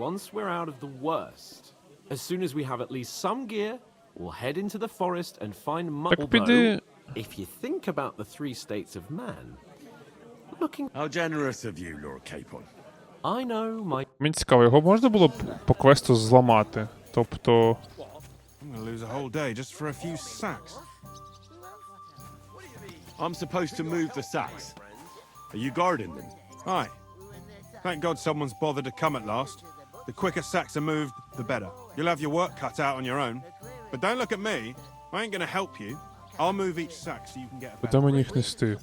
once we're out of the worst, as soon as we have at least some gear, we'll head into the forest and find Так піди... Although, if you think about the 3 states of man, looking... How generous of you, Lord Capon. I know, my... Мені цікаво, його можна було б по квесту зламати? Тобто... I'm gonna lose a whole day just for a few sacks. I'm supposed to move the sacks. Are you guarding them? Aye. Thank God someone's bothered to come at last. The quicker sacks are moved, the better. You'll have your work cut out on your own. But don't look at me. I ain't gonna help you. I'll move each sack so you can get a Куди мені їх нести?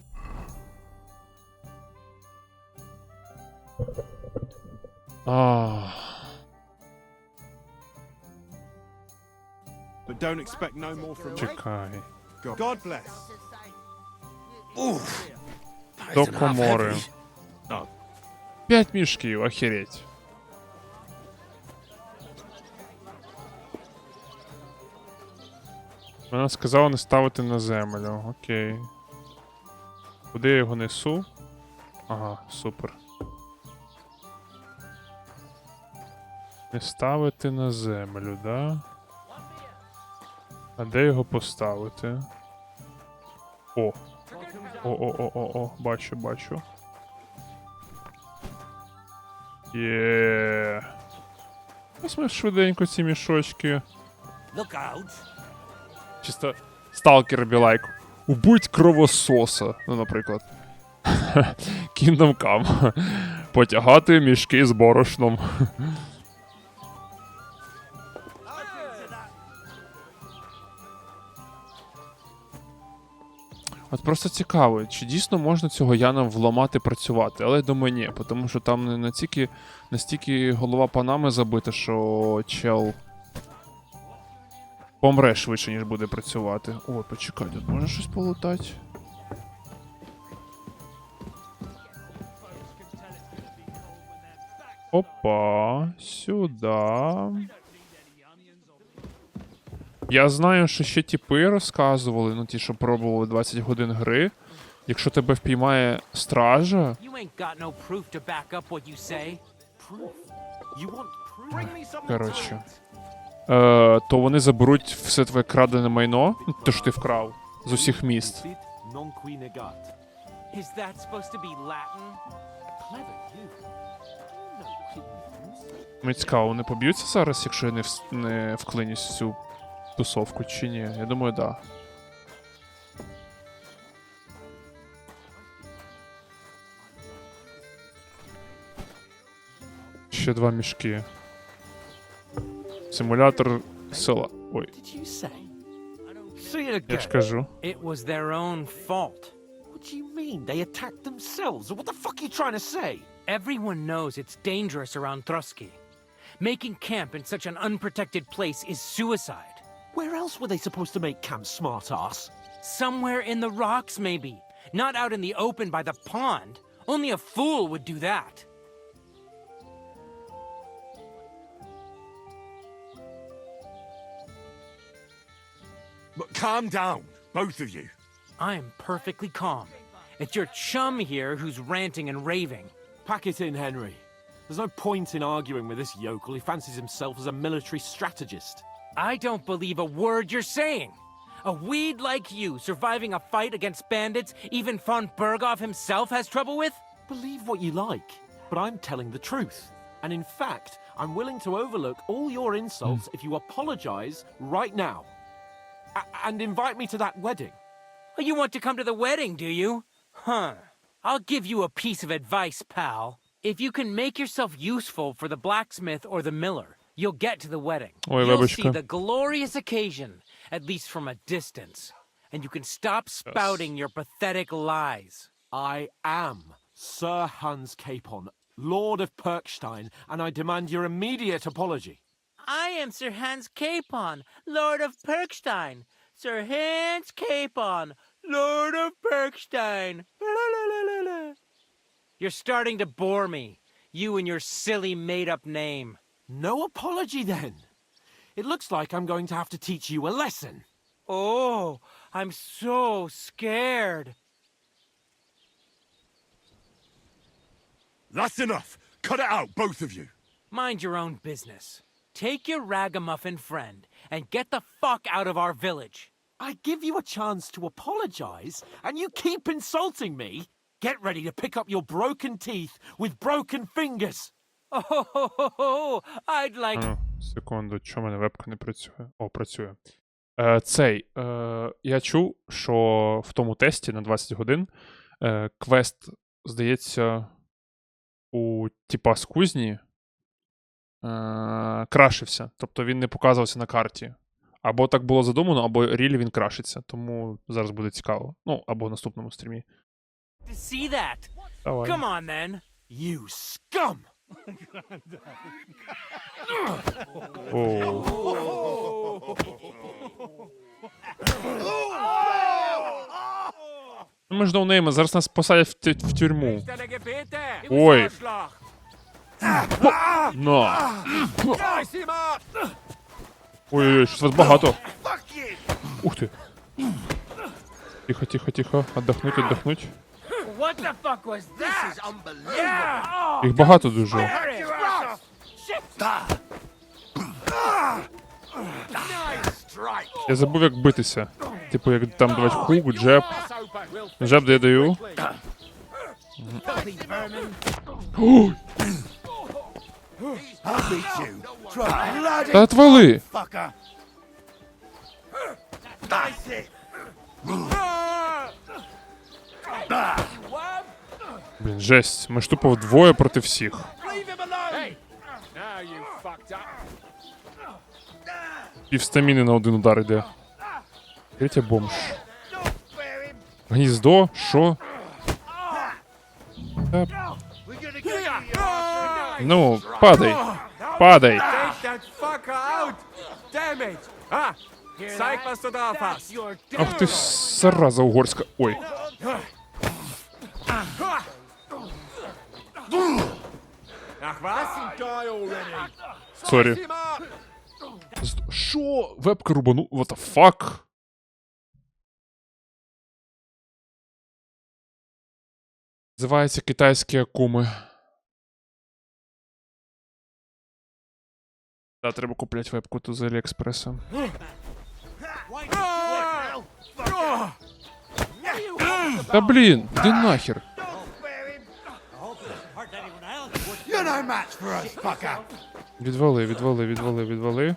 But don't expect no more from me. Чекай. God bless. Oof. До комори. 5 мішків, охереть. Вона сказала не ставити на землю. Окей. Куди я його несу? Ага, супер. Не ставити на землю, да? А де його поставити? О! О, бачу. Є. Ось ми швиденько ці мішочки. Чисто сталкер білайк. Убить кровососа, ну, наприклад. Кінгдом Come. Потягати мішки з борошном. От просто цікаво, чи дійсно можна цього Яна вламати працювати, але я думаю, ні, тому що там не настільки голова панами забита, що чел помре швидше, ніж буде працювати. Ой, почекай, тут може щось полутати? Опа, сюди. Я знаю, що ще тіпи розказували, ну ті, що пробували 20 годин гри. Якщо тебе впіймає стража... Коротше. То вони заберуть все твоє крадене майно, те, що ти вкрав, з усіх міст. Мені цікаво, вони поб'ються зараз, якщо я не вклинюсь в цю тусовку, чи ні? Я думаю, да. Ще 2 мішки. Симулятор села. Ой. Я ж кажу. It was their own fault. What do you mean? They attacked themselves? What the fuck are you trying to say? Everyone knows it's dangerous around Trosky. Making camp in such an unprotected place is suicide. Where else were they supposed to make camp, smartass? Somewhere in the rocks, maybe. Not out in the open by the pond. Only a fool would do that. But calm down, both of you. I'm perfectly calm. It's your chum here who's ranting and raving. Pack it in, Henry. There's no point in arguing with this yokel. He fancies himself as a military strategist. I don't believe a word you're saying. A weed like you surviving a fight against bandits even von Berghoff himself has trouble with? Believe what you like, but I'm telling the truth. And in fact, I'm willing to overlook all your insults if you apologize right now. And invite me to that wedding. Oh, you want to come to the wedding, do you? Huh. I'll give you a piece of advice, pal. If you can make yourself useful for the blacksmith or the miller, you'll get to the wedding. You'll see the glorious occasion, at least from a distance. And you can stop spouting your pathetic lies. I am Sir Hans Capon, Lord of Perkstein, and I demand your immediate apology. I am Sir Hans Capon, Lord of Perkstein. Sir Hans Capon, Lord of Perkstein. You're starting to bore me. You and your silly made-up name. No apology, then. It looks like I'm going to have to teach you a lesson. Oh, I'm so scared. That's enough. Cut it out, both of you. Mind your own business. Take your ragamuffin friend and get the fuck out of our village. I give you a chance to apologize, and you keep insulting me. Get ready to pick up your broken teeth with broken fingers. Oh, I'd like... Секунду, чому в мене вебка не працює? О, працює. Я чув, що в тому тесті на 20 годин квест, здається, у типа з кузні крашився. Тобто він не показувався на карті. Або так було задумано, або рілі він крашиться. Тому зараз буде цікаво. Ну, або в наступному стрімі. See that? Давай. Come on then, you scum! Ми ж ноунейми, зараз нас посадять в тюрму. Ой. На. Ой-ой-ой, щось вас багато. Ух ти. Тихо, тихо, тихо. Отдохнуть, отдохнуть. What the fuck was that? This is unbelievable. Їх багато дуже. Я забув, як битися. Типу, як там давати хук, джеб. Джеб, де я даю. Та отвали! Блін, жесть. Ми ж тупо вдвоє проти всіх. Пів стаміни на один удар йде. Третя бомж. Гніздо? Що? Ну, падай. Падай. Ах ти зараза угорська. Ой. Сорі. Шо? Вебка рубану? What the fuck? Називається китайські акуми. Да, треба купляти вебку тут з Аліекспреса. Та блін, іди нахер. Відвали, відвали, відвали, відвали.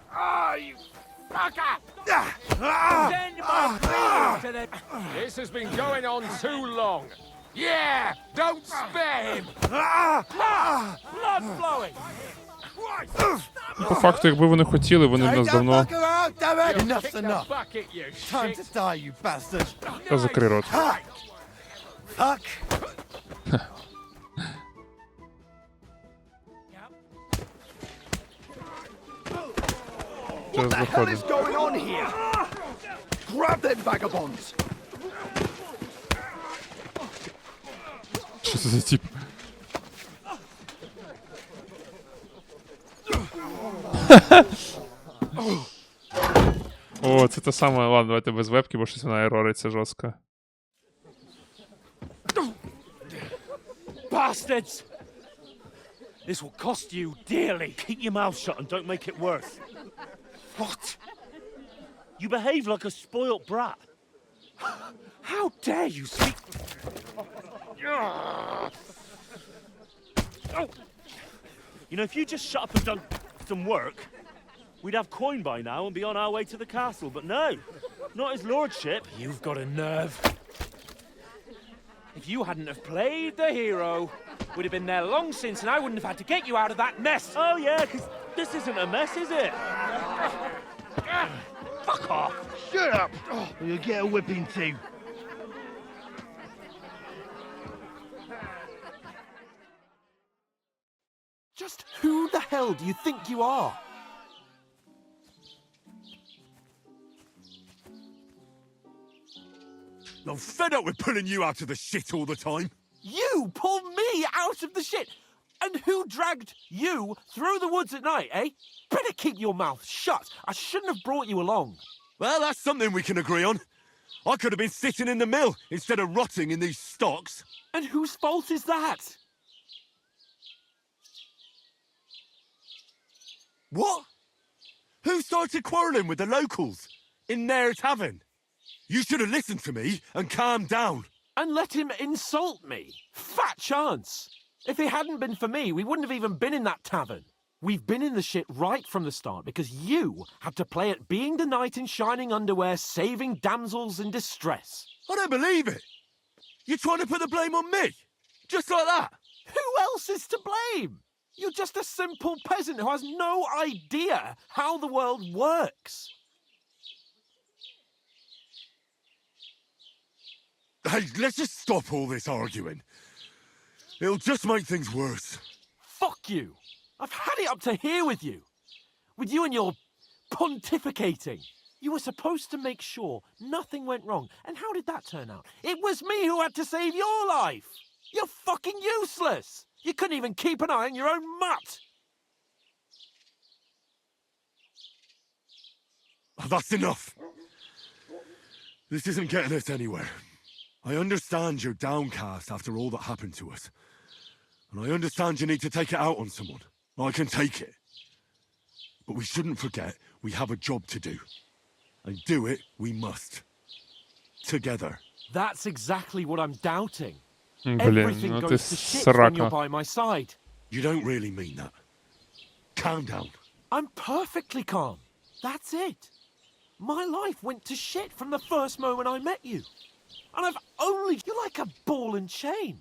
This has been going on too long. Yeah, don't spare him. Blood flowing. По факту, якби вони хотіли, вони б нас давно... Enough's enough. Time to die, you bastard. Та закрий рот. Fuck. Зараз виходить. Going on here? Grab them vagabonds. Що це за тип? О, це те саме. Ладно, давайте без вебки, бо щось вона ерориться жорстко. Bastards! This will cost you dearly. Keep your mouth shut and don't make it worse. What? You behave like a spoilt brat. How dare you speak... You know, if you just shut up and done some work, we'd have coin by now and be on our way to the castle, but no, not his lordship. You've got a nerve. If you hadn't have played the hero, we'd have been there long since and I wouldn't have had to get you out of that mess. Oh yeah, because this isn't a mess, is it? Fuck off. Shut up, or you'll get a whipping too. Just who the hell do you think you are? I'm fed up with pulling you out of the shit all the time. You pulled me out of the shit! And who dragged you through the woods at night, eh? Better keep your mouth shut. I shouldn't have brought you along. Well, that's something we can agree on. I could have been sitting in the mill instead of rotting in these stocks. And whose fault is that? What? Who started quarrelling with the locals in their tavern? You should have listened to me and calmed down. And let him insult me. Fat chance. If it hadn't been for me, we wouldn't have even been in that tavern. We've been in the shit right from the start because you had to play at being the knight in shining underwear, saving damsels in distress. I don't believe it. You're trying to put the blame on me? Just like that? Who else is to blame? You're just a simple peasant who has no idea how the world works. Hey, let's just stop all this arguing. It'll just make things worse. Fuck you. I've had it up to here with you. With you and your pontificating. You were supposed to make sure nothing went wrong. And how did that turn out? It was me who had to save your life. You're fucking useless. You couldn't even keep an eye on your own mutt. Oh, that's enough. This isn't getting us anywhere. I understand you're downcast after all that happened to us. And I understand you need to take it out on someone. I can take it. But we shouldn't forget we have a job to do. And do it we must. Together. That's exactly what I'm doubting. Блин, Everything ну ты goes to shit when you're срака. by my side. You don't really mean that. Calm down. I'm perfectly calm. That's it. My life went to shit from the first moment I met you. And I've only... You're like a ball and chain.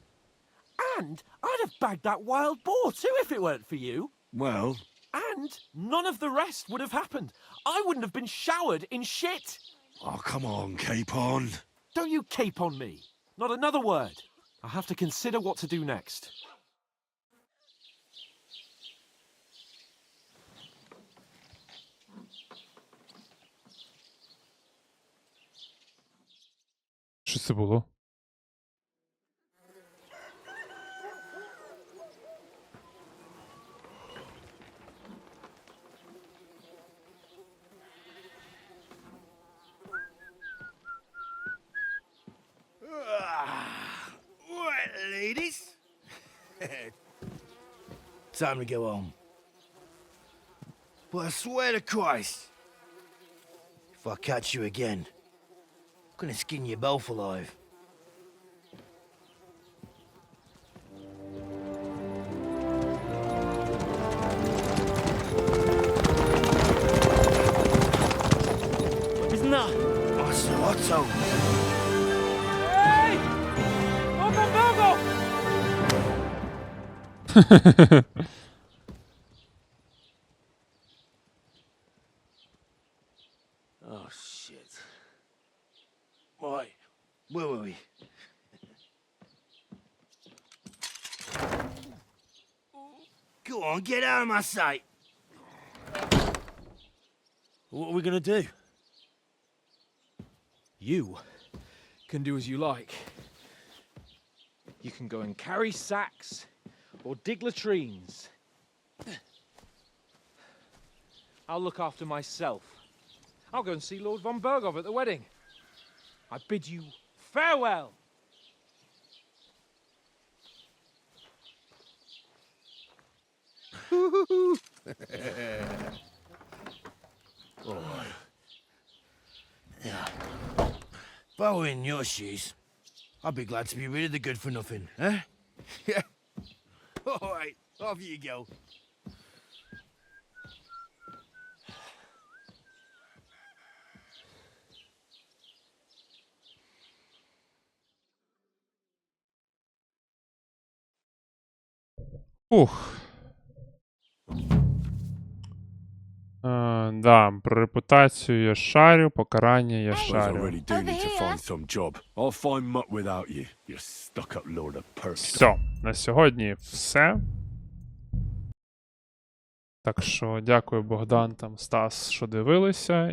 And I'd have bagged that wild boar too if it weren't for you. Well... And none of the rest would have happened. I wouldn't have been showered in shit. Oh, come on, Capon. Don't you cape on me. Not another word. I have to consider what to do next. Що це було? Right, ladies. Time to go home. But I swear to Christ, if I catch you again, I'm gonna skin you both alive. Isn't that? Otto. Hey! Open Bogo! Oh, shit. Right, where were we? Go on, get out of my sight. What are we gonna do? You can do as you like. You can go and carry sacks or dig latrines. I'll look after myself. I'll go and see Lord von Berghoff at the wedding. I bid you farewell. Oh. Yeah. If I were in your shoes, I'd be glad to be rid of the good for nothing, eh? Yeah. All right, off you go. Ух. Да, про репутацію я шарю, покарання я I шарю. really do need to find some job. I'll find mutt without you. You stuck-up lord of perks. Все, на сьогодні все. Так що дякую Богдан, там, Стас, що дивилися.